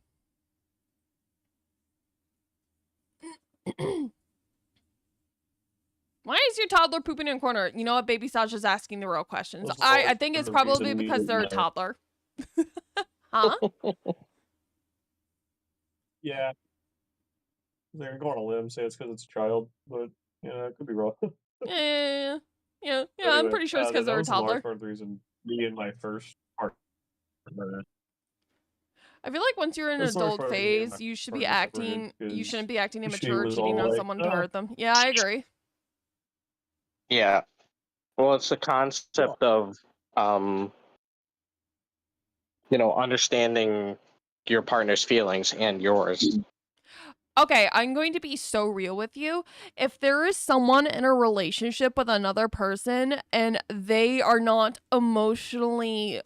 Why is your toddler pooping in a corner? You know what? Baby Sasha's asking the real questions. I think it's probably because they're a toddler. Huh? Yeah. They're gonna go on a limb, say it's because it's a child, but it could be wrong. Yeah. Anyway, I'm pretty sure it's because they're a that was a large toddler. part of the reason me and my first partner. I feel like once you're in an That's the large adult part of me and my phase, you partner separated shouldn't be acting she immature, was cheating all on like, someone to "No." hurt them. Yeah, I agree. Yeah. Well, it's the concept of understanding your partner's feelings and yours. Okay, I'm going to be so real with you. If there is someone in a relationship with another person and they are not emotionally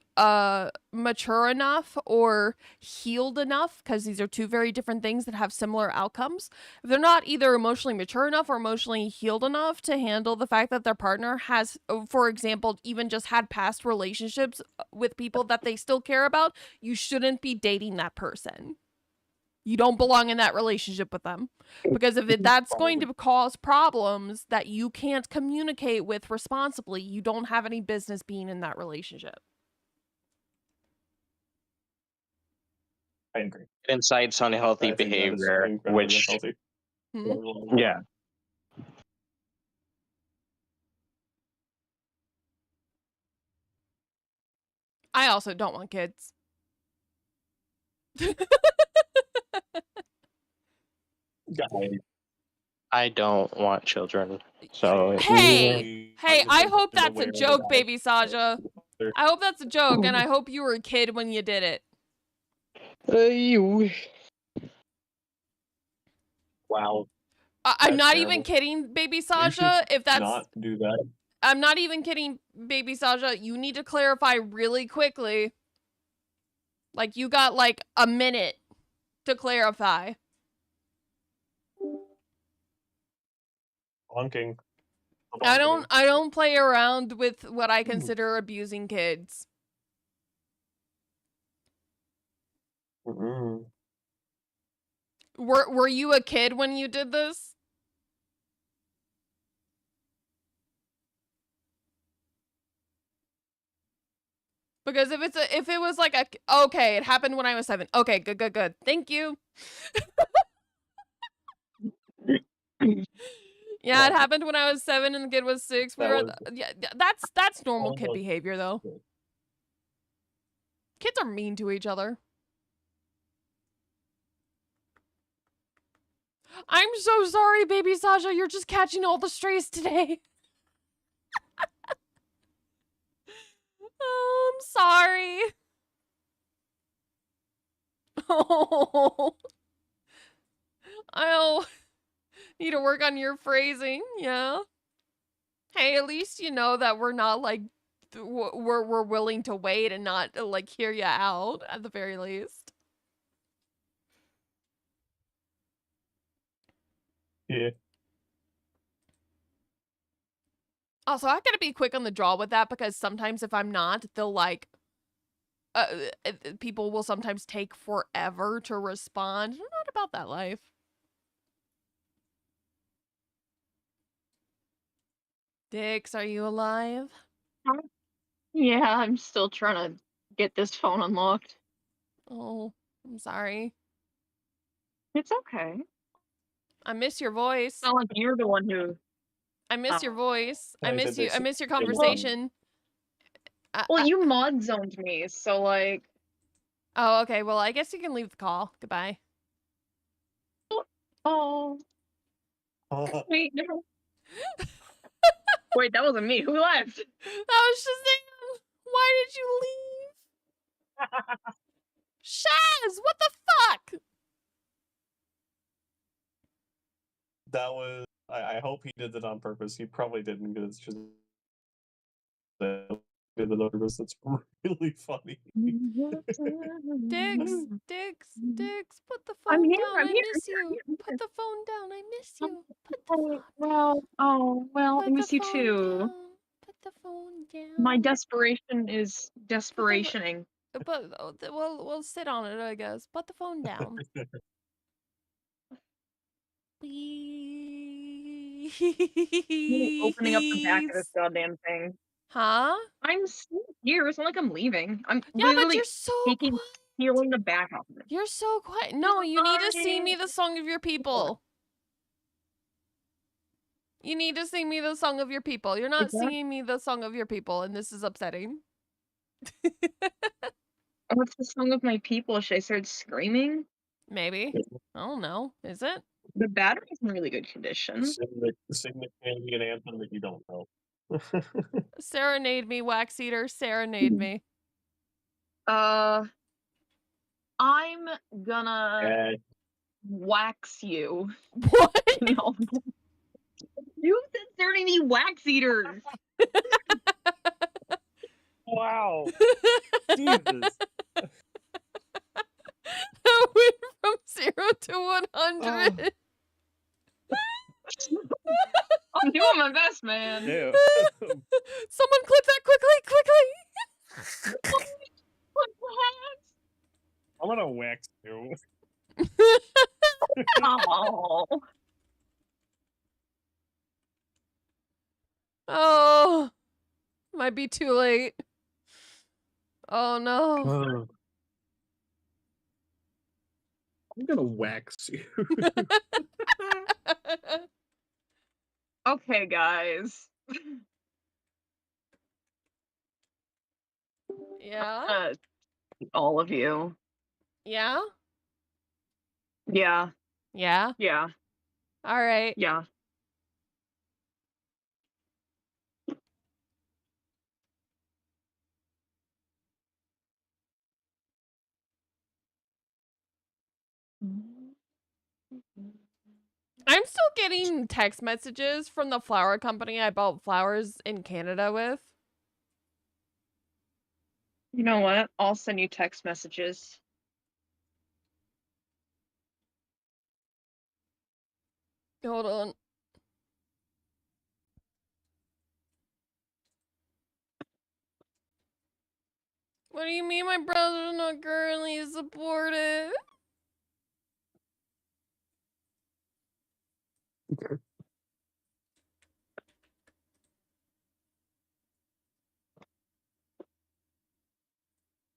mature enough or healed enough, because these are two very different things that have similar outcomes. If they're not either emotionally mature enough or emotionally healed enough to handle the fact that their partner has, for example, even just had past relationships with people that they still care about, you shouldn't be dating that person. You don't belong in that relationship with them. Because if that's going to cause problems that you can't communicate with responsibly, you don't have any business being in that relationship. I agree. It incites unhealthy I think that is behavior, incredibly which unhealthy. yeah. I also don't want kids. Guys, I don't want children. So Hey, I I hope wasn't that's a aware joke, that baby Saja. I hope that's a joke, and I hope you were a kid when you did it. you. Wow, I'm That's not terrible. even kidding, baby you should Saja. If that's, not do that. I'm not even kidding, baby Saja. You need to clarify really quickly. Like, you got like a minute to clarify. Honking. I don't play around with what I consider abusing kids. Mm-mm. Were you a kid when you did this? Because if it was like okay, it happened when I was 7. Okay, good. Thank you. Yeah, it Well, happened when I was 7 and the kid was 6. We that were was yeah, that's normal all kid those- behavior though. Kids are mean to each other. I'm so sorry, baby Sasha. You're just catching all the strays today. Oh, I'm sorry. Oh, I'll need to work on your phrasing. Yeah. Hey, at least you know that we're not like we're willing to wait and not like hear you out at the very least. Yeah. Also, I gotta be quick on the draw with that because sometimes if I'm not, they'll like people will sometimes take forever to respond. I'm not about that life. Dix, are you alive? Yeah, I'm still trying to get this phone unlocked. Oh, I'm sorry. It's okay. I miss your voice. It's not like you're the one who. I miss your voice. I I miss said you. this I miss your in the- conversation. Well, you mod zoned me, so like. Oh, okay. Well, I guess you can leave the call. Goodbye. Oh. Wait, no. Wait, that wasn't me. Who left? That was Shazam. Why did you leave? Shaz, what the fuck? That was. I hope he did that on purpose. He probably didn't because it's just did the numbers. That's really funny. Dix, put the I'm phone here, down. I'm I here, miss I'm you. here, I'm Put here. the phone down. I miss you. Put the Oh, well, I Put miss the you phone too. down. Put the phone down. My desperation is desperationing. But we'll sit on it, I guess. Put the phone down. Please. Really opening up the back of this goddamn thing. Huh? I'm still here. It's not like I'm leaving. I'm Yeah, but literally you're so taking, quiet. peeling the back off of it. You're so quiet. No, you need to sing me the song of your people. You need to sing me the song of your people. You're not singing me the song of your people, and this is upsetting. What's the song of my people? Should I start screaming? Maybe. I don't know. Is it? The battery's in really good condition. Sing the Canadian anthem that you don't know. Serenade me, Wax Eater. Serenade me. I'm gonna wax you. What? No. You said there are any wax eaters. Wow. Jesus. That went from 0 to 100. I'm doing my best, man. Yeah. Someone clip that quickly. I'm gonna wax you. Oh. Oh, might be too late. Oh no. I'm gonna wax you. Okay, guys. Yeah? All of you. Yeah? Yeah. Yeah? Yeah. All right. Yeah. I'm still getting text messages from the flower company I bought flowers in Canada with. You know what? I'll send you text messages. Hold on. What do you mean my brother's not currently supported?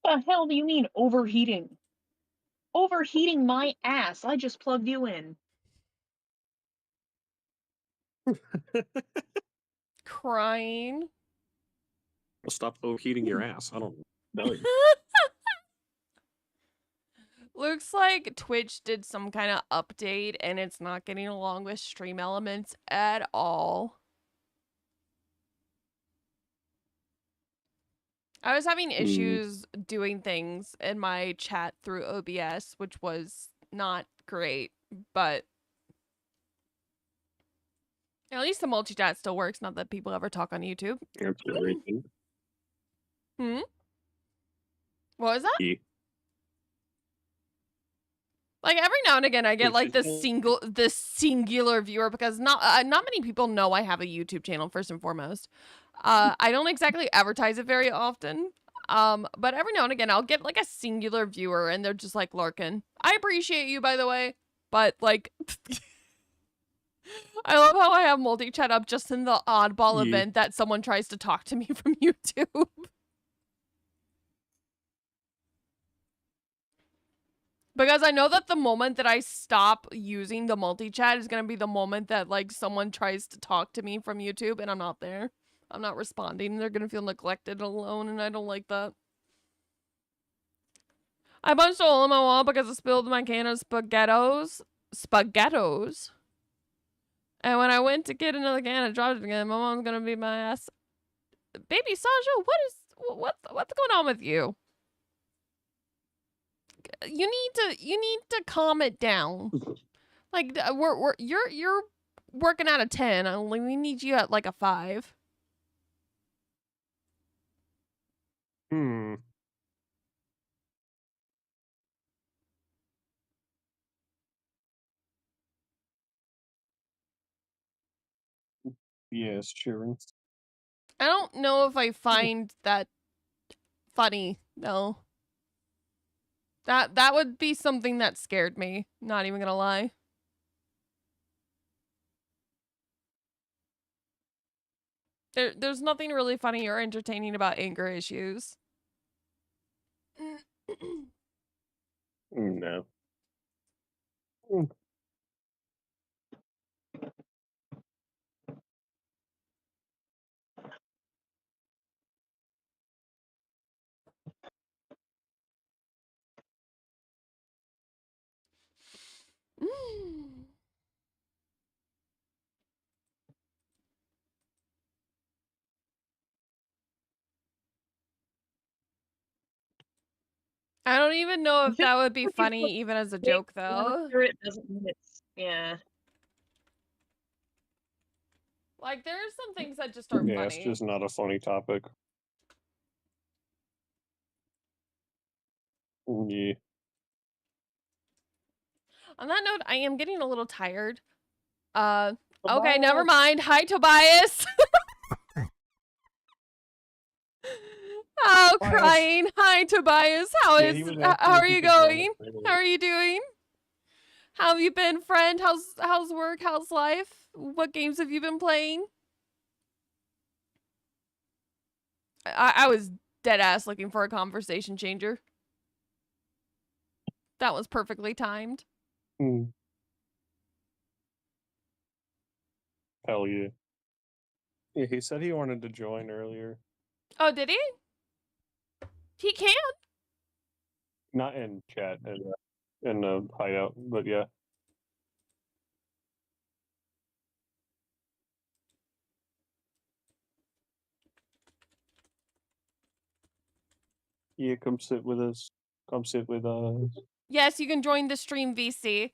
The hell do you mean overheating? Overheating my ass. I just plugged you in. Crying. Well, stop overheating your ass. I don't know. Looks like Twitch did some kind of update and it's not getting along with Stream Elements at all. I was having issues doing things in my chat through OBS, which was not great, but at least the multi-chat still works, not that people ever talk on YouTube. Hmm? What was that? Yeah. Like every now and again I get like Which the singular viewer because not many people know I have a YouTube channel first and foremost. I don't exactly advertise it very often. But every now and again I'll get like a singular viewer and they're just like lurking. I appreciate you, by the way, but like I love how I have multi-chat up just in the oddball event that someone tries to talk to me from YouTube. Because I know that the moment that I stop using the multi-chat is going to be the moment that, like, someone tries to talk to me from YouTube and I'm not there. I'm not responding. They're going to feel neglected and alone, and I don't like that. I punched a hole in my wall because I spilled my can of spaghettos. Spaghettos? And when I went to get another can, I dropped it again. My mom's going to beat my ass. Baby Sasha, what's going on with you? You need to calm it down. Like you're working at a 10. Only we need you at like a 5. Yes, Sharon. I don't know if I find that funny though. That would be something that scared me. Not even gonna lie. There's nothing really funny or entertaining about anger issues. No. I don't even know if that would be funny even as a joke though. It doesn't mean it's, yeah. Like there's some things that just aren't Yeah, funny. it's just not a funny topic. Yeah. On that note, I am getting a little tired. Okay, never mind. Hi, Tobias. Oh, crying. Hi, Tobias. How are you going? How are you doing? How have you been, friend? How's work? How's life? What games have you been playing? I was dead ass looking for a conversation changer. That was perfectly timed. Hell yeah. Yeah, he said he wanted to join earlier. Oh, did he? He can. Not in chat, in the hideout, but yeah. Yeah, come sit with us. Come sit with us. Yes, you can join the stream VC.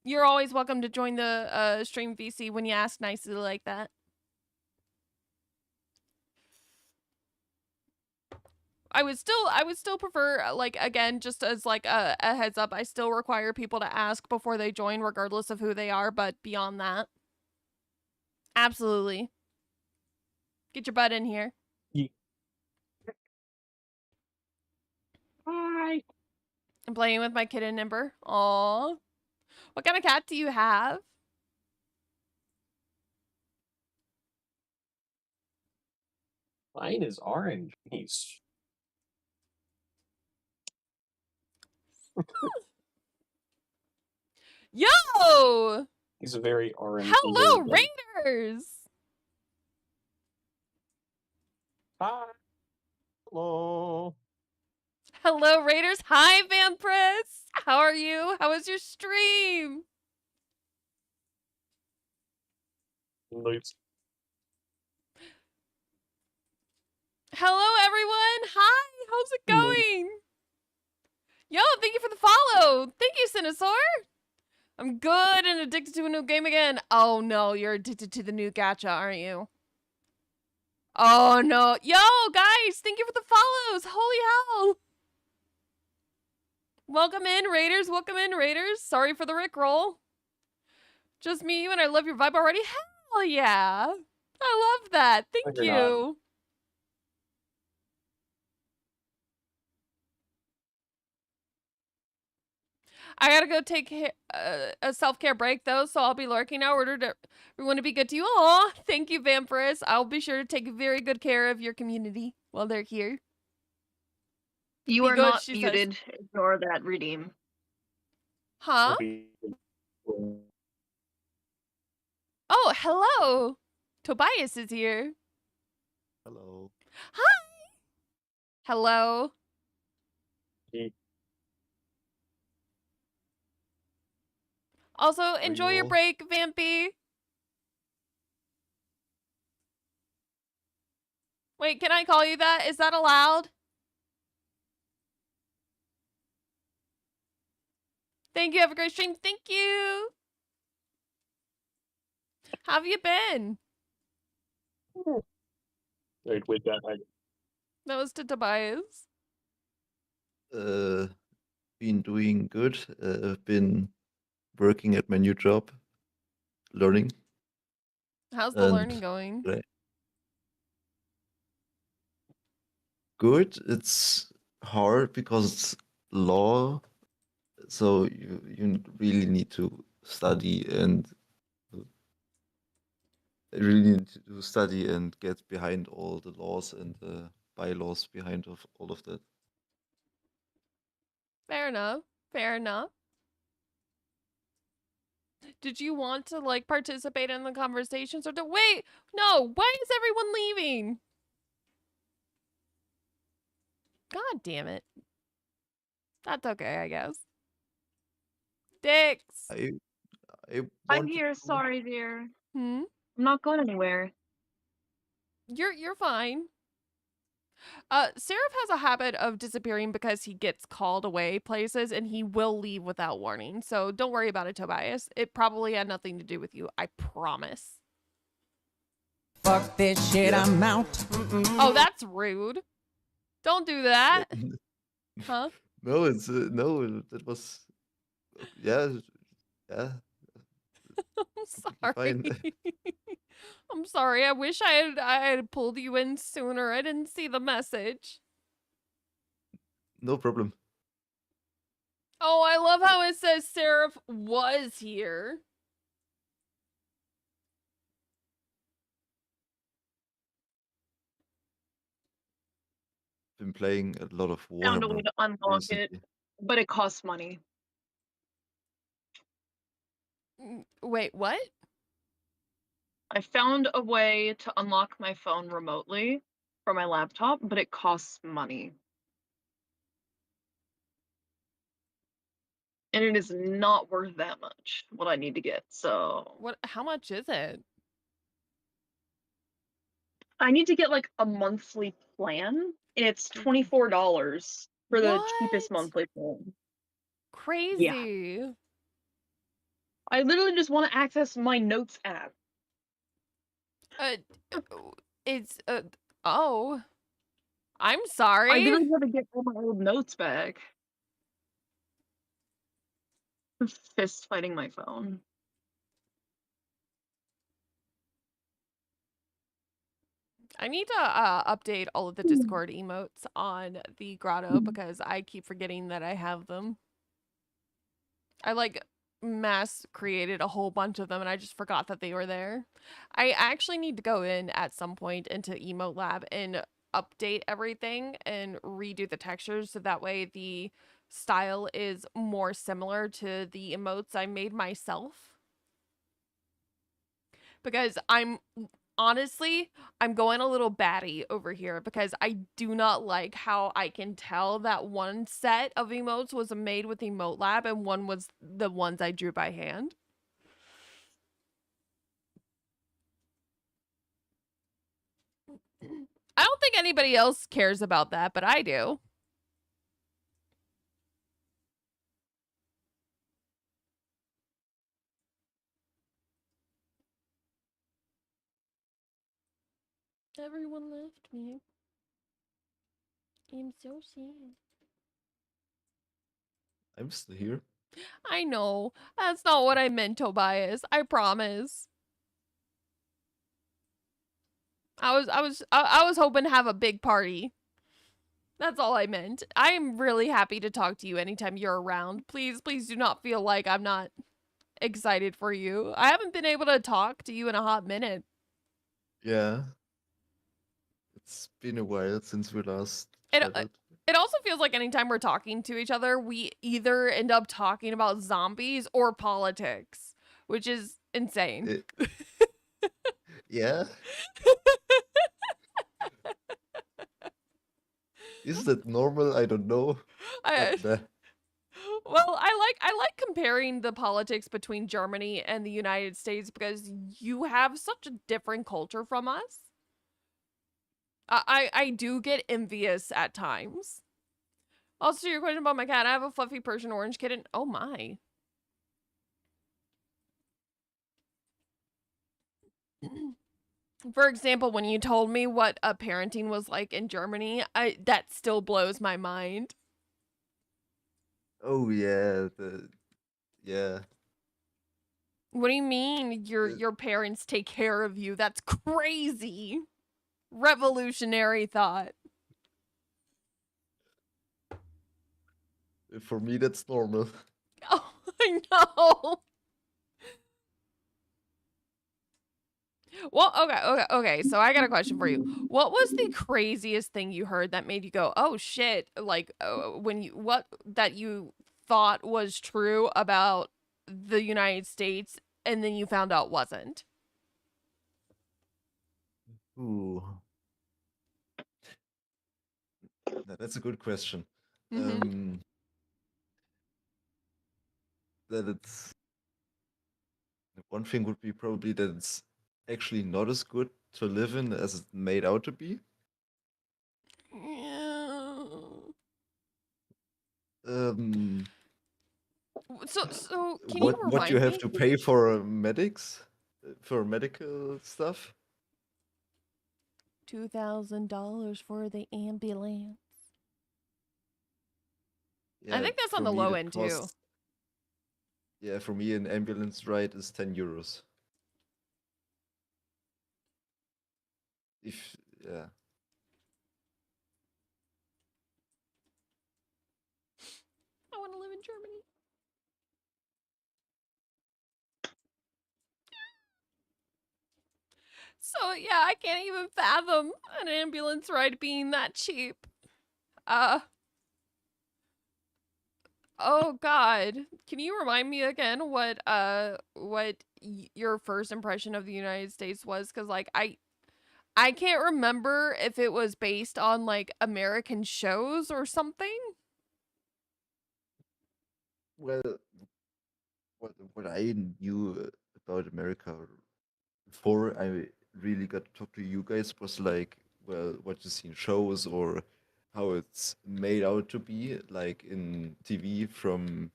You're always welcome to join the stream VC when you ask nicely like that. I would still prefer, like, again, just as like a heads up, I still require people to ask before they join, regardless of who they are, but beyond that, absolutely. Get your butt in here. Yeah. Hi. I'm playing with my kitten Ember. Aw. What kind of cat do you have? Mine is orange. Yo! He's a very orange. Hello, little, like, Raiders! Hi. Hello. Hello, Raiders. Hi, Vampiress. How are you? How was your stream? Nice. Hello, everyone. Hi. How's it going? Yo, thank you for the follow. Thank you, Sinosaur. I'm good and addicted to a new game again. Oh, no. You're addicted to the new gacha, aren't you? Oh, no. Yo, guys. Thank you for the follows. Holy hell. Welcome in, Raiders. Welcome in, Raiders. Sorry for the Rickroll. Just me, you, and I love your vibe already. Hell yeah. I love that. Thank you. I gotta go take a self-care break, though, so I'll be lurking now. We want to be good to you. Aw, thank you, Vampiress. I'll be sure to take very good care of your community while they're here. You Be are good, not she muted. says. Ignore that redeem. Huh? Oh, hello. Tobias is here. Hello. Hi. Hello. Also, enjoy your break, Vampy. Wait, can I call you that? Is that allowed? Thank you. Have a great stream. Thank you. How have you been? Wait, that. That was to Tobias. Been doing good. I've been working at my new job, learning. How's the learning going? Good. It's hard because it's law, so you really need to study and get behind all the laws and the bylaws behind of all of that. Fair enough. Fair enough. Did you want to, like, participate in the conversations or wait, no, why is everyone leaving? God damn it. That's okay, I guess. Dicks. I'm here. Sorry, dear. Hmm? I'm not going anywhere. You're fine. Seraph has a habit of disappearing because he gets called away places and he will leave without warning. So don't worry about it, Tobias. It probably had nothing to do with you. I promise. Fuck this shit, yeah. I'm out. Oh, that's rude. Don't do that. Huh? No, it's no. It was, yeah. I'm sorry. I'm sorry. I wish I had pulled you in sooner. I didn't see the message. No problem. Oh, I love how it says Seraph was here. Been playing a lot of Warhammer. Found a way to unlock it, but it costs money. Wait, what? I found a way to unlock my phone remotely from my laptop, but it costs money. And it is not worth that much, what I need to get, so... How much is it? I need to get like a monthly plan, and it's $24 for the cheapest What? monthly plan. Yeah. Crazy. I literally just want to access my notes app. Uh, it's oh, I'm I sorry. literally have to get all my old notes back. I'm fist fighting my phone. I need to update all of the Discord emotes on the grotto because I keep forgetting that I have them. I like mass created a whole bunch of them and I just forgot that they were there. I actually need to go in at some point into Emote Lab and update everything and redo the textures so that way the style is more similar to the emotes I made myself. Because honestly, I'm going a little batty over here because I do not like how I can tell that one set of emotes was made with Emote Lab and one was the ones I drew by hand. I don't think anybody else cares about that, but I do. Everyone left me. I'm so sad. I'm still here. I know. That's not what I meant, Tobias. I promise. I was hoping to have a big party. That's all I meant. I'm really happy to talk to you anytime you're around. Please, please do not feel like I'm not excited for you. I haven't been able to talk to you in a hot minute. Yeah. It's been a while since we last It chatted. it also feels like anytime we're talking to each other, we either end up talking about zombies or politics, which is insane. Yeah. Is that normal? I don't know. I, But well, I like comparing the politics between Germany and the United States because you have such a different culture from us. I do get envious at times. Also, your question about my cat. I have a fluffy Persian orange kitten. Oh my. For example, when you told me what parenting was like in Germany, that still blows my mind. oh yeah, yeah. What do you mean your parents take care of you? That's crazy. Revolutionary thought. For me that's normal. Oh, I know. Well, okay. So I got a question for you. What was the craziest thing you heard that made you go, "Oh shit!" Like what that you thought was true about the United States, and then you found out wasn't. Ooh. That's a good question. Mm-hmm. That it's one thing would be probably that it's actually not as good to live in as it's made out to be. Yeah. So can you What you remind have me? to pay for medics, for medical stuff. $2,000 for the ambulance. I Yeah, think that's on for the me low that end too. costs. Yeah, for me an ambulance ride is 10 euros. If yeah. I want to live in Germany. So yeah, I can't even fathom an ambulance ride being that cheap. Oh God, can you remind me again what your first impression of the United States was? Because like I can't remember if it was based on like American shows or something. Well, what I knew about America before I really got to talk to you guys was like, well, what you see in shows or how it's made out to be, like in TV, from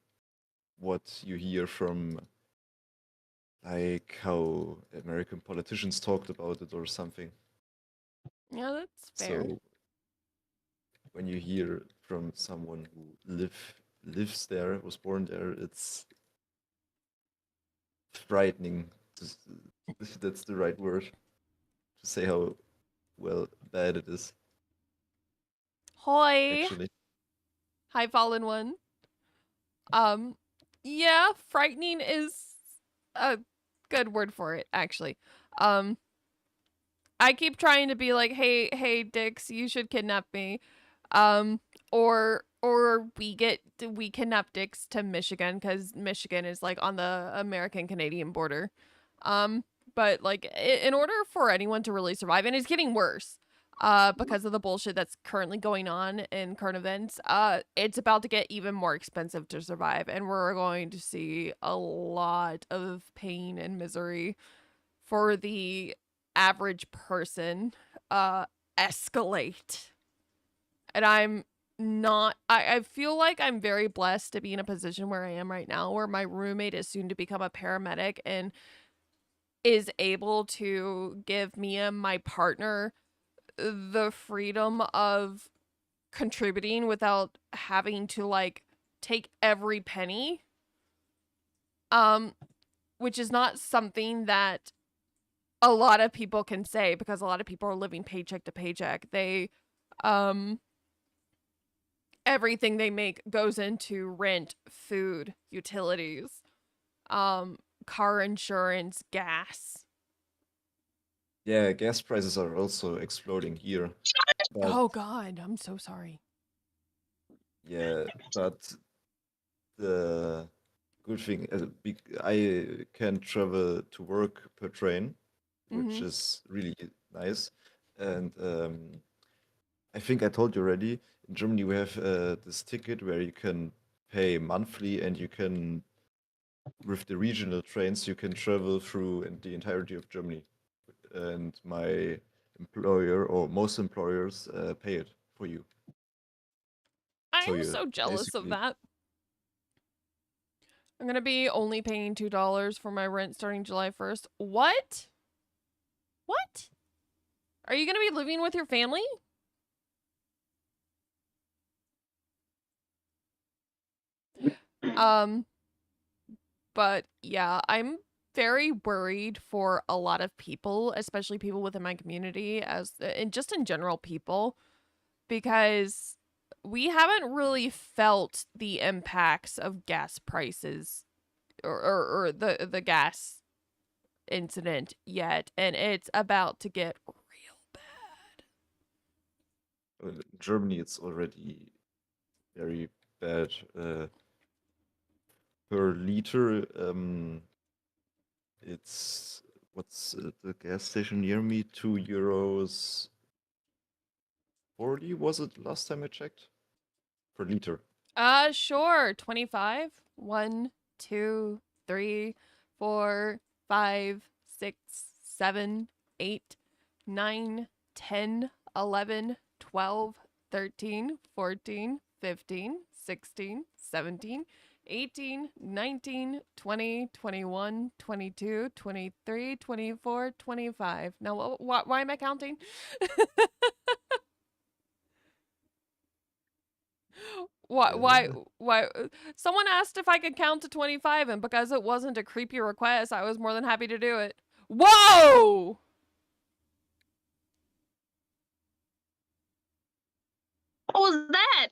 what you hear from like how American politicians talked about it or something. Yeah, that's fair. So when you hear from someone who lives there, was born there, it's frightening. That's the right word to say how well bad it is. Hoi. Actually, Hi, Fallen One. Yeah, frightening is a good word for it, actually. I keep trying to be like, hey, Dix, you should kidnap me. Or we kidnap Dix to Michigan because Michigan is like on the American-Canadian border. But like in order for anyone to really survive, and it's getting worse, because of the bullshit that's currently going on in current events, it's about to get even more expensive to survive, and we're going to see a lot of pain and misery for the average person escalate. And I feel like I'm very blessed to be in a position where I am right now, where my roommate is soon to become a paramedic and is able to give me and my partner the freedom of contributing without having to like take every penny. Which is not something that a lot of people can say, because a lot of people are living paycheck to paycheck. Everything they make goes into rent, food, utilities, car insurance, gas. yeah, gas prices are also exploding here. But Oh God, I'm so sorry. yeah, but the good thing, I can travel to work per train, which is really nice. And I think I told you already, in Germany we have this ticket where you can pay monthly and you can, with the regional trains, you can travel through the entirety of Germany. And my employer, or most employers, pay it for you. I So am you so jealous of basically, that. I'm gonna be only paying $2 for my rent starting July 1st. What? What? Are you gonna be living with your family? But yeah, I'm very worried for a lot of people, especially people within my community, and just in general people, because we haven't really felt the impacts of gas prices or the gas incident yet, and it's about to get real bad. in Germany it's already very bad. Per liter, it's, what's the gas station near me? €2 40 was it last time I checked? Per liter. Sure. 25. 1, 2, 3, 4, 5, 6, 7, 8, 9, 10, 11, 12, 13, 14, 15, 16, 17, 18, 19, 20, 21, 22, 23, 24, 25. Now, why am I counting? Why, Yeah. why? Someone asked if I could count to 25, and because it wasn't a creepy request, I was more than happy to do it. Whoa! What was that?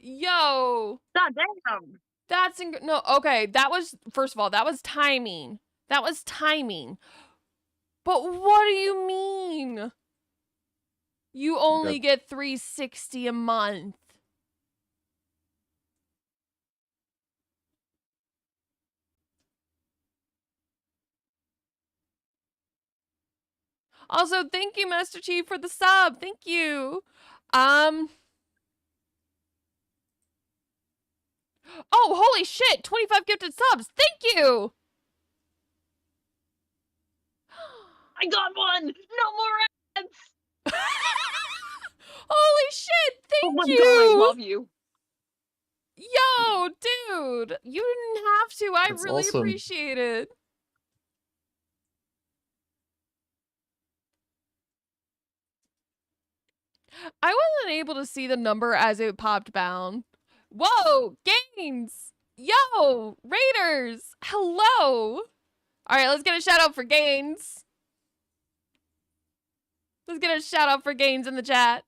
Yo! God damn. That's no, okay, that was, first of all, that was timing. That was timing. But what do you mean? You only get $360 a month. Also, thank you, Master Chief, for the sub. Thank you. Oh, holy shit! 25 gifted subs. Thank you. I got one! No more ads! Holy shit, Oh my thank god, I you! love you. Yo, dude, you didn't have to. I That's really awesome. appreciate it. I wasn't able to see the number as it popped down. Whoa, Gaines! Yo, Raiders! Hello! Alright, let's get a shout out for Gaines. Let's get a shout out for Gaines in the chat.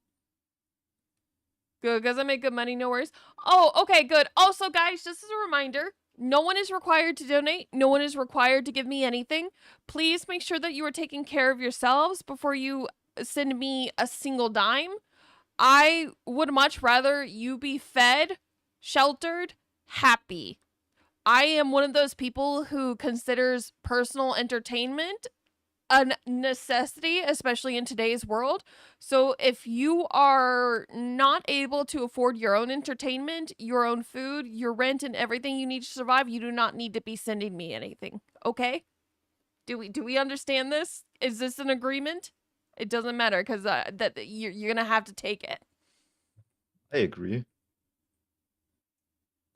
Good, because I make good money, no worries. Oh, okay, good. Also, guys, just as a reminder, no one is required to donate. No one is required to give me anything. Please make sure that you are taking care of yourselves before you send me a single dime. I would much rather you be fed, sheltered, happy. I am one of those people who considers personal entertainment a necessity, especially in today's world. So if you are not able to afford your own entertainment, your own food, your rent, and everything you need to survive, you do not need to be sending me anything. Okay? Do we understand this? Is this an agreement? It doesn't matter because that you're gonna have to take it. I agree.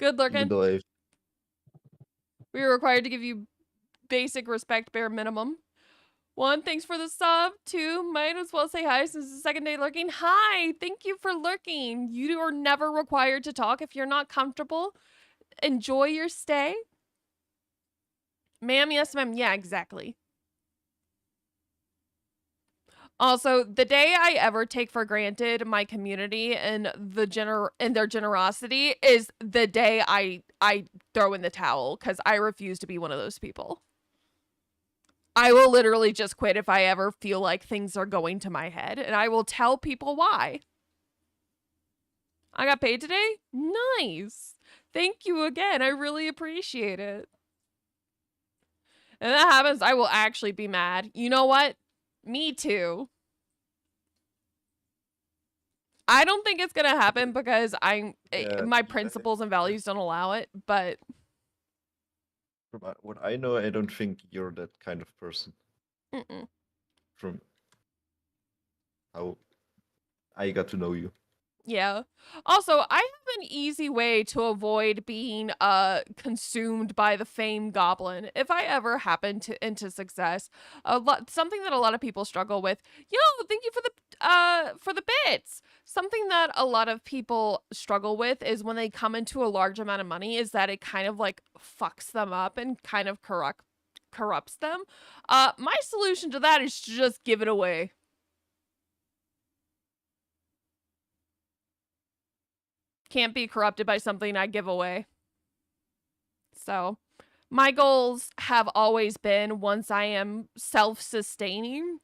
Good, Even Lurkin. though I We are required to give you basic respect, bare minimum. 1, thanks for the sub. 2, might as well say hi since it's the second day lurking. Hi, thank you for lurking. You are never required to talk if you're not comfortable. Enjoy your stay. Ma'am, yes, ma'am. Yeah, exactly. Also, the day I ever take for granted my community and their generosity is the day I throw in the towel because I refuse to be one of those people. I will literally just quit if I ever feel like things are going to my head, and I will tell people why. I got paid today? Nice. Thank you again. I really appreciate it. And that happens, I will actually be mad. You know what? Me too. I don't think it's gonna happen because my principles and values don't allow it, but from what I know, I don't think you're that kind of person. From how I got to know you. yeah. Also, I have an easy way to avoid being consumed by the fame goblin if I ever happen to into success. Something that a lot of people struggle with. Yo, thank you for the bits. Something that a lot of people struggle with is when they come into a large amount of money is that it kind of like fucks them up and kind of corrupts them. My solution to that is to just give it away. Can't be corrupted by something I give away. So, my goals have always been, once I am self-sustaining,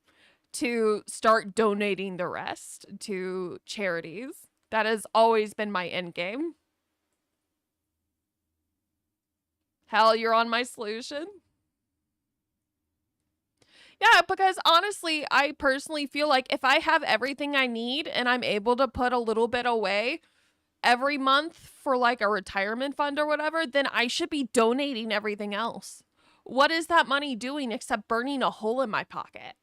to start donating the rest to charities. That has always been my end game. Hell, you're on my solution? Yeah, because honestly, I personally feel like if I have everything I need and I'm able to put a little bit away every month for like a retirement fund or whatever, then I should be donating everything else. What is that money doing except burning a hole in my pocket?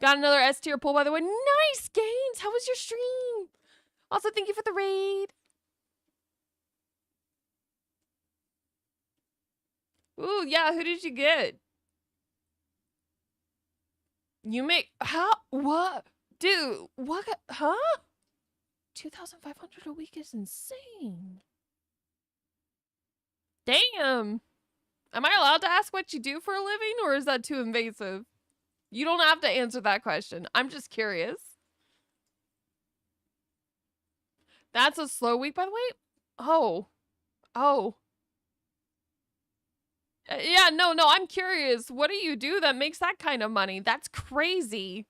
Got another S tier pull, by the way. Nice, Gaines. How was your stream? Also, thank you for the raid. Ooh, yeah, who did you get? You make, how, what? Dude, what, huh? 2,500 a week is insane. Damn. Am I allowed to ask what you do for a living, or is that too invasive? You don't have to answer that question. I'm just curious. That's a slow week, by the way? Oh. Oh. Yeah, no, I'm curious. What do you do that makes that kind of money? That's crazy.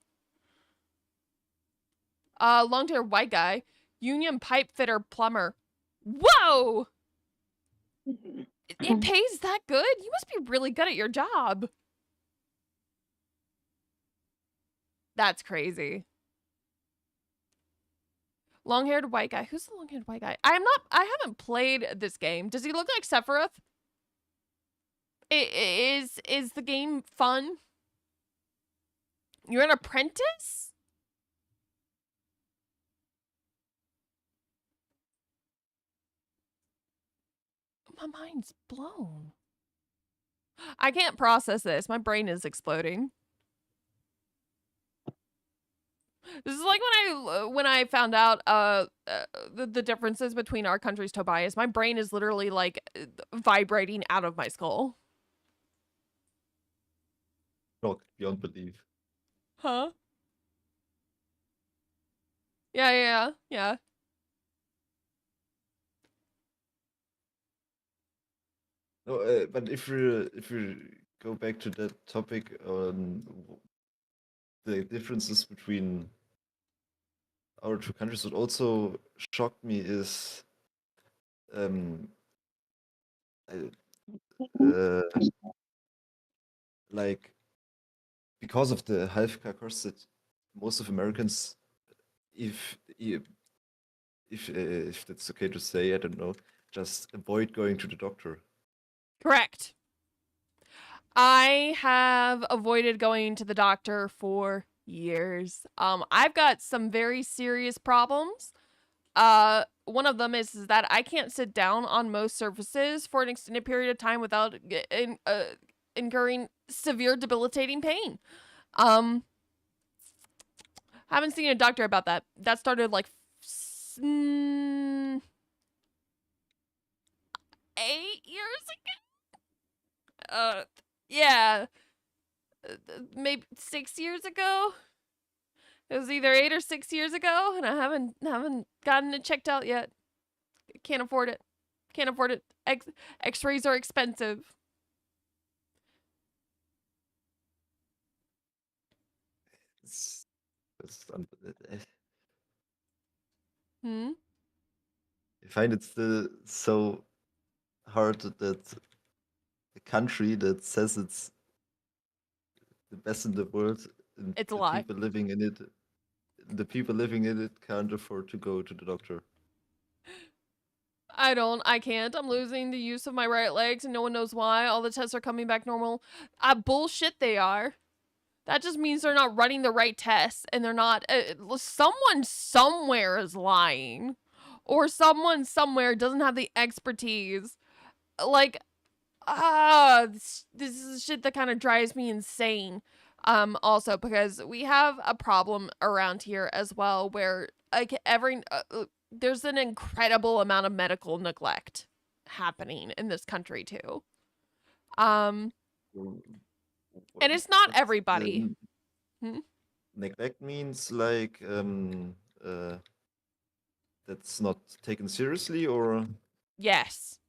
Long-term white guy. Union pipe fitter plumber. Whoa! It pays that good? You must be really good at your job. That's crazy. Long-haired white guy. Who's the long-haired white guy? I haven't played this game. Does he look like Sephiroth? Is the game fun? You're an apprentice? My mind's blown. I can't process this. My brain is exploding. This is like when I found out the differences between our country's Tobias. My brain is literally like vibrating out of my skull. Shocked beyond belief. Huh? Yeah. No, but if we go back to that topic on the differences between our two countries, what also shocked me is like because of the healthcare costs that most of Americans, if that's okay to say, I don't know, just avoid going to the doctor. Correct. I have avoided going to the doctor for years. I've got some very serious problems. One of them is that I can't sit down on most surfaces for an extended period of time without incurring severe debilitating pain. Haven't seen a doctor about that. That started like 8 years ago. Yeah, maybe 6 years ago. It was either 8 or 6 years ago, and I haven't gotten it checked out yet. Can't afford it. Can't afford it. X-rays are expensive. It's Hmm? I find it still so hard that a country that says it's the best in the world and It's a the lie. people living in it can't afford to go to the doctor. I can't. I'm losing the use of my right legs and no one knows why. All the tests are coming back normal. Bullshit they are. That just means they're not running the right tests and they're not. Someone somewhere is lying. Or someone somewhere doesn't have the expertise. Like, this is shit that kind of drives me insane. Also because we have a problem around here as well where like there's an incredible amount of medical neglect happening in this country too. And it's not But everybody. neglect means like that's not taken seriously, or Yes.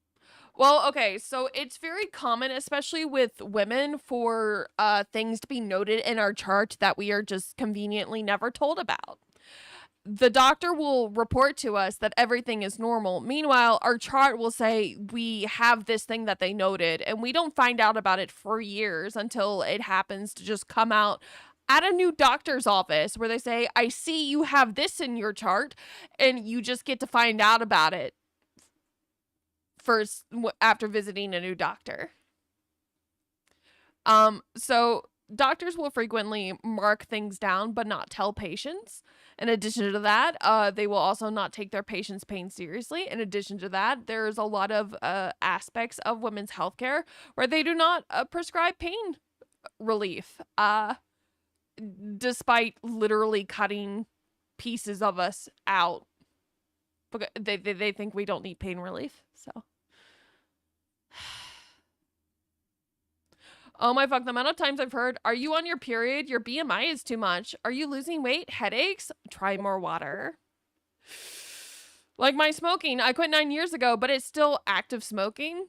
Well, okay, so it's very common, especially with women, for things to be noted in our chart that we are just conveniently never told about. The doctor will report to us that everything is normal. Meanwhile, our chart will say we have this thing that they noted, and we don't find out about it for years until it happens to just come out at a new doctor's office where they say, I see you have this in your chart, and you just get to find out about it first after visiting a new doctor. So doctors will frequently mark things down but not tell patients. In addition to that, they will also not take their patients' pain seriously. In addition to that, there's a lot of aspects of women's healthcare where they do not prescribe pain relief, despite literally cutting pieces of us out. Because they think we don't need pain relief, so. Oh my fuck, the amount of times I've heard, are you on your period? Your BMI is too much. Are you losing weight? Headaches? Try more water. Like my smoking, I quit 9 years ago, but it's still active smoking.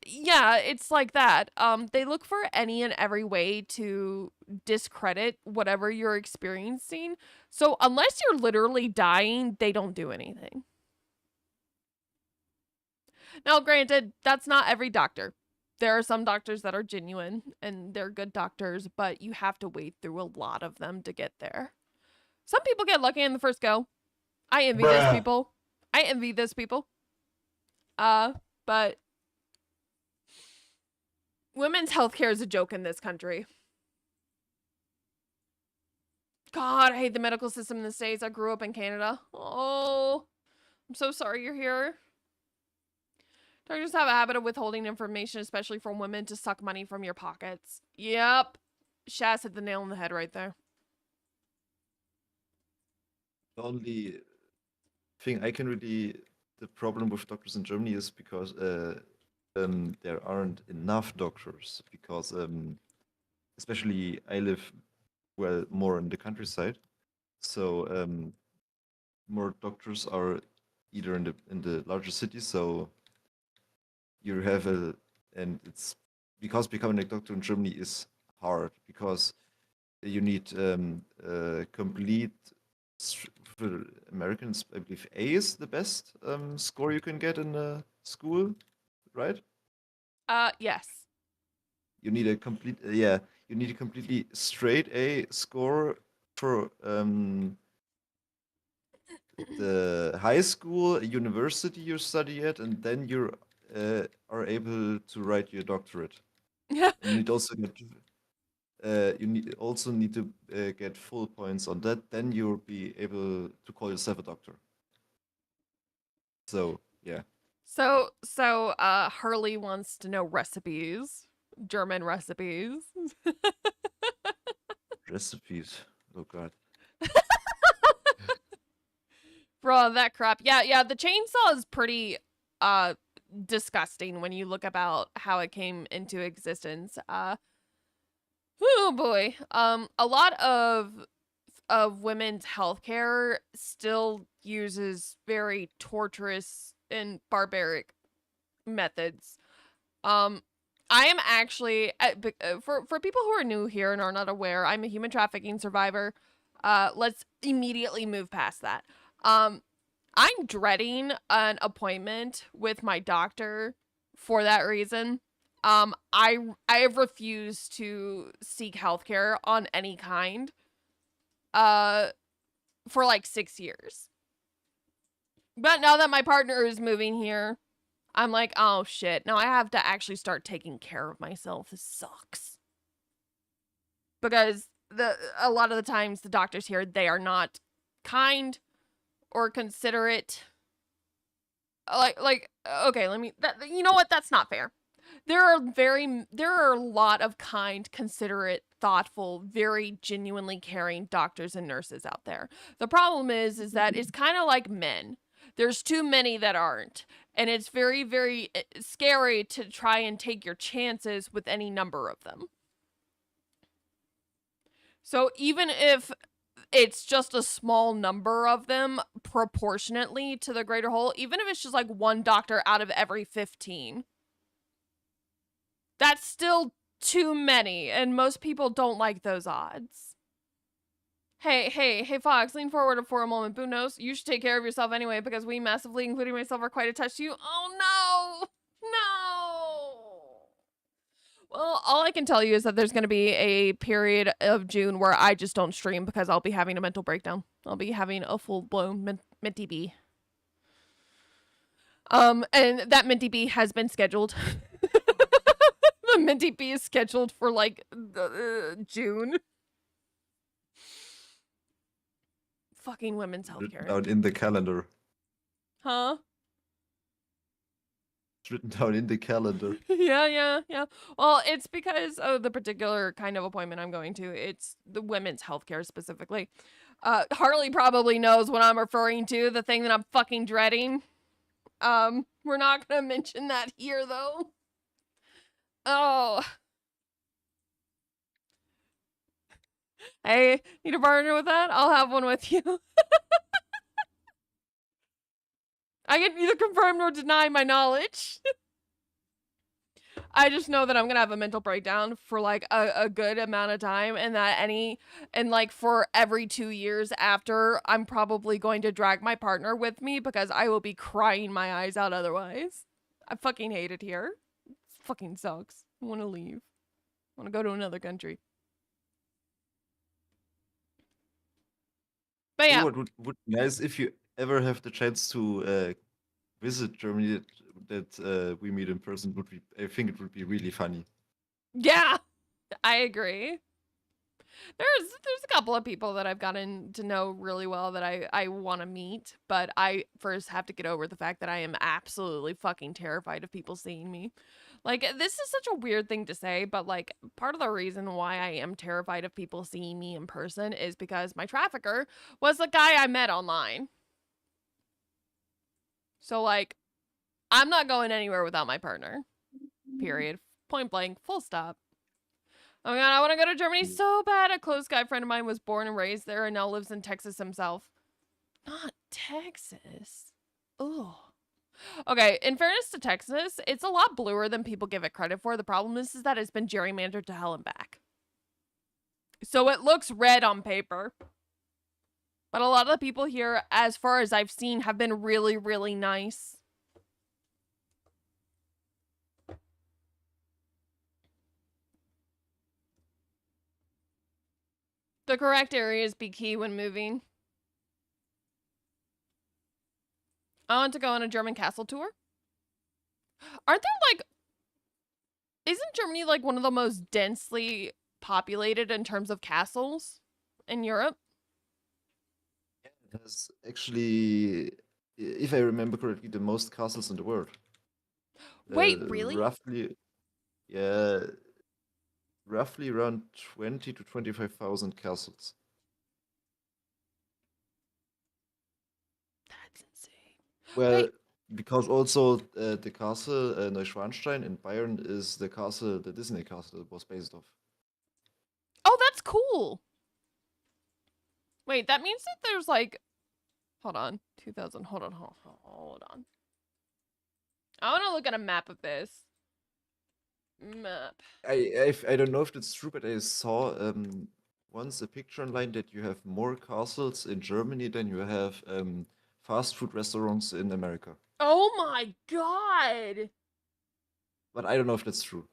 Yeah, it's like that. They look for any and every way to discredit whatever you're experiencing. So unless you're literally dying, they don't do anything. Now, granted, that's not every doctor. There are some doctors that are genuine and they're good doctors, but you have to wade through a lot of them to get there. Some people get lucky in the first go. I envy those people. I envy those people. But women's healthcare is a joke in this country. God, I hate the medical system in the States. I grew up in Canada. Oh, I'm so sorry you're here. Doctors have a habit of withholding information, especially from women, to suck money from your pockets. Yep. Shaz hit the nail on the head right there. The only thing I can really, the problem with doctors in Germany is because there aren't enough doctors, because especially I live well more in the countryside, so more doctors are either in the larger cities, so you have and it's because becoming a doctor in Germany is hard, because you need complete, for Americans, I believe A is the best score you can get in a school, right? Yes. You need a complete, you need a completely straight A score for the high school, university you study at, and then you are able to write your doctorate. You need also get, need to get full points on that. Then you'll be able to call yourself a doctor. So yeah. So Hurley wants to know recipes, German recipes. Recipes. Oh god. Bro, that crap. Yeah, the chainsaw is pretty disgusting when you look about how it came into existence. Oh boy. A lot of women's healthcare still uses very torturous and barbaric methods. I am actually for people who are new here and are not aware, I'm a human trafficking survivor. Let's immediately move past that. I'm dreading an appointment with my doctor for that reason. I have refused to seek healthcare on any kind for like 6 years. But now that my partner is moving here, I'm like, oh shit, now I have to actually start taking care of myself. This sucks. Because a lot of the times the doctors here, they are not kind or considerate. Like okay, you know what? That's not fair. There are a lot of kind, considerate, thoughtful, very genuinely caring doctors and nurses out there. The problem is that it's kind of like men. There's too many that aren't. And it's very, very scary to try and take your chances with any number of them. So even if it's just a small number of them proportionately to the greater whole, even if it's just like one doctor out of every 15, that's still too many, and most people don't like those odds. Hey, Fox, lean forward for a moment. Boo knows you should take care of yourself anyway, because we massively, including myself, are quite attached to you. Oh no! Well, all I can tell you is that there's going to be a period of June where I just don't stream because I'll be having a mental breakdown. I'll be having a full-blown Minty Bee. And that Minty Bee has been scheduled. The Minty Bee is scheduled for like June. Fucking women's healthcare. Out in the calendar. Huh? It's written down in the calendar. Yeah. Well, it's because of the particular kind of appointment I'm going to. It's the women's healthcare specifically. Harley probably knows what I'm referring to, the thing that I'm fucking dreading. We're not gonna mention that here though. Oh. Hey, need a partner with that? I'll have one with you. I can neither confirm nor deny my knowledge. I just know that I'm gonna have a mental breakdown for like a good amount of time, and that like for every 2 years after, I'm probably going to drag my partner with me because I will be crying my eyes out otherwise. I fucking hate it here. It fucking sucks. I want to leave. I want to go to another country. But yeah. What would be nice if you ever have the chance to visit Germany, that we meet in person. I think it would be really funny. Yeah, I agree. There's a couple of people that I've gotten to know really well that I want to meet, but I first have to get over the fact that I am absolutely fucking terrified of people seeing me. Like, this is such a weird thing to say, but like, part of the reason why I am terrified of people seeing me in person is because my trafficker was the guy I met online. So like, I'm not going anywhere without my partner. Period. Point blank. Full stop. Oh my god, I want to go to Germany so bad. A close guy friend of mine was born and raised there and now lives in Texas himself. Not Texas. Ugh. Okay, in fairness to Texas, it's a lot bluer than people give it credit for. The problem is that it's been gerrymandered to hell and back. So it looks red on paper. But a lot of the people here, as far as I've seen, have been really, really nice. The correct areas be key when moving. I want to go on a German castle tour. Aren't there like... Isn't Germany like one of the most densely populated in terms of castles in Europe? It has actually, if I remember correctly, the most castles in the world. Wait, really? Yeah, roughly around 20 to 25,000 castles. That's insane. Well, Wait. because also the castle Neuschwanstein in Bayern is the castle, the Disney castle it was based off. Oh, that's cool. Wait, that means that there's like... Hold on. 2000. Hold on. I want to look at a map of this. Map. I don't know if that's true, but I saw once a picture online that you have more castles in Germany than you have fast food restaurants in America. Oh my god! But I don't know if that's true.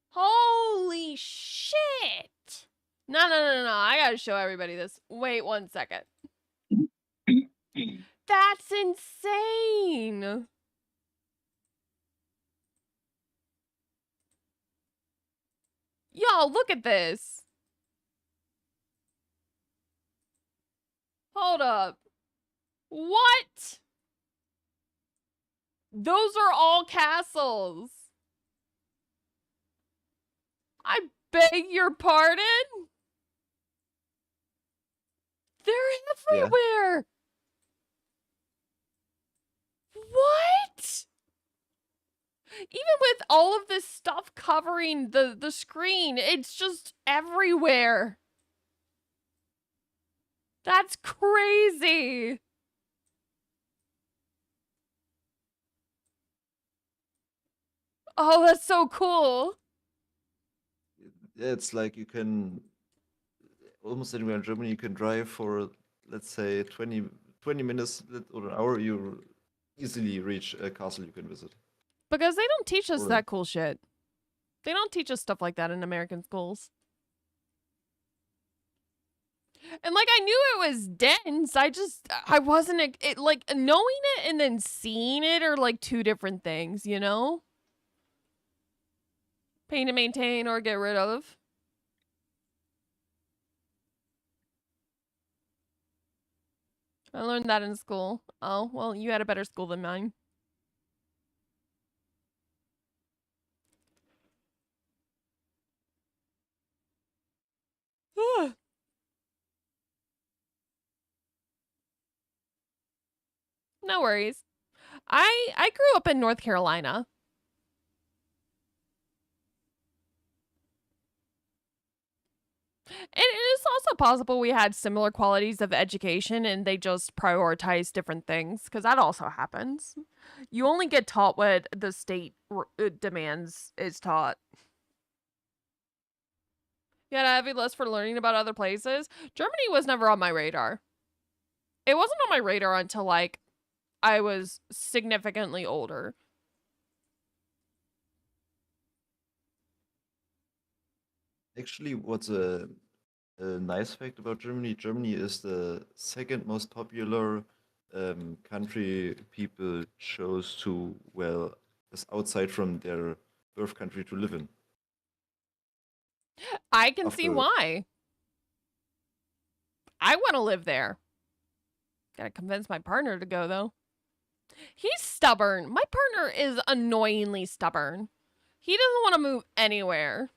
Holy shit! No. I gotta show everybody this. Wait 1 second. That's insane! Y'all, look at this. Hold up. What? Those are all castles. I beg your pardon? They're everywhere. Yeah. What? Even with all of this stuff covering the screen, it's just everywhere. That's crazy. Oh, that's so cool. Yeah, it's like you can almost anywhere in Germany you can drive for, let's say, 20 minutes or an hour, you easily reach a castle you can visit. Because they don't teach us that cool shit. They don't teach us stuff like that in American schools. And like, I knew it was dense. I wasn't, like, knowing it and then seeing it are like two different things, you know? Paying to maintain or get rid of. I learned that in school. Oh, well, you had a better school than mine. No worries. I grew up in North Carolina. And it is also possible we had similar qualities of education and they just prioritize different things, because that also happens. You only get taught what the state demands is taught. You had a heavy list for learning about other places. Germany was never on my radar. It wasn't on my radar until, like, I was significantly older. Actually, what's a nice fact about Germany, Germany is the second most popular country people chose to, well, as outside from their birth country to live in. I can see why. I want to live there. Gotta convince my partner to go, though. He's stubborn. My partner is annoyingly stubborn. He doesn't want to move anywhere.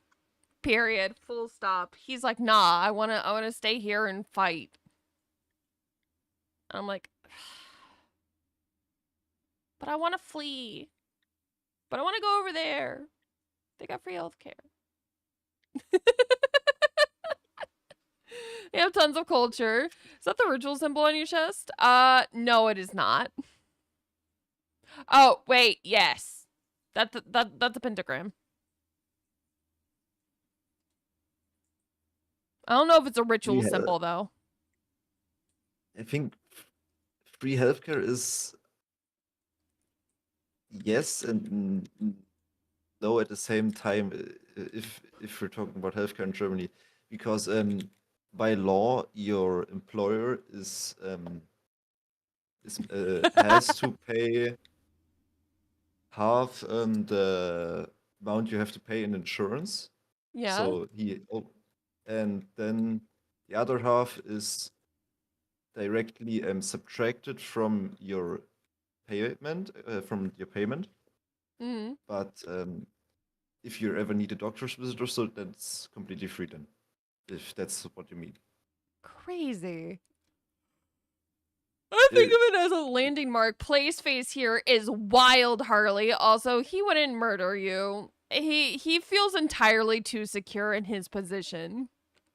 Period. Full stop. He's like, nah, I wanna stay here and fight. I'm like, but I want to flee. But I want to go over there. They got free healthcare. They have tons of culture. Is that the ritual symbol on your chest? No, it is not. Oh, wait, yes. That's a pentagram. I don't know if it's a ritual symbol, though. I think free healthcare is yes and no at the same time, if we're talking about healthcare in Germany, because by law your employer has to pay half the amount you have to pay in insurance. Yeah. So and then the other half is directly subtracted from your payment. Mm. But if you ever need a doctor's visit or so, that's completely free then, if that's what you mean. Crazy. I think of it as a landing mark. Playface here is wild, Harley. Also, he wouldn't murder you. He feels entirely too secure in his position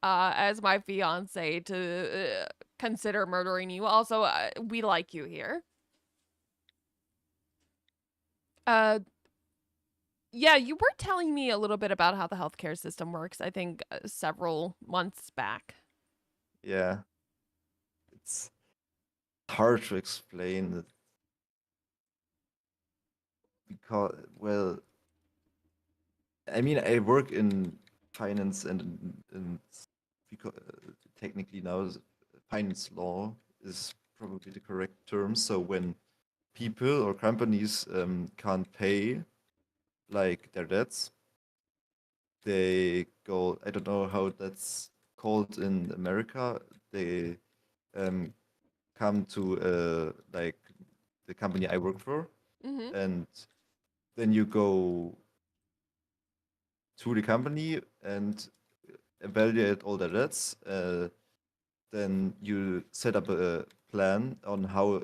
as my fiance to consider murdering you. Also, we like you here. Yeah, you were telling me a little bit about how the healthcare system works, I think several months back. Yeah. It's hard to explain it because, well, I mean, I work in finance and because technically now finance law is probably the correct term. So when people or companies can't pay like their debts, they go, I don't know how that's called in America. They come to like the company I work for, and then you go to the company and evaluate all the debts. Then you set up a plan on how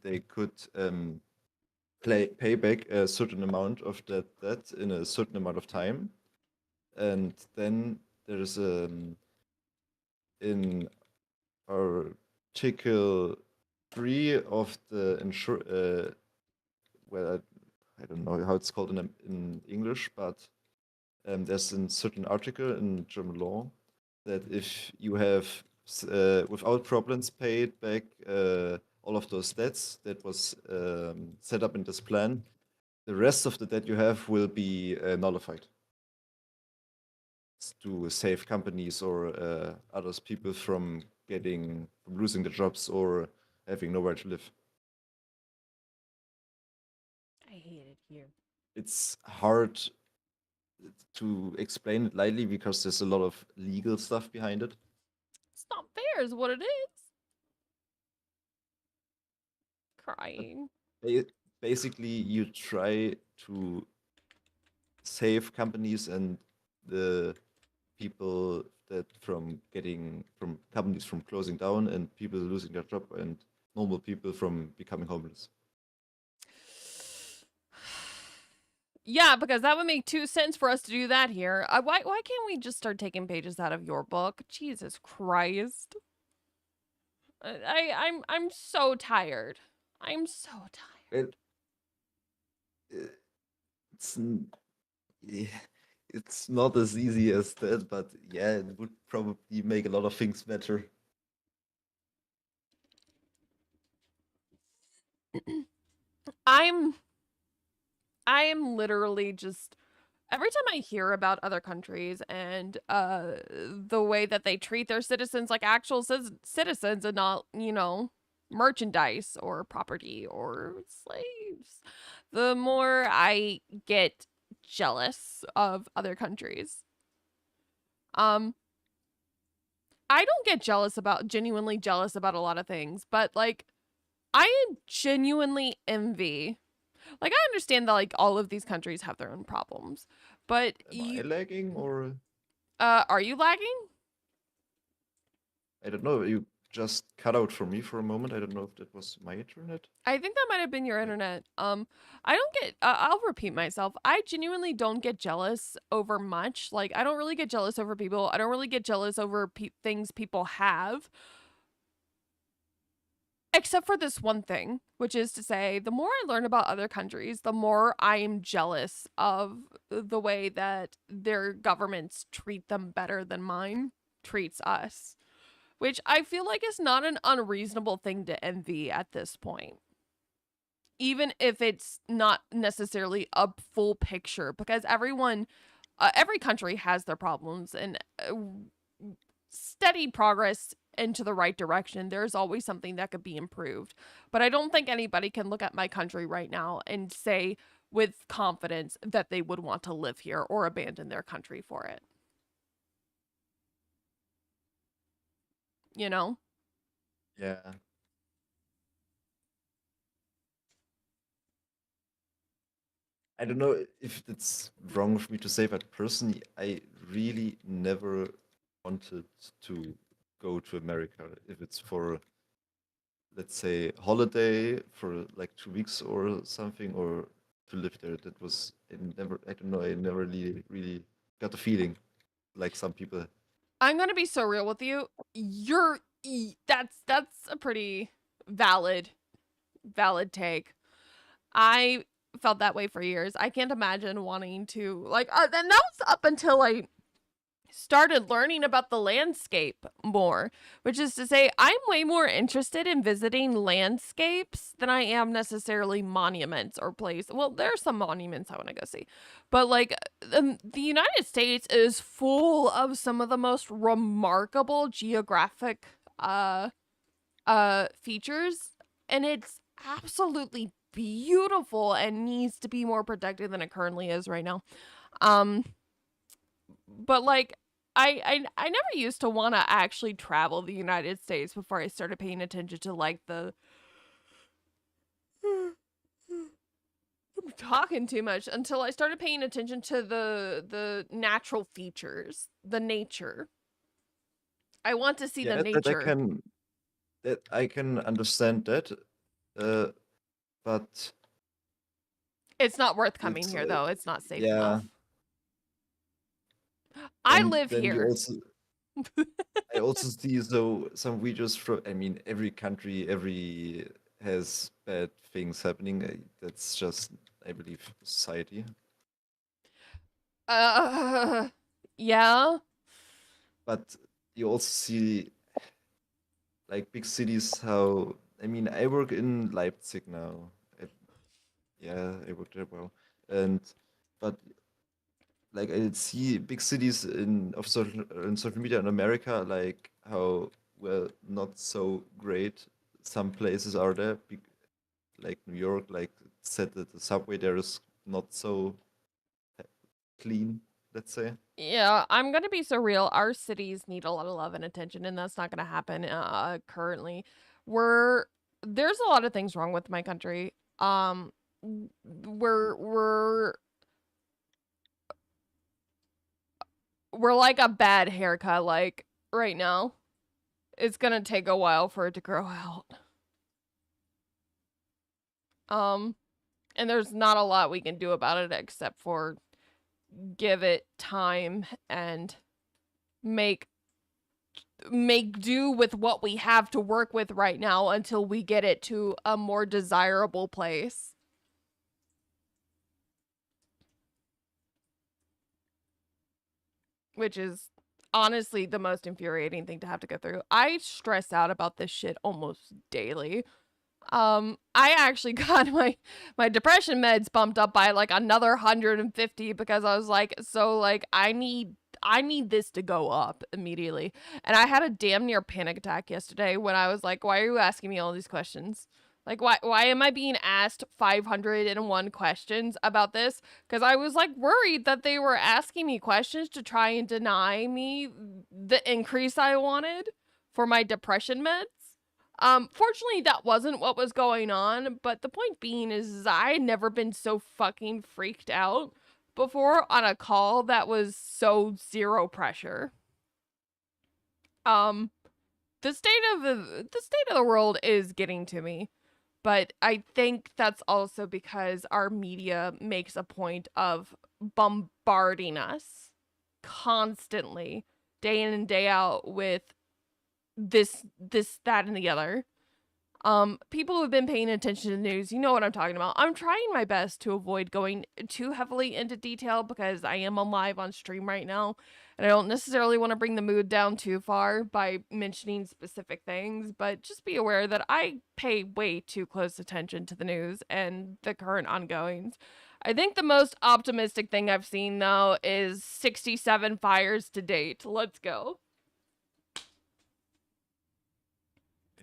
they could pay back a certain amount of that debt in a certain amount of time. And then there's in Article 3 of the well, I don't know how it's called in English, but there's a certain article in German law that if you have without problems paid back all of those debts that was set up in this plan, the rest of the debt you have will be nullified to save companies or others people from losing their jobs or having nowhere to live. I hate it here. It's hard to explain it lightly because there's a lot of legal stuff behind it. It's not fair is what it is. Crying. Basically, you try to save companies and the people from companies from closing down and people losing their job and normal people from becoming homeless. Yeah, because that would make 2 cents for us to do that here. Why can't we just start taking pages out of your book? Jesus Christ. I'm so tired. I'm so tired. It's not as easy as that, but yeah, it would probably make a lot of things better. I am literally just every time I hear about other countries and the way that they treat their citizens like actual citizens and not, you know, merchandise or property or slaves, the more I get jealous of other countries. I don't get genuinely jealous about a lot of things, but like I genuinely envy. Like I understand that like all of these countries have their own problems, but Am I lagging or are you lagging? I don't know. You just cut out for me for a moment. I don't know if that was my internet. I think that might have been your internet. I don't get. I'll repeat myself. I genuinely don't get jealous over much. Like I don't really get jealous over people. I don't really get jealous over things people have. Except for this one thing, which is to say, the more I learn about other countries, the more I am jealous of the way that their governments treat them better than mine treats us. Which I feel like is not an unreasonable thing to envy at this point. Even if it's not necessarily a full picture, because every country has their problems, and steady progress into the right direction, there's always something that could be improved. But I don't think anybody can look at my country right now and say with confidence that they would want to live here or abandon their country for it. You know? Yeah. I don't know if it's wrong of me to say, but personally, I really never wanted to go to America if it's for, let's say, holiday for like 2 weeks or something, or to live there. That was I don't know, I never really got the feeling like some people. I'm gonna be so real with you. That's a pretty valid take. I felt that way for years. I can't imagine wanting to like, and that was up until I started learning about the landscape more, which is to say I'm way more interested in visiting landscapes than I am necessarily monuments or places. Well, there are some monuments I want to go see, but like the United States is full of some of the most remarkable geographic features, and it's absolutely beautiful and needs to be more protected than it currently is right now. But like I never used to want to actually travel the United States before I started paying attention to like the I'm talking too much until I started paying attention to the natural features, the nature. I want to see the nature. That I can understand that, but it's not worth coming here though. It's not safe yeah. enough. I And live then here. I also see some videos from. I mean, every country has bad things happening. That's just, I believe, society. Yeah. But you also see, like big cities. How I mean, I work in Leipzig now. I work there well, but like I see big cities in social media in America, like how well not so great some places are there, like New York, like said that the subway there is not so clean, let's say. Yeah, I'm gonna be so real. Our cities need a lot of love and attention, and that's not gonna happen currently. There's a lot of things wrong with my country. We're like a bad haircut, like right now. It's gonna take a while for it to grow out. And there's not a lot we can do about it except for give it time and make do with what we have to work with right now until we get it to a more desirable place. Which is honestly the most infuriating thing to have to go through. I stress out about this shit almost daily. I actually got my depression meds bumped up by like another 150 because I was like, so like I need this to go up immediately. And I had a damn near panic attack yesterday when I was like, why are you asking me all these questions? Like, why am I being asked 501 questions about this? Because I was, like, worried that they were asking me questions to try and deny me the increase I wanted for my depression meds. Fortunately, that wasn't what was going on, but the point being is I had never been so fucking freaked out before on a call that was so zero pressure. The state of the world is getting to me, but I think that's also because our media makes a point of bombarding us constantly, day in and day out, with this, that, and the other. People who have been paying attention to the news, you know what I'm talking about. I'm trying my best to avoid going too heavily into detail because I am on live on stream right now, and I don't necessarily want to bring the mood down too far by mentioning specific things, but just be aware that I pay way too close attention to the news and the current ongoings. I think the most optimistic thing I've seen, though, is 67 fires to date. Let's go.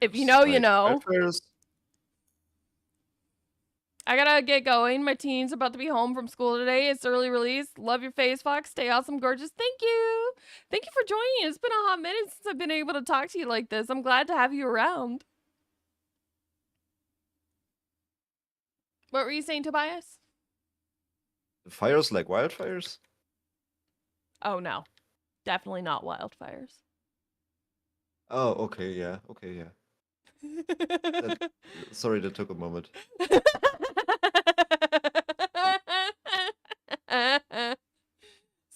If you know, you know. Wildfires. I gotta get going. My teen's about to be home from school today. It's early release. Love your face, Fox. Stay awesome, gorgeous. Thank you. Thank you for joining. It's been a hot minute since I've been able to talk to you like this. I'm glad to have you around. What were you saying, Tobias? Fires like wildfires? Oh, no. Definitely not wildfires. Oh, okay, yeah. Okay, yeah. Sorry, that took a moment.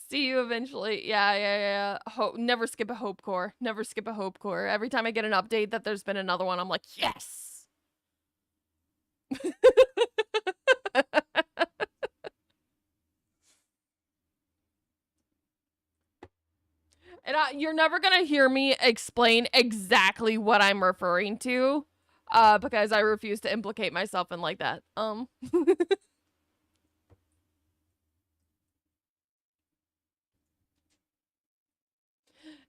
See you eventually. Yeah. Never skip a hope core. Never skip a hope core. Every time I get an update that there's been another one, I'm like, yes! And you're never gonna hear me explain exactly what I'm referring to, because I refuse to implicate myself in like that.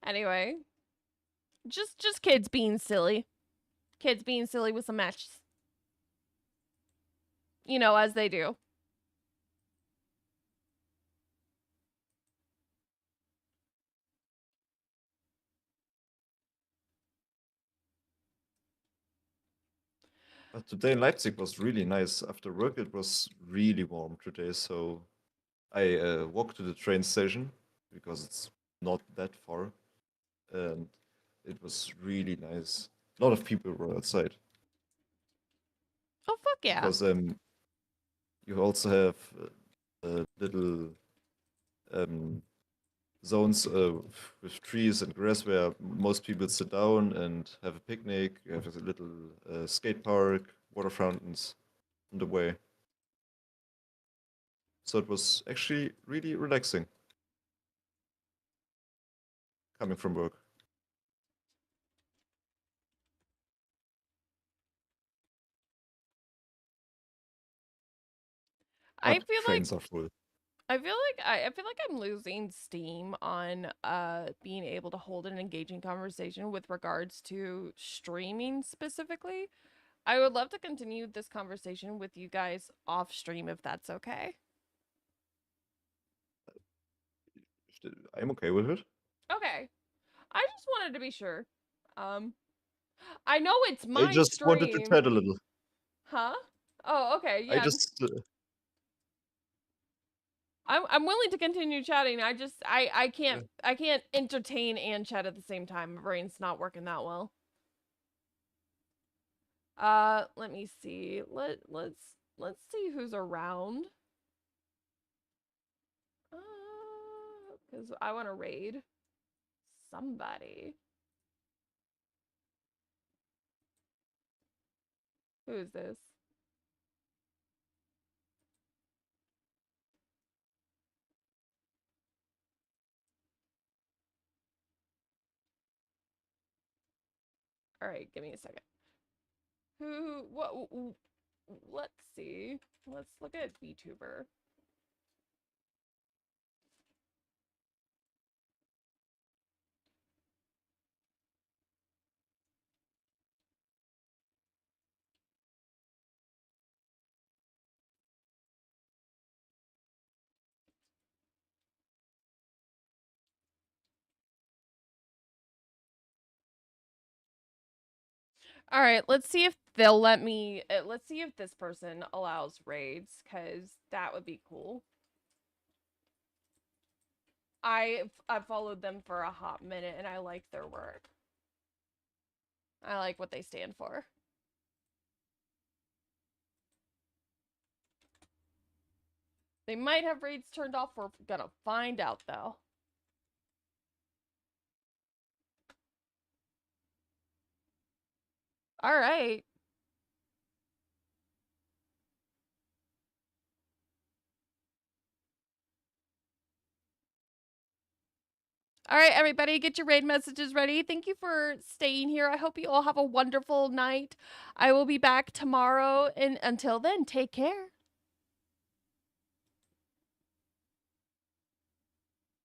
Anyway, just kids being silly. Kids being silly with some matches. You know, as they do. But today in Leipzig was really nice. After work, it was really warm today, so I walked to the train station because it's not that far, and it was really nice. A lot of people were outside Oh, fuck yeah. because you also have little zones with trees and grass where most people sit down and have a picnic. You have a little skate park, water fountains on the way. So it was actually really relaxing coming from work. I But feel like trains are full. I feel like I'm losing steam on being able to hold an engaging conversation with regards to streaming specifically. I would love to continue this conversation with you guys off stream if that's okay. I'm okay with it. Okay. I just wanted to be sure. I know it's I my just wanted to stream. chat a little. Huh? Oh, okay. I Yeah. just I'm willing to continue chatting. I can't Yeah. I can't entertain and chat at the same time. My brain's not working that well. Let me see. Let's see who's around. Because I want to raid somebody. Who is this? All right, give me a second. What? Let's see. Let's look at VTuber. All right, let's see if they'll let me. Let's see if this person allows raids, because that would be cool. I've followed them for a hot minute, and I like their work. I like what they stand for. They might have raids turned off. We're gonna find out, though. All right. All right, everybody, get your raid messages ready. Thank you for staying here. I hope you all have a wonderful night. I will be back tomorrow, and until then, take care.